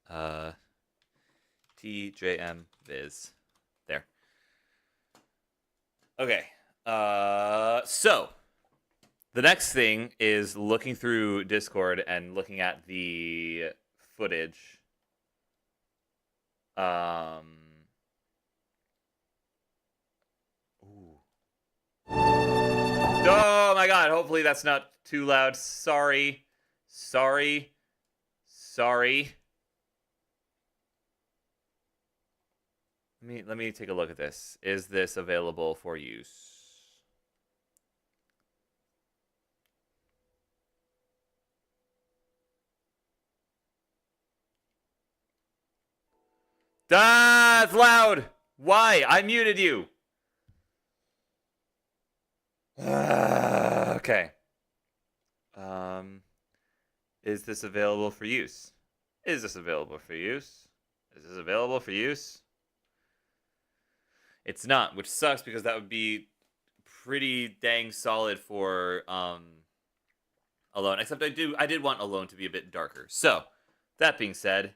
TJM Viz. There. Okay. So the next thing is looking through Discord and looking at the footage. Ooh. Oh my god, hopefully that's not too loud. Sorry. Let me take a look at this. Is this available for use? That's loud. Why? I muted you. Okay. Is this available for use? Is this available for use? Is this available for use? It's not, which sucks because that would be pretty dang solid for Alone. Except I did want Alone to be a bit darker. So, that being said,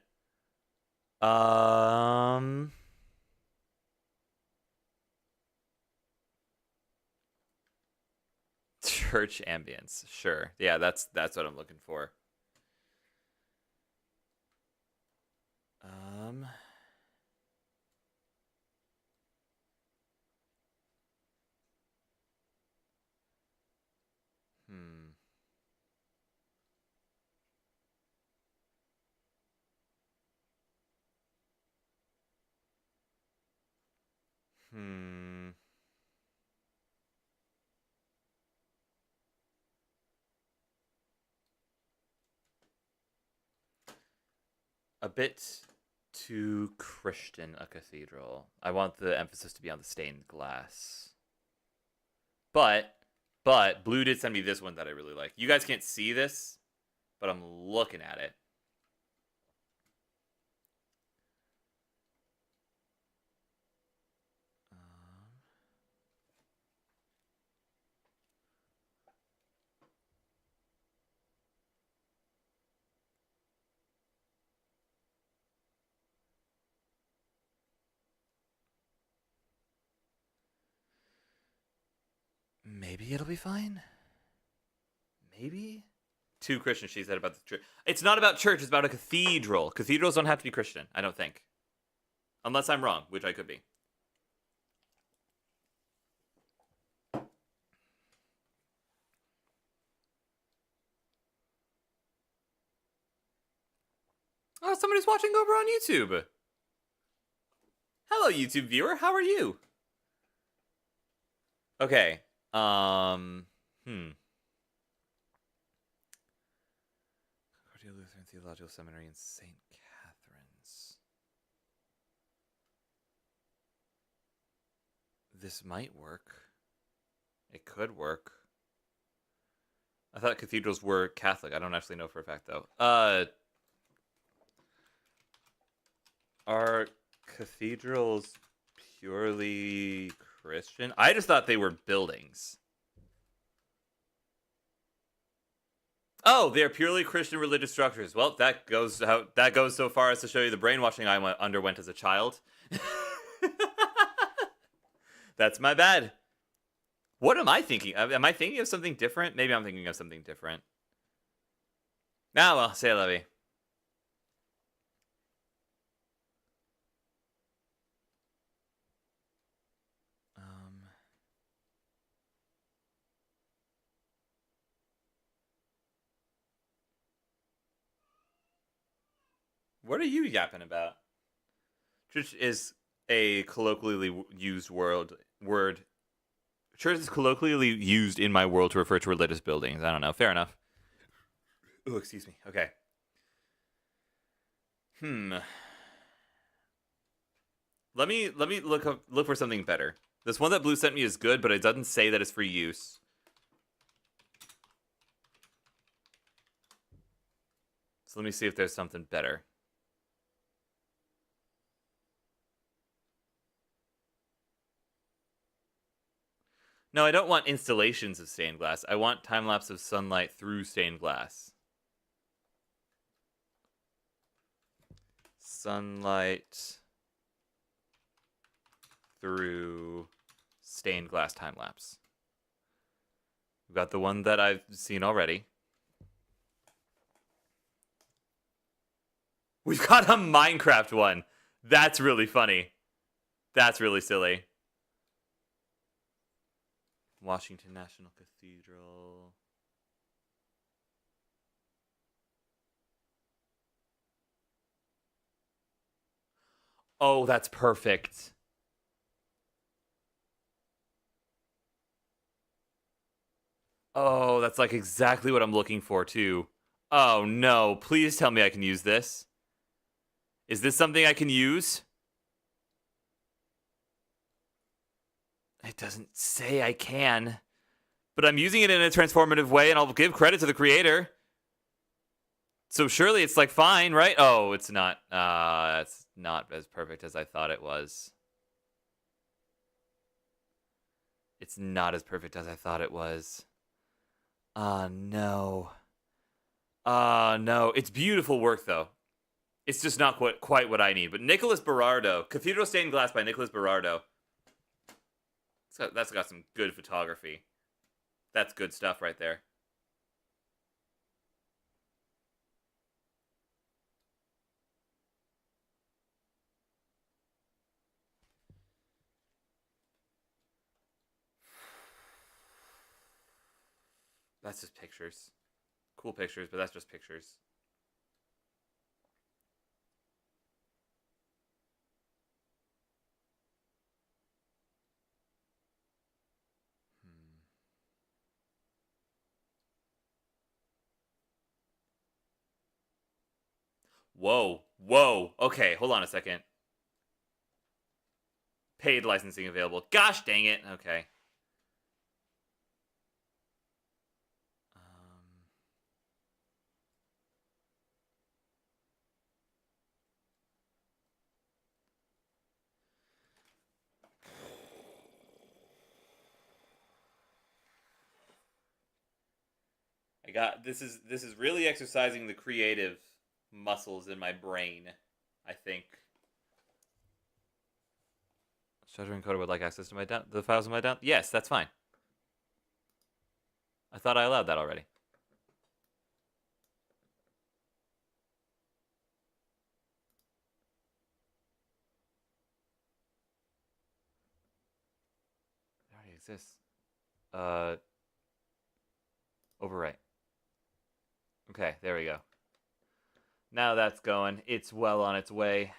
church ambience. Sure. Yeah, that's what I'm looking for. A bit too Christian a cathedral. I want the emphasis to be on the stained glass. But Blue did send me this one that I really like. You guys can't see this, but I'm looking at it. Maybe it'll be fine. Maybe? Too Christian, she said about the church. It's not about church, it's about a cathedral. Cathedrals don't have to be Christian, I don't think. Unless I'm wrong, which I could be. Oh, somebody's watching over on YouTube. Hello, YouTube viewer. How are you? Okay. Concordia Lutheran Theological Seminary in St. Catharines. This might work. It could work. I thought cathedrals were Catholic. I don't actually know for a fact, though. Are cathedrals purely Christian? I just thought they were buildings. Oh, they're purely Christian religious structures. Well, that goes so far as to show you the brainwashing I underwent as a child. That's my bad. What am I thinking? Am I thinking of something different? Maybe I'm thinking of something different. Ah, well, say Levy. What are you yapping about? Church is a colloquially used word. Church is colloquially used in my world to refer to religious buildings. I don't know. Fair enough. Oh, excuse me. Okay. Let me look for something better. This one that Blue sent me is good, but it doesn't say that it's for use. So let me see if there's something better. No, I don't want installations of stained glass. I want time-lapse of sunlight through stained glass. Sunlight through stained glass time-lapse. We've got the one that I've seen already. We've got a Minecraft one. That's really funny. That's really silly. Washington National Cathedral. Oh, that's perfect. Oh, that's like exactly what I'm looking for, too. Oh, no. Please tell me I can use this. Is this something I can use? It doesn't say I can. But I'm using it in a transformative way, and I'll give credit to the creator. So surely it's like fine, right? Oh, it's not. It's not as perfect as I thought it was. It's not as perfect as I thought it was. No. No. It's beautiful work, though. It's just not quite what I need. But Nicholas Berardo. Cathedral Stained Glass by Nicholas Berardo. That's got some good photography. That's good stuff right there. That's just pictures. Cool pictures, but that's just pictures. Whoa. Whoa. Okay, hold on a second. Paid licensing available. Gosh dang it. Okay. This is really exercising the creative muscles in my brain, I think. Shutter Encoder would like access to the files in my down. Yes, that's fine. I thought I allowed that already. It already exists. Overwrite. Okay, there we go. Now that's going. It's well on its way.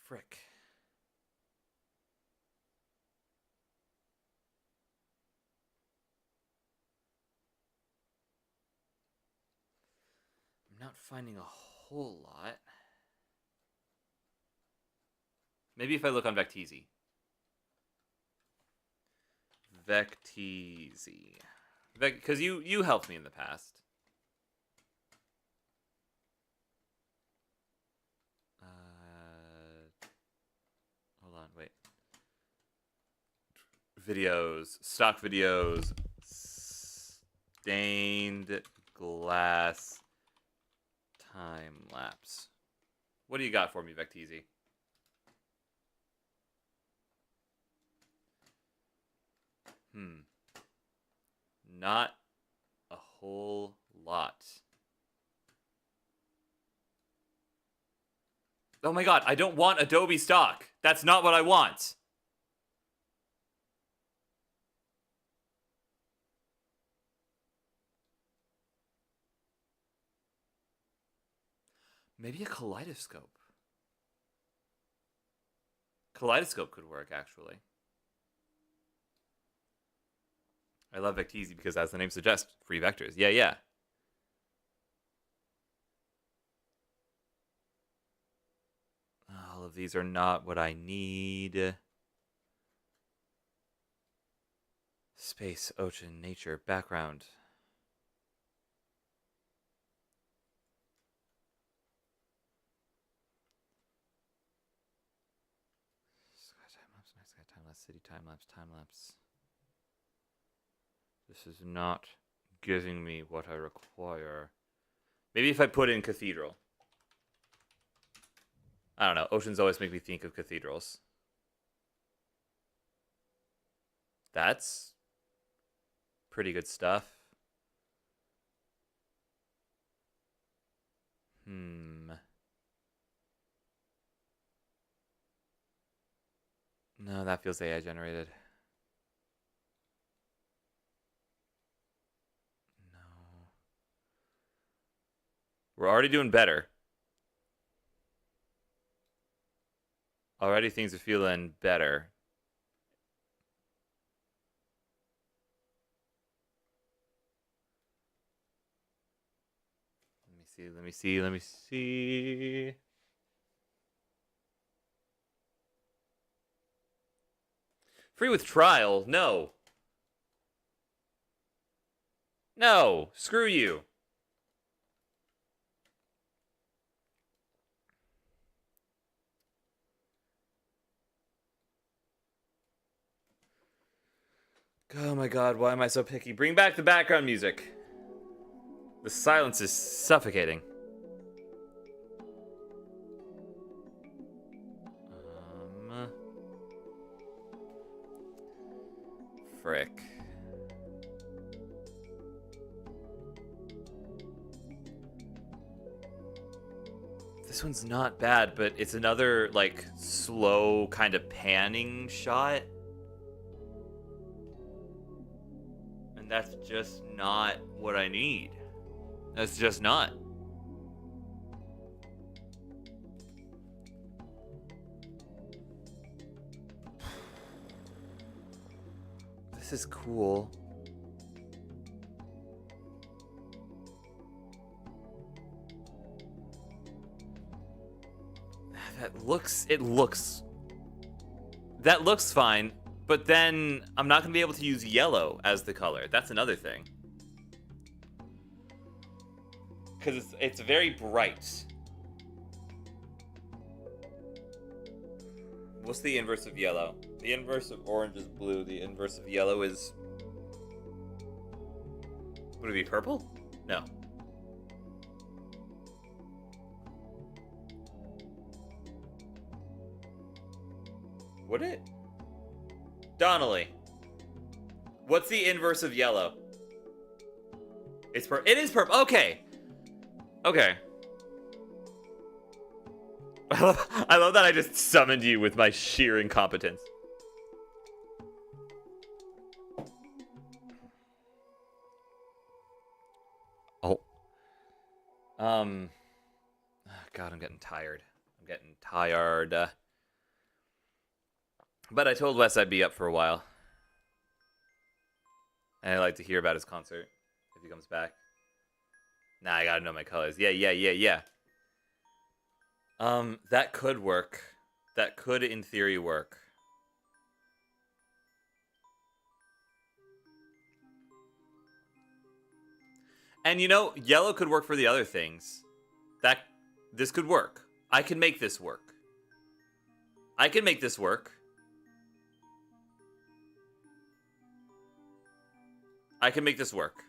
Frick. I'm not finding a whole lot. Maybe if I look on Vecteezy. Vecteezy. Because you helped me in the past. Hold on, wait. Videos, stock videos, stained glass time lapse. What do you got for me, Vecteezy? Not a whole lot. Oh my god, I don't want Adobe stock. That's not what I want. Maybe a kaleidoscope. Kaleidoscope could work, actually. I love Vecteezy because, as the name suggests, free vectors. Yeah, yeah. All of these are not what I need. Space, ocean, nature, background. Sky time-lapse, night sky time-lapse, city time-lapse, time-lapse. This is not giving me what I require. Maybe if I put in cathedral. I don't know. Oceans always make me think of cathedrals. That's pretty good stuff. No, that feels AI generated. No. We're already doing better. Already things are feeling better. Let me see. Free with trial? No. No, screw you. Oh my god, why am I so picky? Bring back the background music. The silence is suffocating. Frick. This one's not bad, but it's another, like, slow kind of panning shot. And that's just not what I need. That's just not. This is cool. That looks fine, but then I'm not gonna be able to use yellow as the color. That's another thing. Because it's very bright. What's the inverse of yellow? The inverse of orange is blue. The inverse of yellow is... Would it be purple? No. Would it? Donnelly. What's the inverse of yellow? It's purple. It is purple. Okay. Okay. I love that I just summoned you with my sheer incompetence. Oh. God, I'm getting tired. But I told Wes I'd be up for a while. And I'd like to hear about his concert if he comes back. Nah, I gotta know my colors. Yeah. That could work. That could, in theory, work. And you know, yellow could work for the other things. This could work. I can make this work. I can make this work. I can make this work.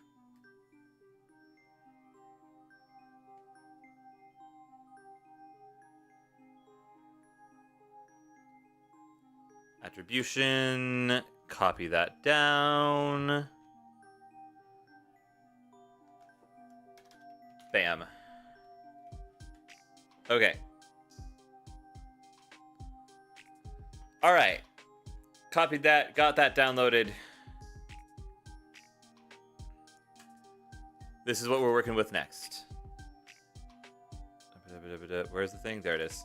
Attribution. Copy that down. Bam. Okay. All right. Copied that. Got that downloaded. This is what we're working with next. Where's the thing? There it is.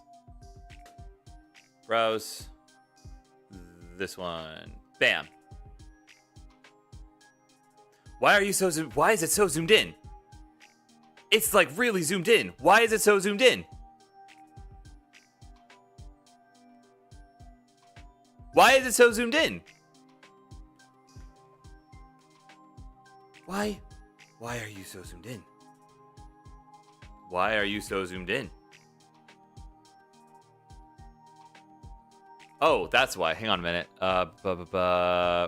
Browse. This one. Bam. Why are you so zoomed? Why is it so zoomed in? It's like really zoomed in. Why is it so zoomed in? Why is it so zoomed in? Why? Why are you so zoomed in? Why are you so zoomed in? Oh, that's why. Hang on a minute.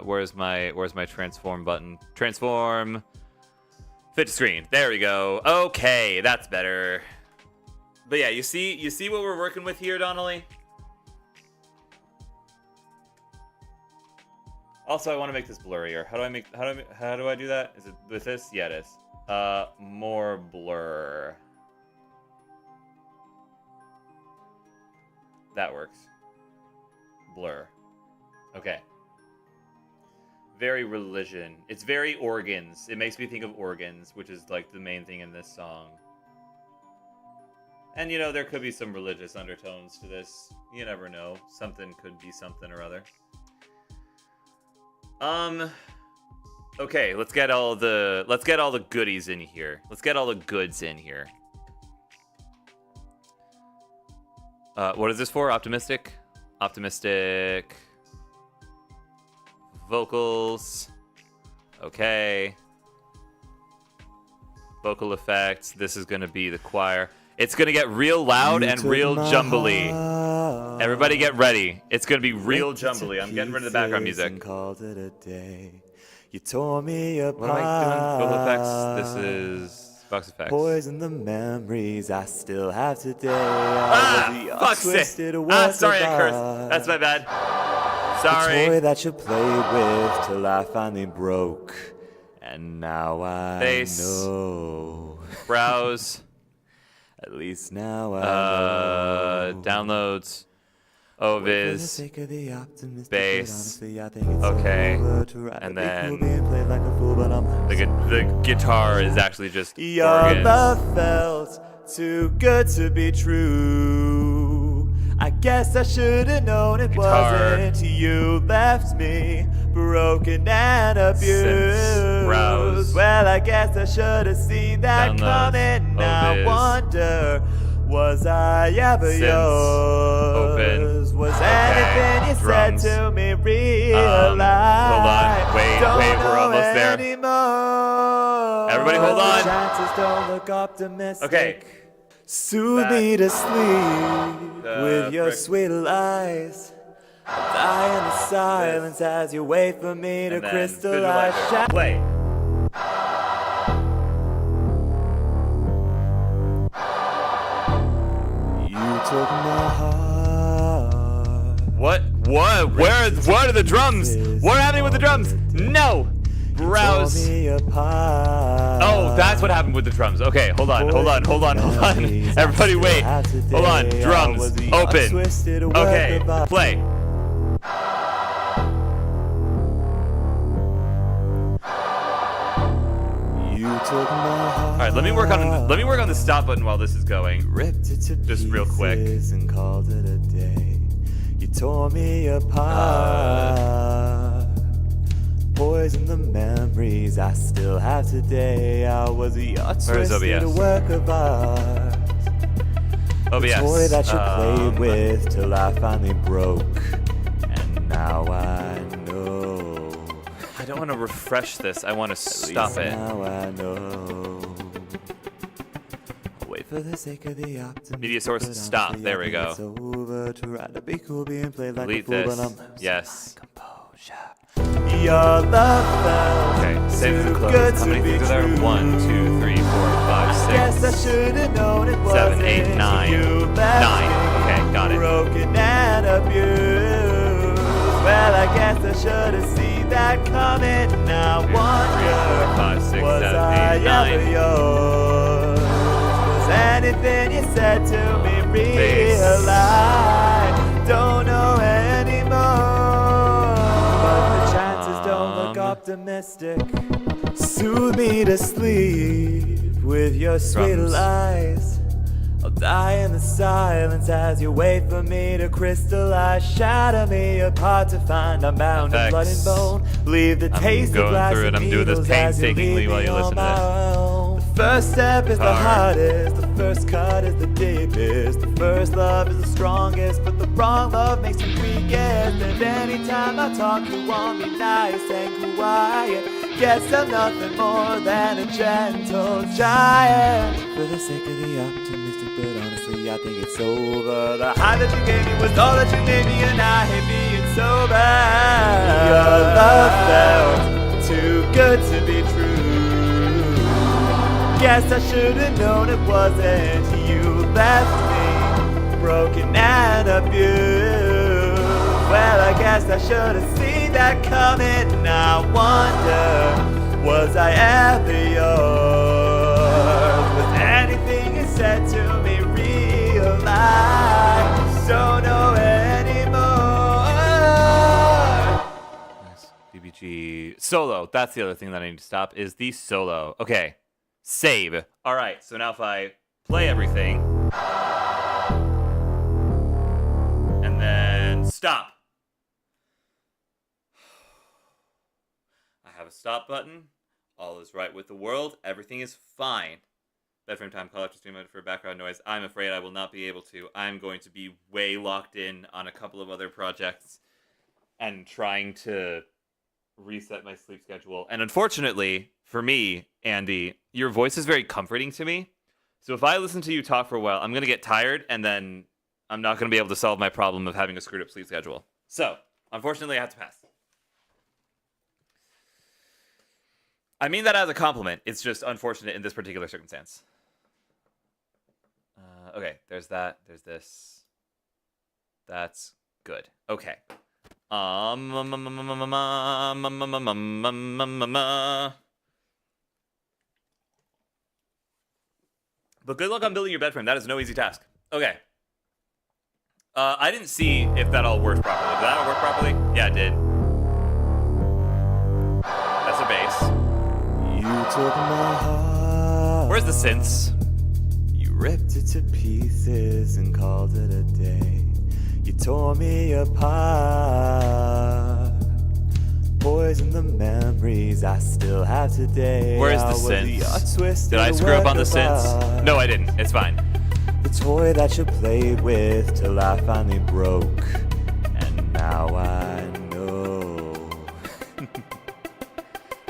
Where's my transform button? Transform. Fit to screen. There we go. Okay, that's better. But yeah, you see what we're working with here, Donnelly? Also, I want to make this blurrier. How do I do that? Is it with this? Yeah, it is. More blur. That works. Blur. Okay. Very religion. It's very organs. It makes me think of organs, which is like the main thing in this song. And you know, there could be some religious undertones to this. You never know. Something could be something or other. Okay, let's get all the goodies in here. Let's get all the goods in here. What is this for? Optimistic? Optimistic. Vocals. Okay. Vocal effects. This is gonna be the choir. It's gonna get real loud and real jumbly. Everybody get ready. It's gonna be real jumbly. I'm getting rid of the background music. Called it a day. You tore me apart. What am I doing? Vocal effects. This is box effects. Poison the memories I still have today. Fuck's sake. Sorry, I cursed. That's my bad. Sorry. The toy that you played with till I finally broke. And now I know. Browse. At least now I know. Downloads. Oviz. Bass. Bass. Okay. And then the guitar is actually just Your organs. love felt too good to be true. I guess I should have known it Guitar. wasn't you. Left me broken and abused. Browse. Well, I guess I should have seen that Downloads. coming. I Oviz. wonder, was I ever Synths. yours? Open. Was Okay. anything you Drums. said to me real? Hold on. Wait, Don't we're know almost there. anymore. Everybody hold The on. chances don't look optimistic. Okay. Soothe me to sleep with your frick. sweet lies. I'll die in the silence as you wait for me to And then crystallize. visualizer. Play. You took my heart. What? Where are the drums? What happened with the drums? No. Browse. Tore me apart. Oh, that's what happened with the drums. Okay, hold on. Everybody wait. Hold on. Drums. Open. Okay, play. You took my heart. All right, let me work on the stop button while this is going. Ripped it to Just real quick. pieces and called it a day. You tore me apart. Poison the memories I still have today. I was your Where's twisted OBS? work of art. OBS. Toy that you played with till I finally broke. And now I know. I don't want to refresh this. I want to At stop least it. Now I know. for the sake of the optimism. Media sources, stop. There we go. It's over to try to be cool, being played like Delete a fool, this. but I'm losing Yes. my composure. Your love felt Okay, save too the good close. How to many be things are there? true. 1, 2, 3, 4, 5, 6. Guess I should have known it was 7, 8, 9. You left 9. Okay, got it. broken and abused. Well, I guess I should have seen that coming. Now I 4, wonder, 5, 6, was 7, I 8, ever 9. yours? Was anything you said to me Face. real? I don't know anymore. But the chances don't look optimistic. Soothe me to sleep with your sweet Drums. lies. I'll die in the silence as you wait for me to crystallize. Shatter me apart to find I'm bound in blood and Effects. bone. Leave the I'm taste of going glass through it. and I'm doing this needles as you painstakingly leave while me you listen on to it. my own. The first step is the Hard. hardest. The first cut is the deepest. The first love is the strongest, but the wrong love makes you weakest. And anytime I talk, you want me nice and quiet. Guess I'm nothing more than a gentle giant. For the sake of the optimistic, but honestly, I think it's over. The high that you gave me was all that you made me, and I hate being sober. Your love felt too good to be true. Guess I should have known it wasn't. You left me broken and abused. Well, I guess I should have seen that coming. I wonder, was I ever yours? Was anything you said to me real? I don't know anymore. Nice. BBG solo. That's the other thing that I need to stop is the solo. Okay. Save. All right. So now if I play everything and then stop. I have a stop button. All is right with the world. Everything is fine. Bedframe time call after stream mode for background noise. I'm afraid I will not be able to. I'm going to be way locked in on a couple of other projects and trying to reset my sleep schedule. And unfortunately, for me, Andy, your voice is very comforting to me. So if I listen to you talk for a while, I'm going to get tired, and then I'm not going to be able to solve my problem of having a screwed up sleep schedule. So, unfortunately, I have to pass. I mean that as a compliment. It's just unfortunate in this particular circumstance. Okay, there's that. There's this. That's good. Okay. But good luck on building your bed frame. That is no easy task. Okay. I didn't see if that all worked properly. Did that all work properly? Yeah, it did. That's a bass. You took my heart. Where's the synths? You ripped it to pieces and called it a day. You tore me apart. Poisoned the memories I still have today. Where's the I was synths? your twisted Did I screw up on the work of synths? art. No, I didn't. It's fine. The toy that you played with till I finally broke. And now I know.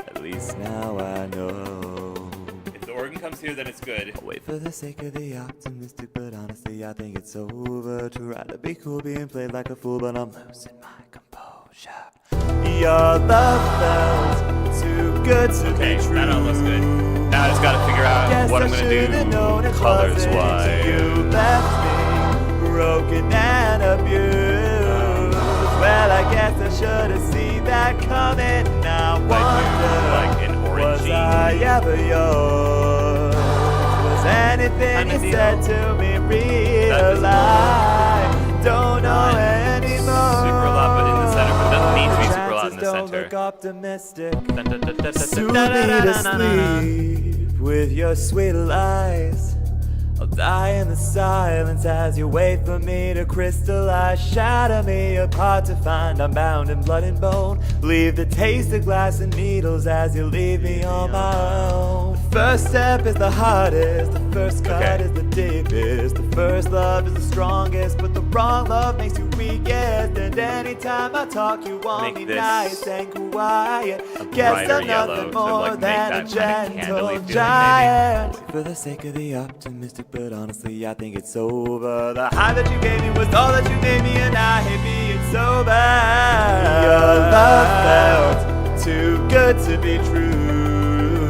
At least now I know. If the organ comes here, then it's good. I'll wait for the sake of the optimistic, but honestly I think it's over. Try to be cool, being played like a fool, but I'm losing my composure. Your love felt too good to Okay, be true. that all looks good. Now I just gotta figure out Guess what I I'm gonna should've known do it colors wasn't. wise. You left me broken and abused. Well, I guess I should have seen that coming. Now I wonder, like an was orangey. I ever yours? Was anything I'm a you deal. said to me real? That I don't know anymore. super lot, but in the center, but it doesn't need to be super lot in the Chances don't center. look optimistic. Dun, dun, dun, dun, Soothe dun, me dun, to dun, dun, dun, dun. sleep with your sweet lies. I'll die in the silence as you wait for me to crystallize. Shatter me apart to find I'm bound in blood and bone. Leave the taste of glass and needles as you leave me on my own. The first step is the hardest. The first cut Okay. is the deepest. The first love is the strongest, but the wrong love makes you weakest. And And anytime I talk, you want Make me this nice and quiet. a Guess brighter I'm yellow nothing to, more like, make than a that kinda candly gentle feeling, maybe. giant. For the sake of the optimistic, but honestly, I think it's over. The high that you gave me was all that you gave me, and I hate being sober. Your love felt too good to be true.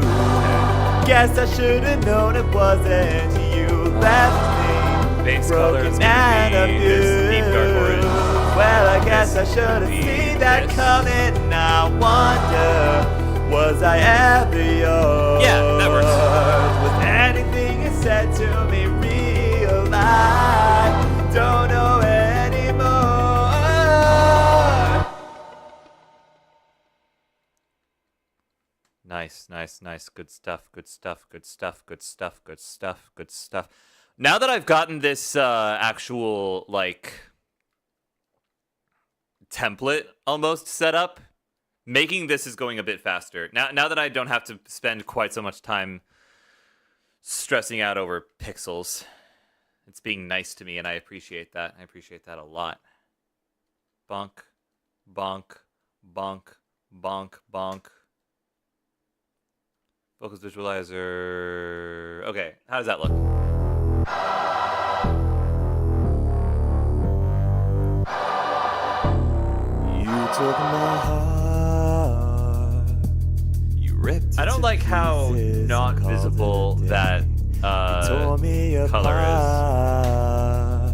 Guess I should've known it wasn't you. Left me Base color is broken gonna and be this deep dark abused. orange. Well, I guess I This should've would be seen that this. coming. I wonder, was I ever yours? Yeah, that works. Was anything you said to me real? I don't know anymore. Nice, nice, nice. Good stuff, good stuff, good stuff, good stuff, good stuff, good stuff. Now that I've gotten this actual, like, template almost set up, making this is going a bit faster. Now that I don't have to spend quite so much time stressing out over pixels, it's being nice to me, and I appreciate that. I appreciate that a lot. Bonk, bonk, bonk, bonk, bonk. Focus visualizer. Okay, how does that look? You took my heart. You ripped it I don't to like how pieces not and called visible it a that day. Tore me color apart.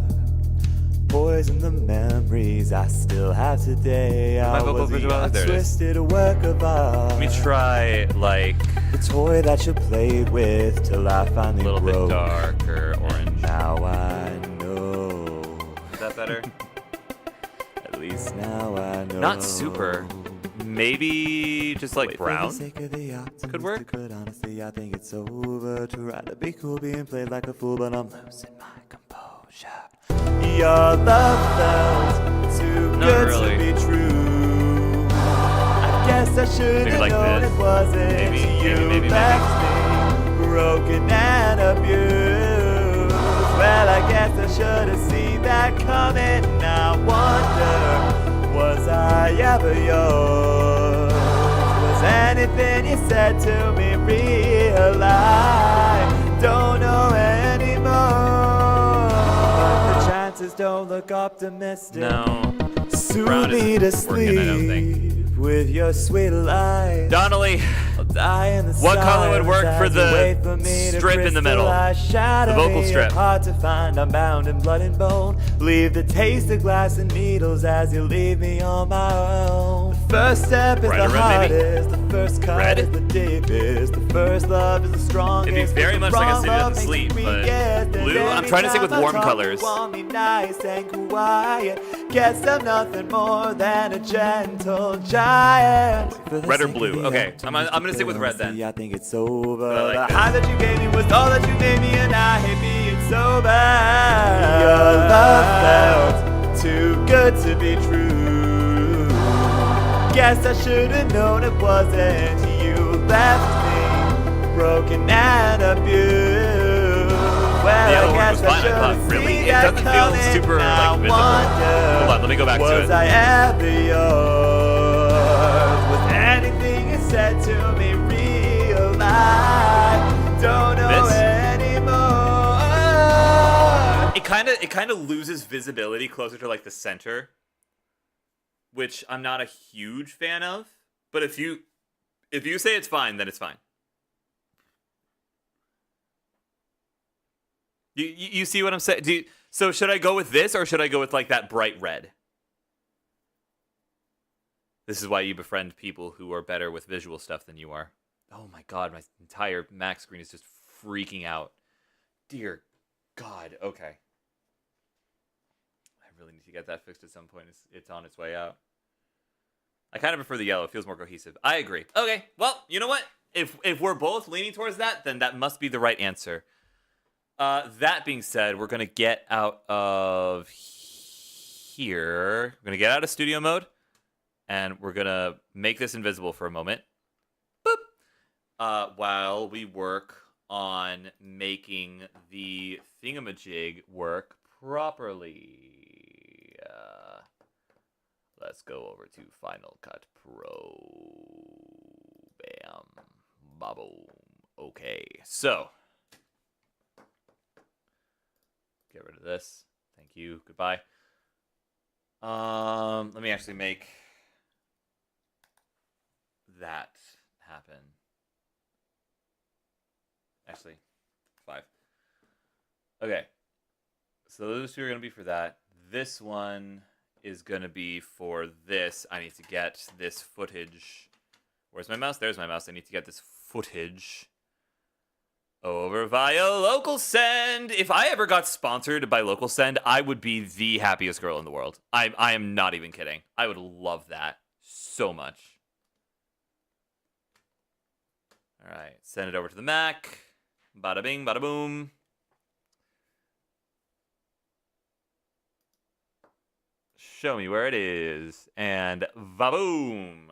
Poison the memories I still have today. My I vocal was a visualizer, young, there it is. twisted work of art. Let me try, like, The toy that you played with till I a finally little bit broke. darker orange. Now I know. Is that better? At least now I know. Not super. Maybe just like Wait, brown? For the sake of the optimistic, Could work. But honestly, I think it's over. Try to be cool, being played like a fool, but I'm losing my composure. Your love felt too Not good really. to be true. I guess I should Maybe have like known this. it wasn't Maybe, you. maybe. Left me broken and abused. Well, I guess I should have seen that coming. I wonder, was I ever yours? Was anything you said to me real? I don't know anymore. But the chances don't look optimistic. No. Soon Brown me to isn't working, I don't think. sleep with your sweet lies. Donnelly, I'll die in the What color would work silence for as the you wait for me to strip in the middle? crystallize. Shadow The vocal me strip. hard to find. I'm bound in blood and bone. Leave the taste of glass and needles as you leave me on my own. The first step is Red or the red, maybe? hardest. The first cut Red? is the deepest. The first love is the strongest. It'd be very The much like a wrong city doesn't love makes sleep, me but weakest. And blue? I'm trying to stick with anytime I warm talk, colors. you want me nice and quiet. Guess I'm nothing more than a gentle giant. Red or blue? Okay, I'm gonna stick with red then. I think it's over. I like The this. high that you gave me was all that you gave me, and I hate being sober. Your love felt too good to be true. Guess I should have known it wasn't you. Left me broken and abused. Well, The other I one guess was fine, I should thought. have Really? seen It that doesn't feel coming. super, like, I visible. wonder, Hold on, let me go back to was it. I ever yours? Was anything you said to me real? I don't know This? anymore. It kind of loses visibility closer to like the center, which I'm not a huge fan of. But if you say it's fine, then it's fine. You see what I'm saying? So should I go with this or should I go with like that bright red? This is why you befriend people who are better with visual stuff than you are. Oh my god, my entire Mac screen is just freaking out. Dear God, okay. I really need to get that fixed at some point. It's on its way out. I kind of prefer the yellow. It feels more cohesive. I agree. Okay, well, you know what? If we're both leaning towards that, then that must be the right answer. That being said, we're going to get out of here. We're going to get out of studio mode, and we're going to make this invisible for a moment. Boop. While we work on making the thingamajig work properly. Let's go over to Final Cut Pro. Bam. Baboom. Okay, so. Get rid of this. Thank you. Goodbye. Let me actually make that happen. Actually, 5. Okay. So those two are going to be for that. This one is going to be for this. I need to get this footage. Where's my mouse? There's my mouse. I need to get this footage over via Local Send. If I ever got sponsored by Local Send, I would be the happiest girl in the world. I am not even kidding. I would love that so much. All right, send it over to the Mac. Bada bing, bada boom. Show me where it is. And vaboom.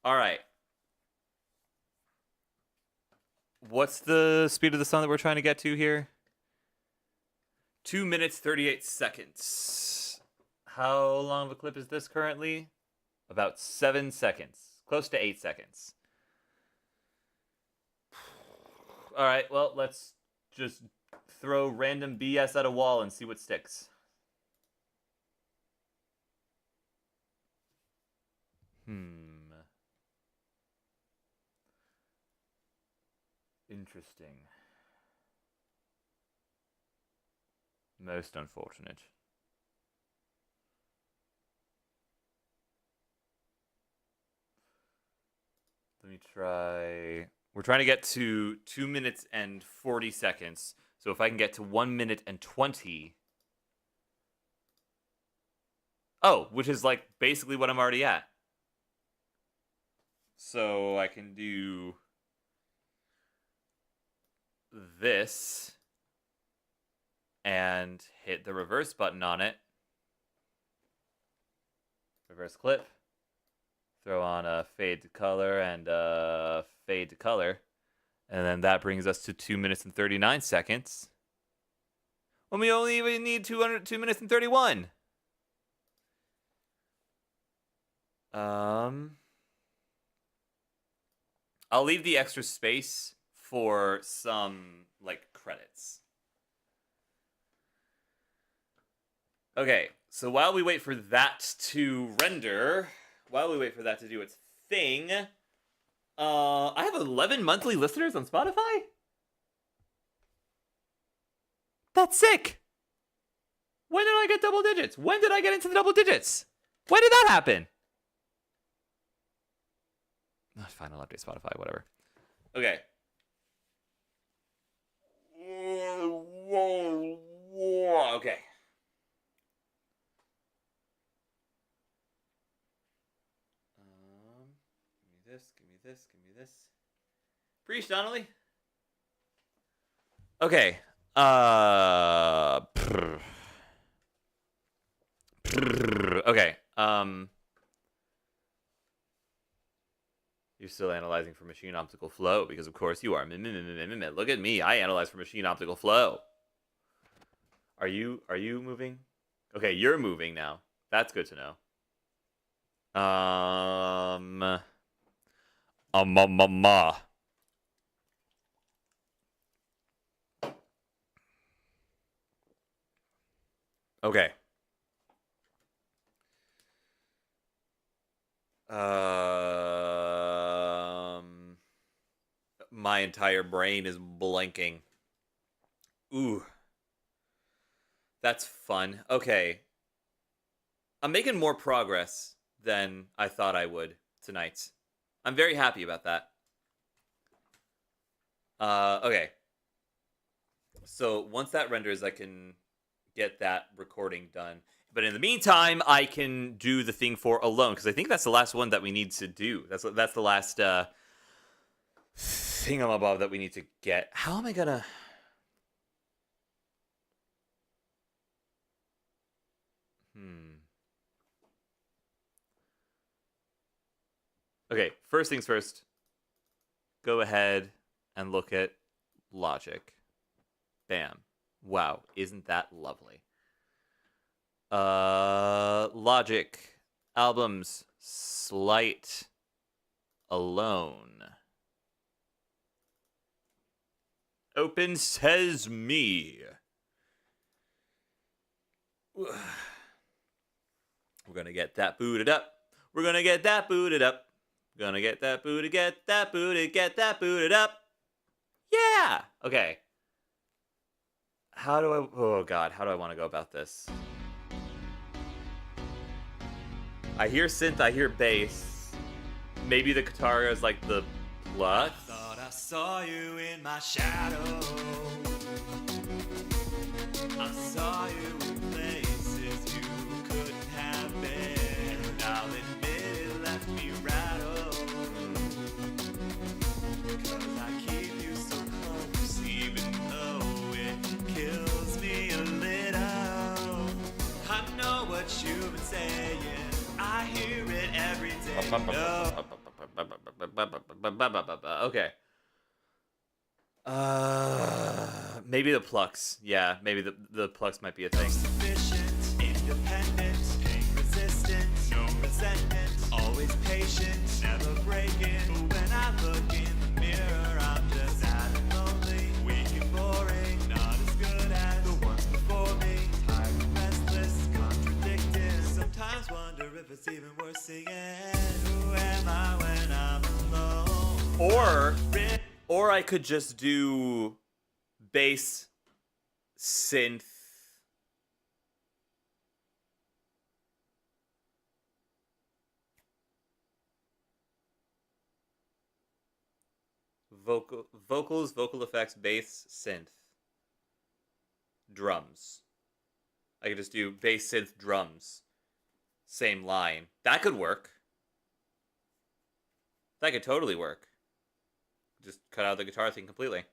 All right. What's the speed of the sound that we're trying to get to here? 2 minutes, 38 seconds. How long of a clip is this currently? About 7 seconds. Close to 8 seconds. All right, well, let's just throw random BS at a wall and see what sticks. Interesting. Most unfortunate. Let me try. We're trying to get to 2 minutes and 40 seconds. So if I can get to 1 minute and 20. Oh, which is like basically what I'm already at. So I can do this and hit the reverse button on it. Reverse clip. Throw on a fade to color and a fade to color. And then that brings us to 2 minutes and 39 seconds. When we only even need 2 minutes and 31. I'll leave the extra space for some, like, credits. Okay, so while we wait for that to render, while we wait for that to do its thing, I have 11 monthly listeners on Spotify? That's sick! When did I get double digits? When did I get into the double digits? When did that happen? Fine, I'll update Spotify, whatever. Okay. Okay. Give me this, give me this, give me this. Preach, Donnelly. Okay. Okay. You're still analyzing for machine optical flow, because of course you are. Look at me. I analyze for machine optical flow. Are you moving? Okay, you're moving now. That's good to know. Okay. My entire brain is blanking. Ooh. That's fun. Okay. I'm making more progress than I thought I would tonight. I'm very happy about that. Okay. So once that renders, I can get that recording done. But in the meantime, I can do the thing for Alone, because I think that's the last one that we need to do. That's the last thingamabob that we need to get. How am I gonna... Okay, first things first. Go ahead and look at Logic. Bam. Wow, isn't that lovely? Logic. Albums. Slight. Alone. Open Sesame. We're gonna get that booted up. We're gonna get that booted up. Gonna get that booted, get that booted up. Yeah! Okay. How do I... Oh, God. How do I want to go about this? I hear synth, I hear bass. Maybe the guitar is like the plus? Thought I saw you in my shadow. I saw you in places you couldn't have been. And I'll admit it left me rattled. 'Cause I keep you so close, even though it kills me a little. I know what you've been saying. I hear it every day. No. Okay. Maybe the Plux. Yeah, maybe the Plux might be a thing. Sufficient, independent, pain resistant, no resentment, always patient, never breaking. But when I look in the mirror, I'm just sad and lonely, weak and boring, not as good as the ones before me. Tired and restless, contradicting. Sometimes wonder if it's even worth singing. Who am I when I'm alone? Or I could just do bass, synth, vocals, vocal effects, bass, synth, drums. I could just do bass, synth, drums. Same line. That could work. That could totally work. Just cut out the guitar thing completely.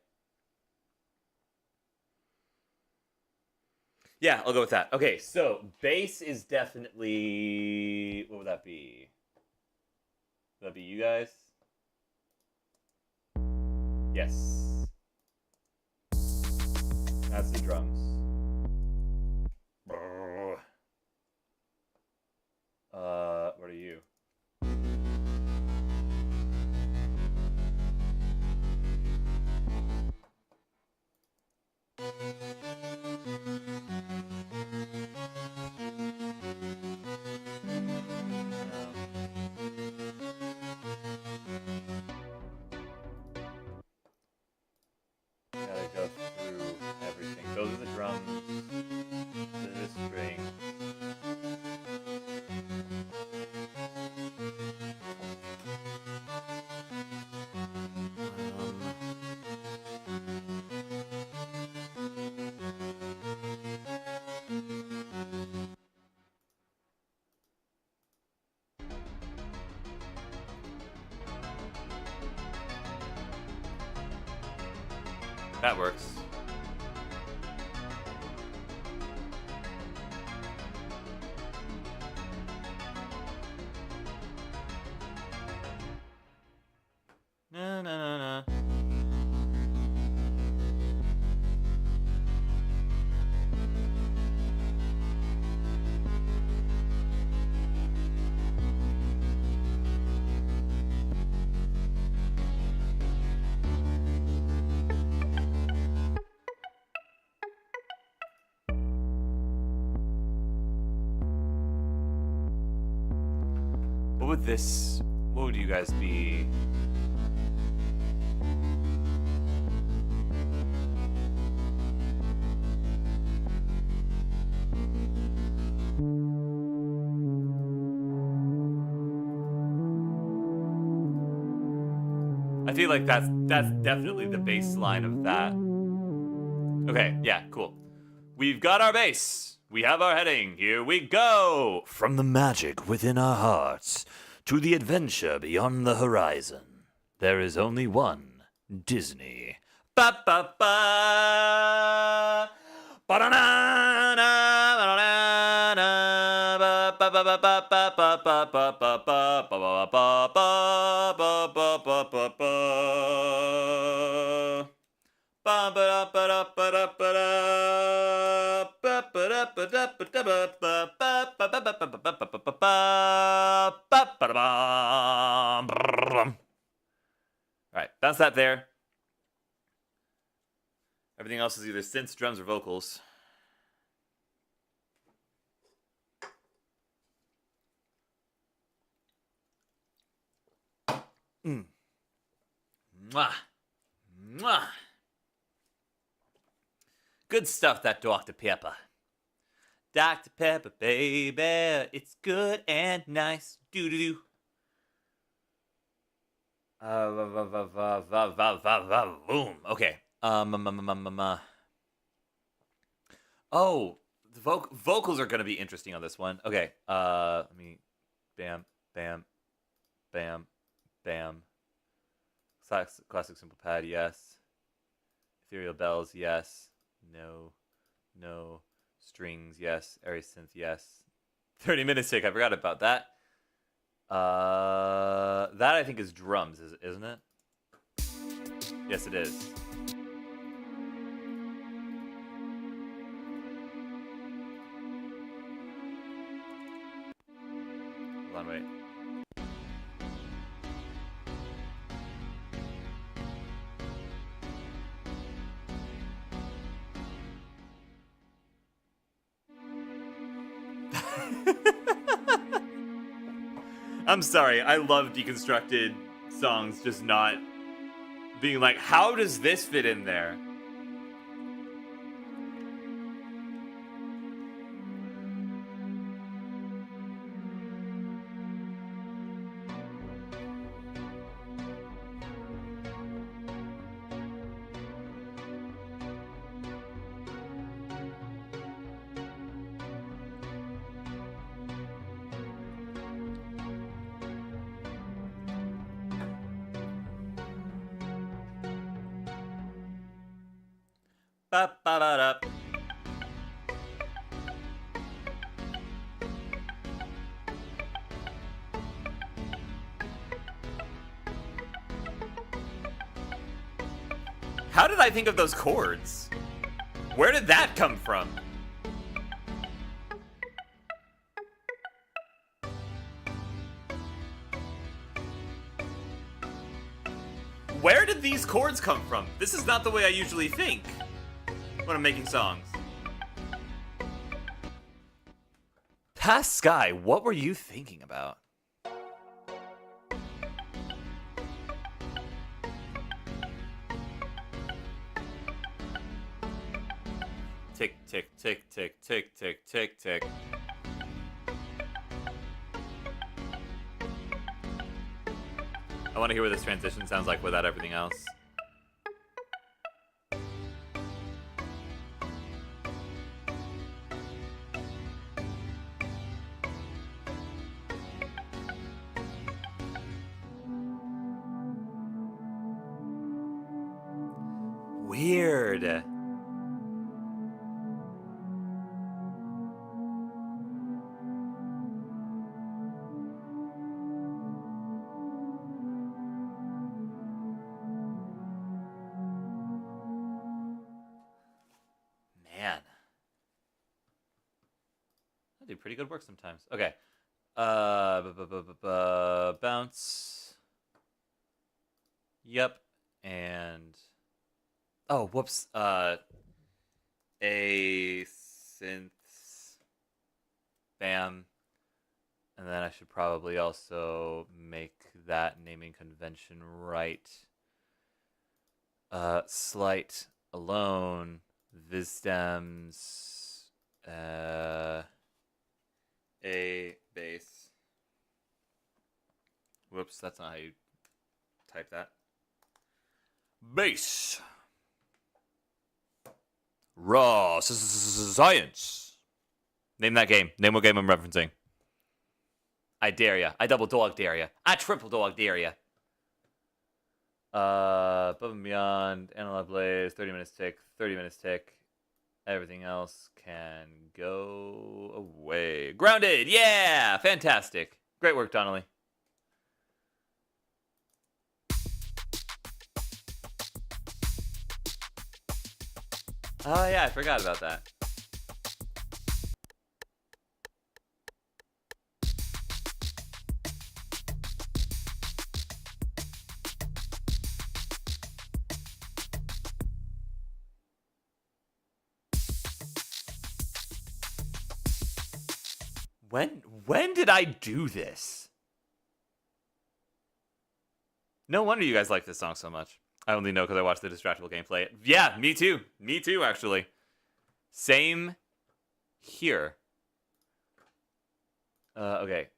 Yeah, I'll go with that. Okay, so bass is definitely... What would that be? Would that be you guys? Yes. That's the drums. What are you? Gotta go through everything. Those are the drums. This is the string. That works. Na na na na. What would you guys be? I feel like that's definitely the bass line of that. Okay, yeah, cool. We've got our bass. We have our heading. Here we go. From the magic within our hearts to the adventure beyond the horizon, there is only one Disney. Ba ba ba. Ba da na na ba da na ba ba ba ba ba ba ba ba ba ba ba ba ba ba ba ba ba ba. Ba ba da ba da ba da ba da ba ba da ba da ba da ba ba right, bounce that there. Everything else is either synths, drums, or vocals. Mwah. Mwah. Good stuff, that Dr. Pepper. Dr. Pepper, baby, it's good and nice. Doo-doo-doo. Boom. Okay. Oh, the vocals are going to be interesting on this one. Okay. Let me. Bam, bam, bam, bam. Classic simple pad, yes. Ethereal bells, yes. No. No. Strings, yes. Airy synth, yes. 30 minutes tick, I forgot about that. That I think is drums, isn't it? Yes, it is. Hold on, wait. I'm sorry, I love deconstructed songs just not being like, how does this fit in there? Ba-ba-ba-da. How did I think of those chords? Where did that come from? Where did these chords come from? This is not the way I usually think when I'm making songs. Past Sky, what were you thinking about? Tick, tick, tick, tick, tick, tick, tick, tick. I want to hear what this transition sounds like without everything else. Weird. Man. I do pretty good work sometimes. Okay. Bounce. Yep. And oh, whoops. A synths. Bam. And then I should probably also make that naming convention right. Slight alone. Visstems. A bass. Whoops, that's not how you type that. Bass. Raw science. Name that game. Name what game I'm referencing. I dare ya. I double dog dare ya. I triple dog dare ya. Above and Beyond, Analog Blaze, 30 minutes tick, 30 minutes tick. Everything else can go away. Grounded, yeah! Fantastic. Great work, Donnelly. Oh, yeah, I forgot about that. When did I do this? No wonder you guys like this song so much. I only know because I watched the Distractable gameplay. Yeah, me too. Me too, actually. Same here. Okay.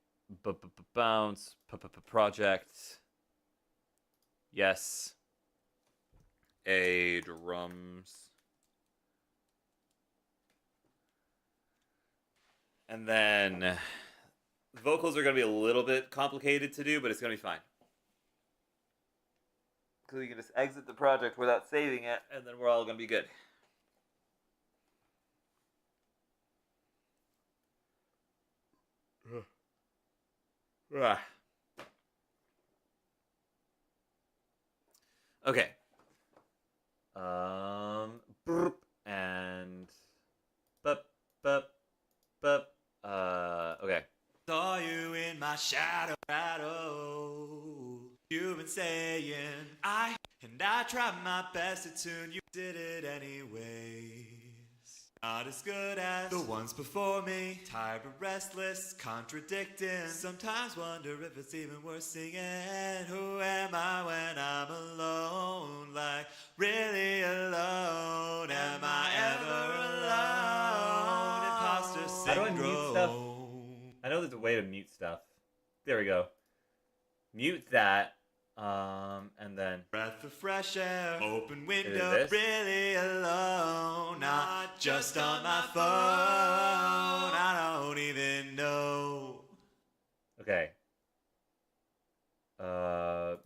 Bounce. Project. Yes. A drums. And then vocals are going to be a little bit complicated to do, but it's going to be fine. Because you can just exit the project without saving it, and then we're all going to be good. Okay. And okay. Saw you in my shadow. You've been saying and I tried my best to tune you. Did it anyways. Not as good as the ones before me. Tired but restless, contradicting. Sometimes wonder if it's even worth singing. Who am I when I'm alone? Like, really alone? Am I ever alone? Imposter syndrome. How do I mute stuff? I know there's a way to mute stuff. There we go. Mute that. And then breath of fresh air, open window, this? really alone, not just on my phone. I don't even know. Okay.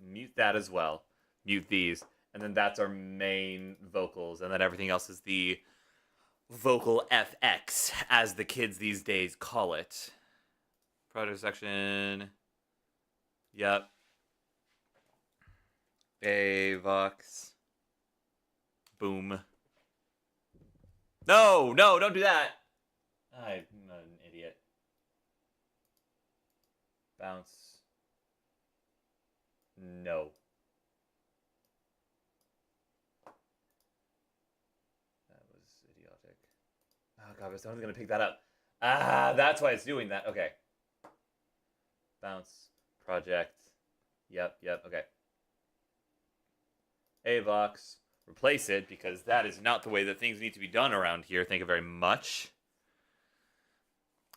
Mute that as well. Mute these. And then that's our main vocals. And then everything else is the vocal FX, as the kids these days call it. Project section. Yep. Vox. Boom. No, don't do that. I'm an idiot. Bounce. No. That was idiotic. Oh god, but someone's gonna pick that up. Ah, that's why it's doing that. Okay. Bounce. Project. Yep, okay. Avox. Replace it, because that is not the way that things need to be done around here. Thank you very much.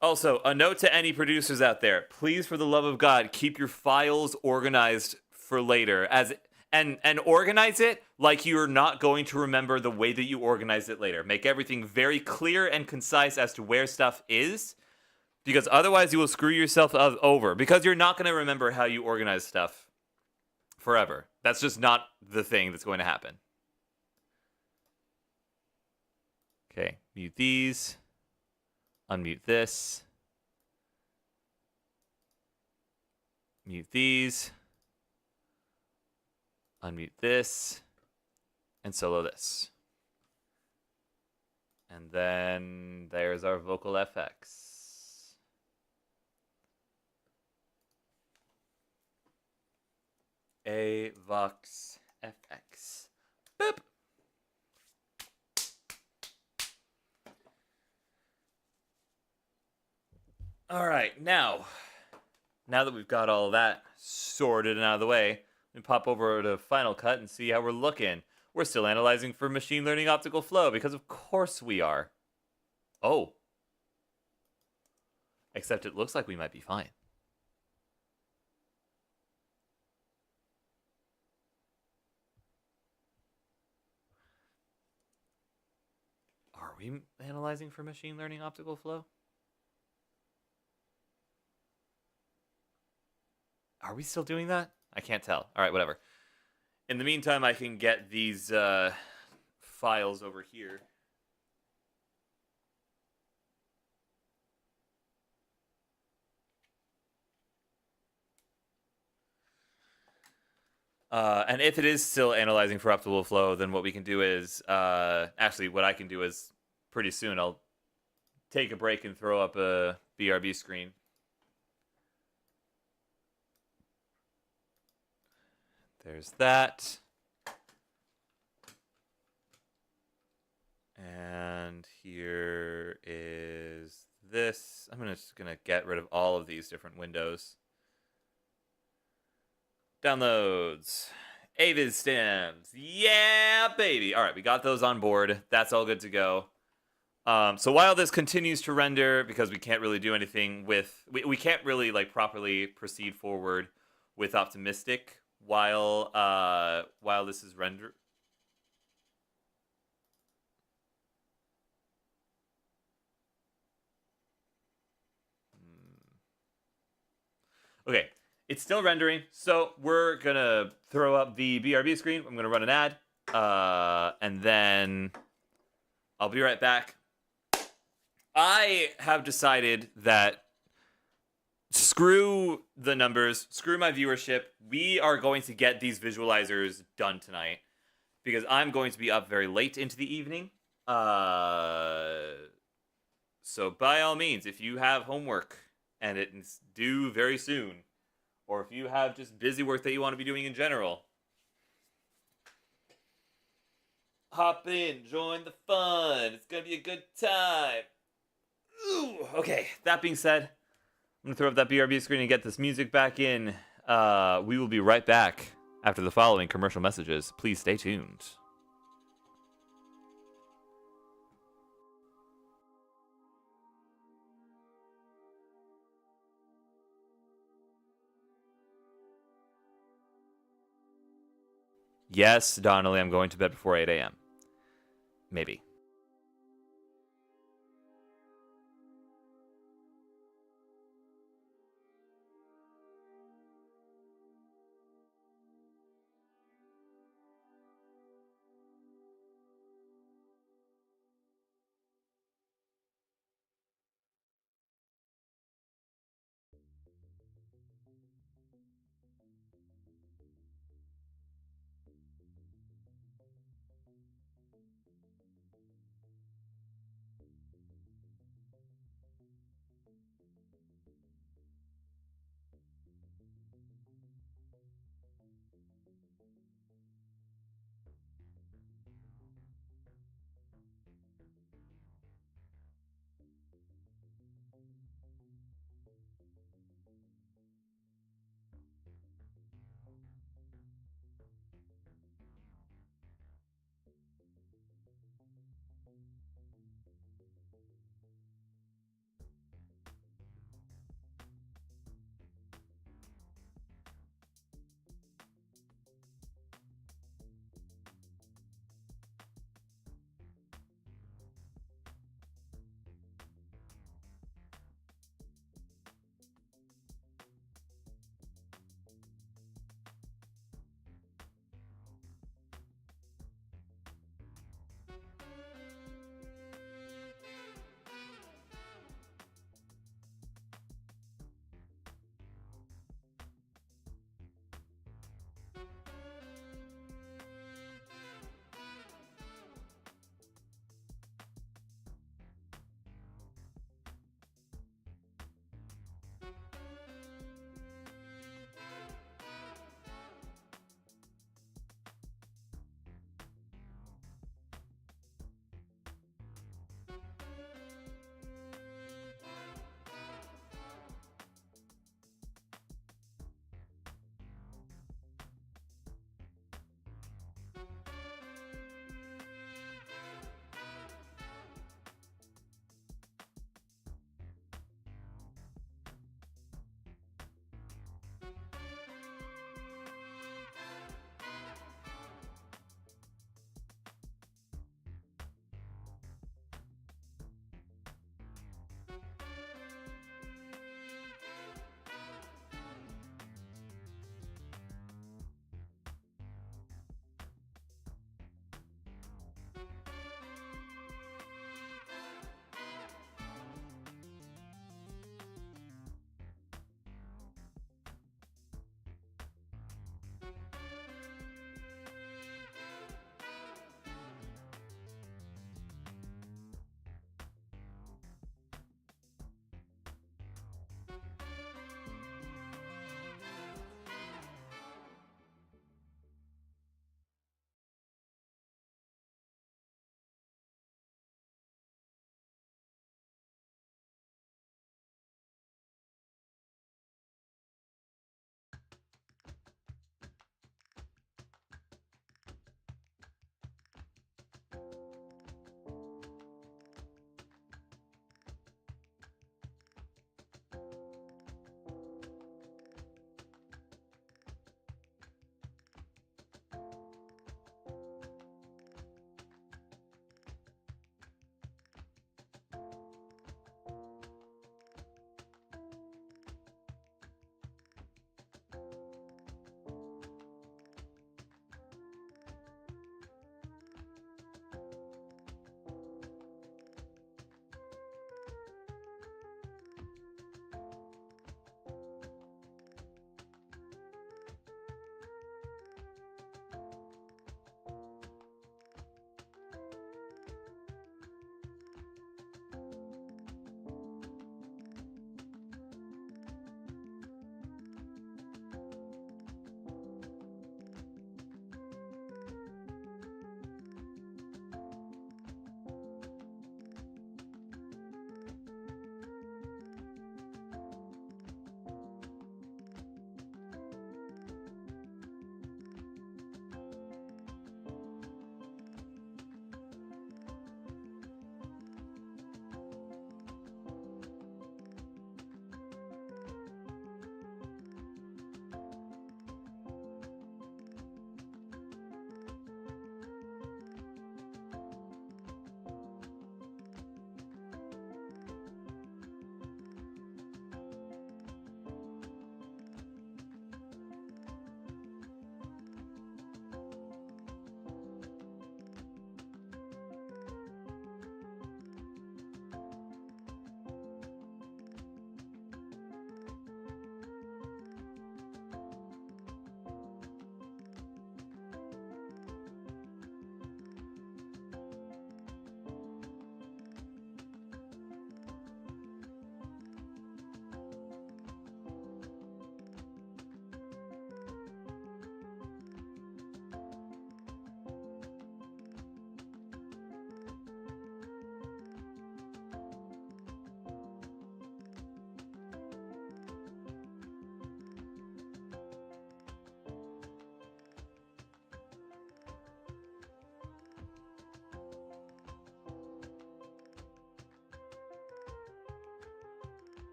Also, a note to any producers out there. Please, for the love of God, keep your files organized for later. And organize it like you're not going to remember the way that you organize it later. Make everything very clear and concise as to where stuff is. Because otherwise you will screw yourself over. Because you're not going to remember how you organize stuff forever. That's just not the thing that's going to happen. Okay, mute these. Unmute this. Mute these. Unmute this. And solo this. And then there's our vocal FX. Vox FX. Boop. All right, now that we've got all of that sorted and out of the way, we pop over to Final Cut and see how we're looking. We're still analyzing for machine learning optical flow, because of course we are. Oh. Except it looks like we might be fine. Are we analyzing for machine learning optical flow? Are we still doing that? I can't tell. All right, whatever. In the meantime, I can get these files over here. And if it is still analyzing for optical flow, then what we can do is, actually what I can do is pretty soon I'll take a break and throw up a BRB screen. There's that. And here is this. I'm just gonna get rid of all of these different windows. Downloads. AVIS stems. Yeah, baby. All right, we got those on board. That's all good to go. So while this continues to render, because we can't really do anything with, we can't really like properly proceed forward with Optimistic while this is render. Okay, it's still rendering, so we're gonna throw up the BRB screen. I'm gonna run an ad, and then I'll be right back. I have decided that screw the numbers, screw my viewership. We are going to get these visualizers done tonight because I'm going to be up very late into the evening. So by all means, if you have homework and it's due very soon, or if you have just busy work that you want to be doing in general, hop in, join the fun. It's gonna be a good time. Ooh, okay, that being said, I'm gonna throw up that BRB screen and get this music back in. We will be right back after the following commercial messages. Please stay tuned. Yes, Donnelly, I'm going to bed before 8 a.m. Maybe.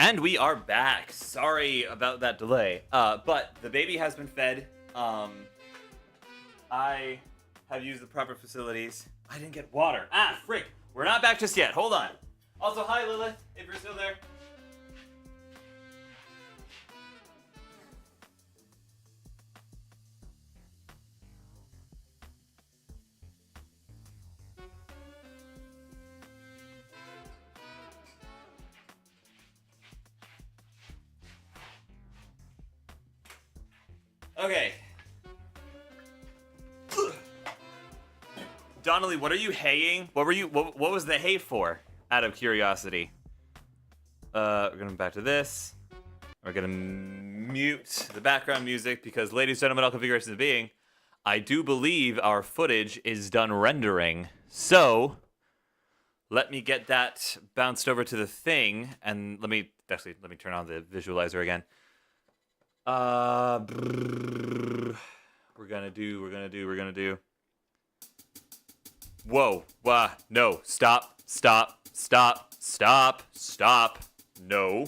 And we are back. Sorry about that delay. But the baby has been fed. I have used the proper facilities. I didn't get water. Ah, frick. We're not back just yet. Hold on. Also, hi, Lilith, if you're still there. Okay. Donnelly, what are you haying? What was the hay for? Out of curiosity. We're gonna back to this. We're gonna mute the background music because, ladies and gentlemen, all configurations of being, I do believe our footage is done rendering. So let me get that bounced over to the thing, and let me turn on the visualizer again. We're gonna do. Whoa, no, stop. No.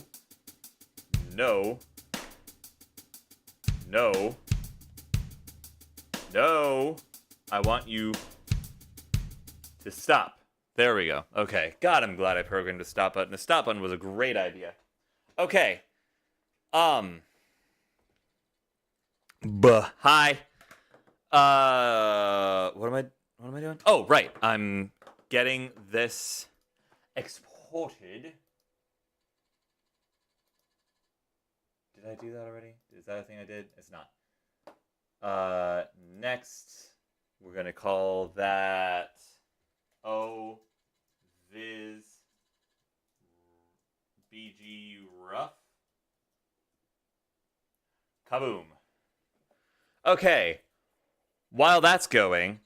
I want you to stop. There we go. Okay, God, I'm glad I programmed the stop button. The stop button was a great idea. Okay. Hi. What am I doing? Oh, right. I'm getting this exported. Did I do that already? Is that a thing I did? It's not. Next, we're gonna call that Viz BG Rough. Kaboom. Okay. While that's going,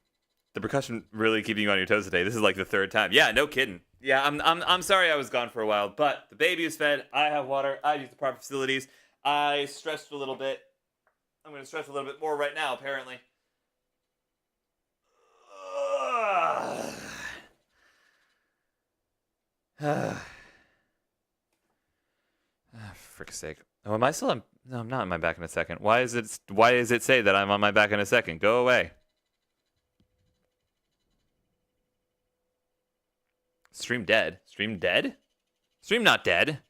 the percussion really keeping you on your toes today. This is like the third time. Yeah, no kidding. Yeah, I'm sorry I was gone for a while, but the baby is fed. I have water. I use the proper facilities. I stretched a little bit. I'm going to stretch a little bit more right now, apparently. Frick's sake. Oh, am I still on? No, I'm not on my back in a second. Why does it say that I'm on my back in a second? Go away. Stream dead. Stream dead? Stream not dead.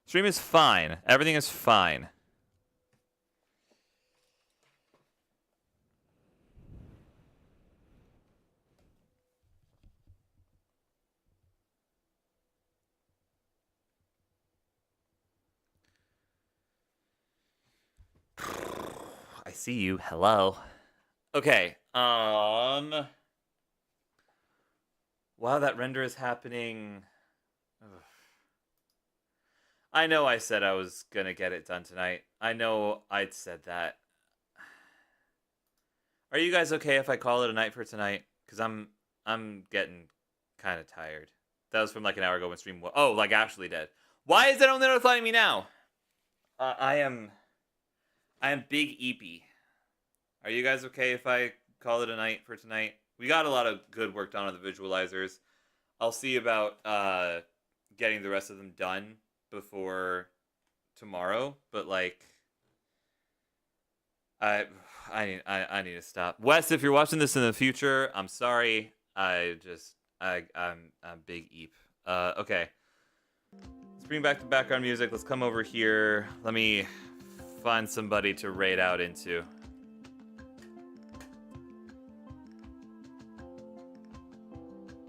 Stream is fine. Everything is fine. I see you. Hello. Okay. While that render is happening, I know I said I was gonna get it done tonight. I know I'd said that. Are you guys okay if I call it a night for tonight? Because I'm getting kind of tired. That was from like an hour ago when stream was... Oh, like actually dead. Why is it only notifying me now? I am big eepy. Are you guys okay if I call it a night for tonight? We got a lot of good work done on the visualizers. I'll see about getting the rest of them done before tomorrow, but like I need to stop. Wes, if you're watching this in the future, I'm sorry. I'm big eep. Okay. Let's bring back the background music. Let's come over here. Let me find somebody to raid out into.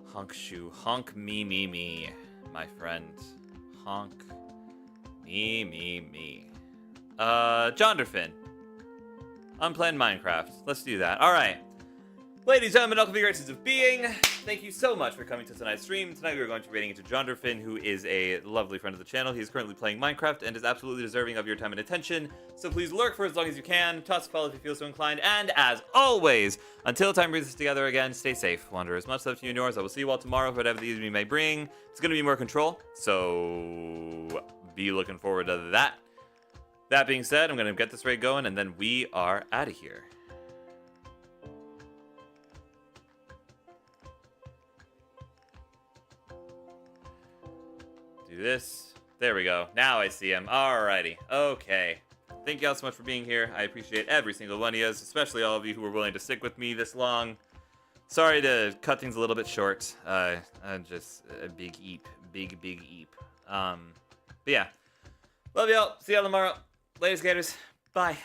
Honk shoe. Honk me, my friend. Honk me. Jonderfin. I'm playing Minecraft. Let's do that. Alright. Ladies and gentlemen, all configurations of being, thank you so much for coming to tonight's stream. Tonight we are going to be raiding into Jonderfin, who is a lovely friend of the channel. He is currently playing Minecraft and is absolutely deserving of your time and attention. So please lurk for as long as you can. Toss a follow if you feel so inclined. And as always, until time brings us together again, stay safe, wanderers. Much love to you and yours. I will see you all tomorrow for whatever the evening may bring. It's going to be more control, so be looking forward to that. That being said, I'm going to get this raid going, and then we are out of here. Do this. There we go. Now I see him. Alrighty. Okay. Thank you all so much for being here. I appreciate every single one of you, especially all of you who were willing to stick with me this long. Sorry to cut things a little bit short. Just a big eep. Big eep. But yeah. Love y'all. See y'all tomorrow. Later, skaters. Bye.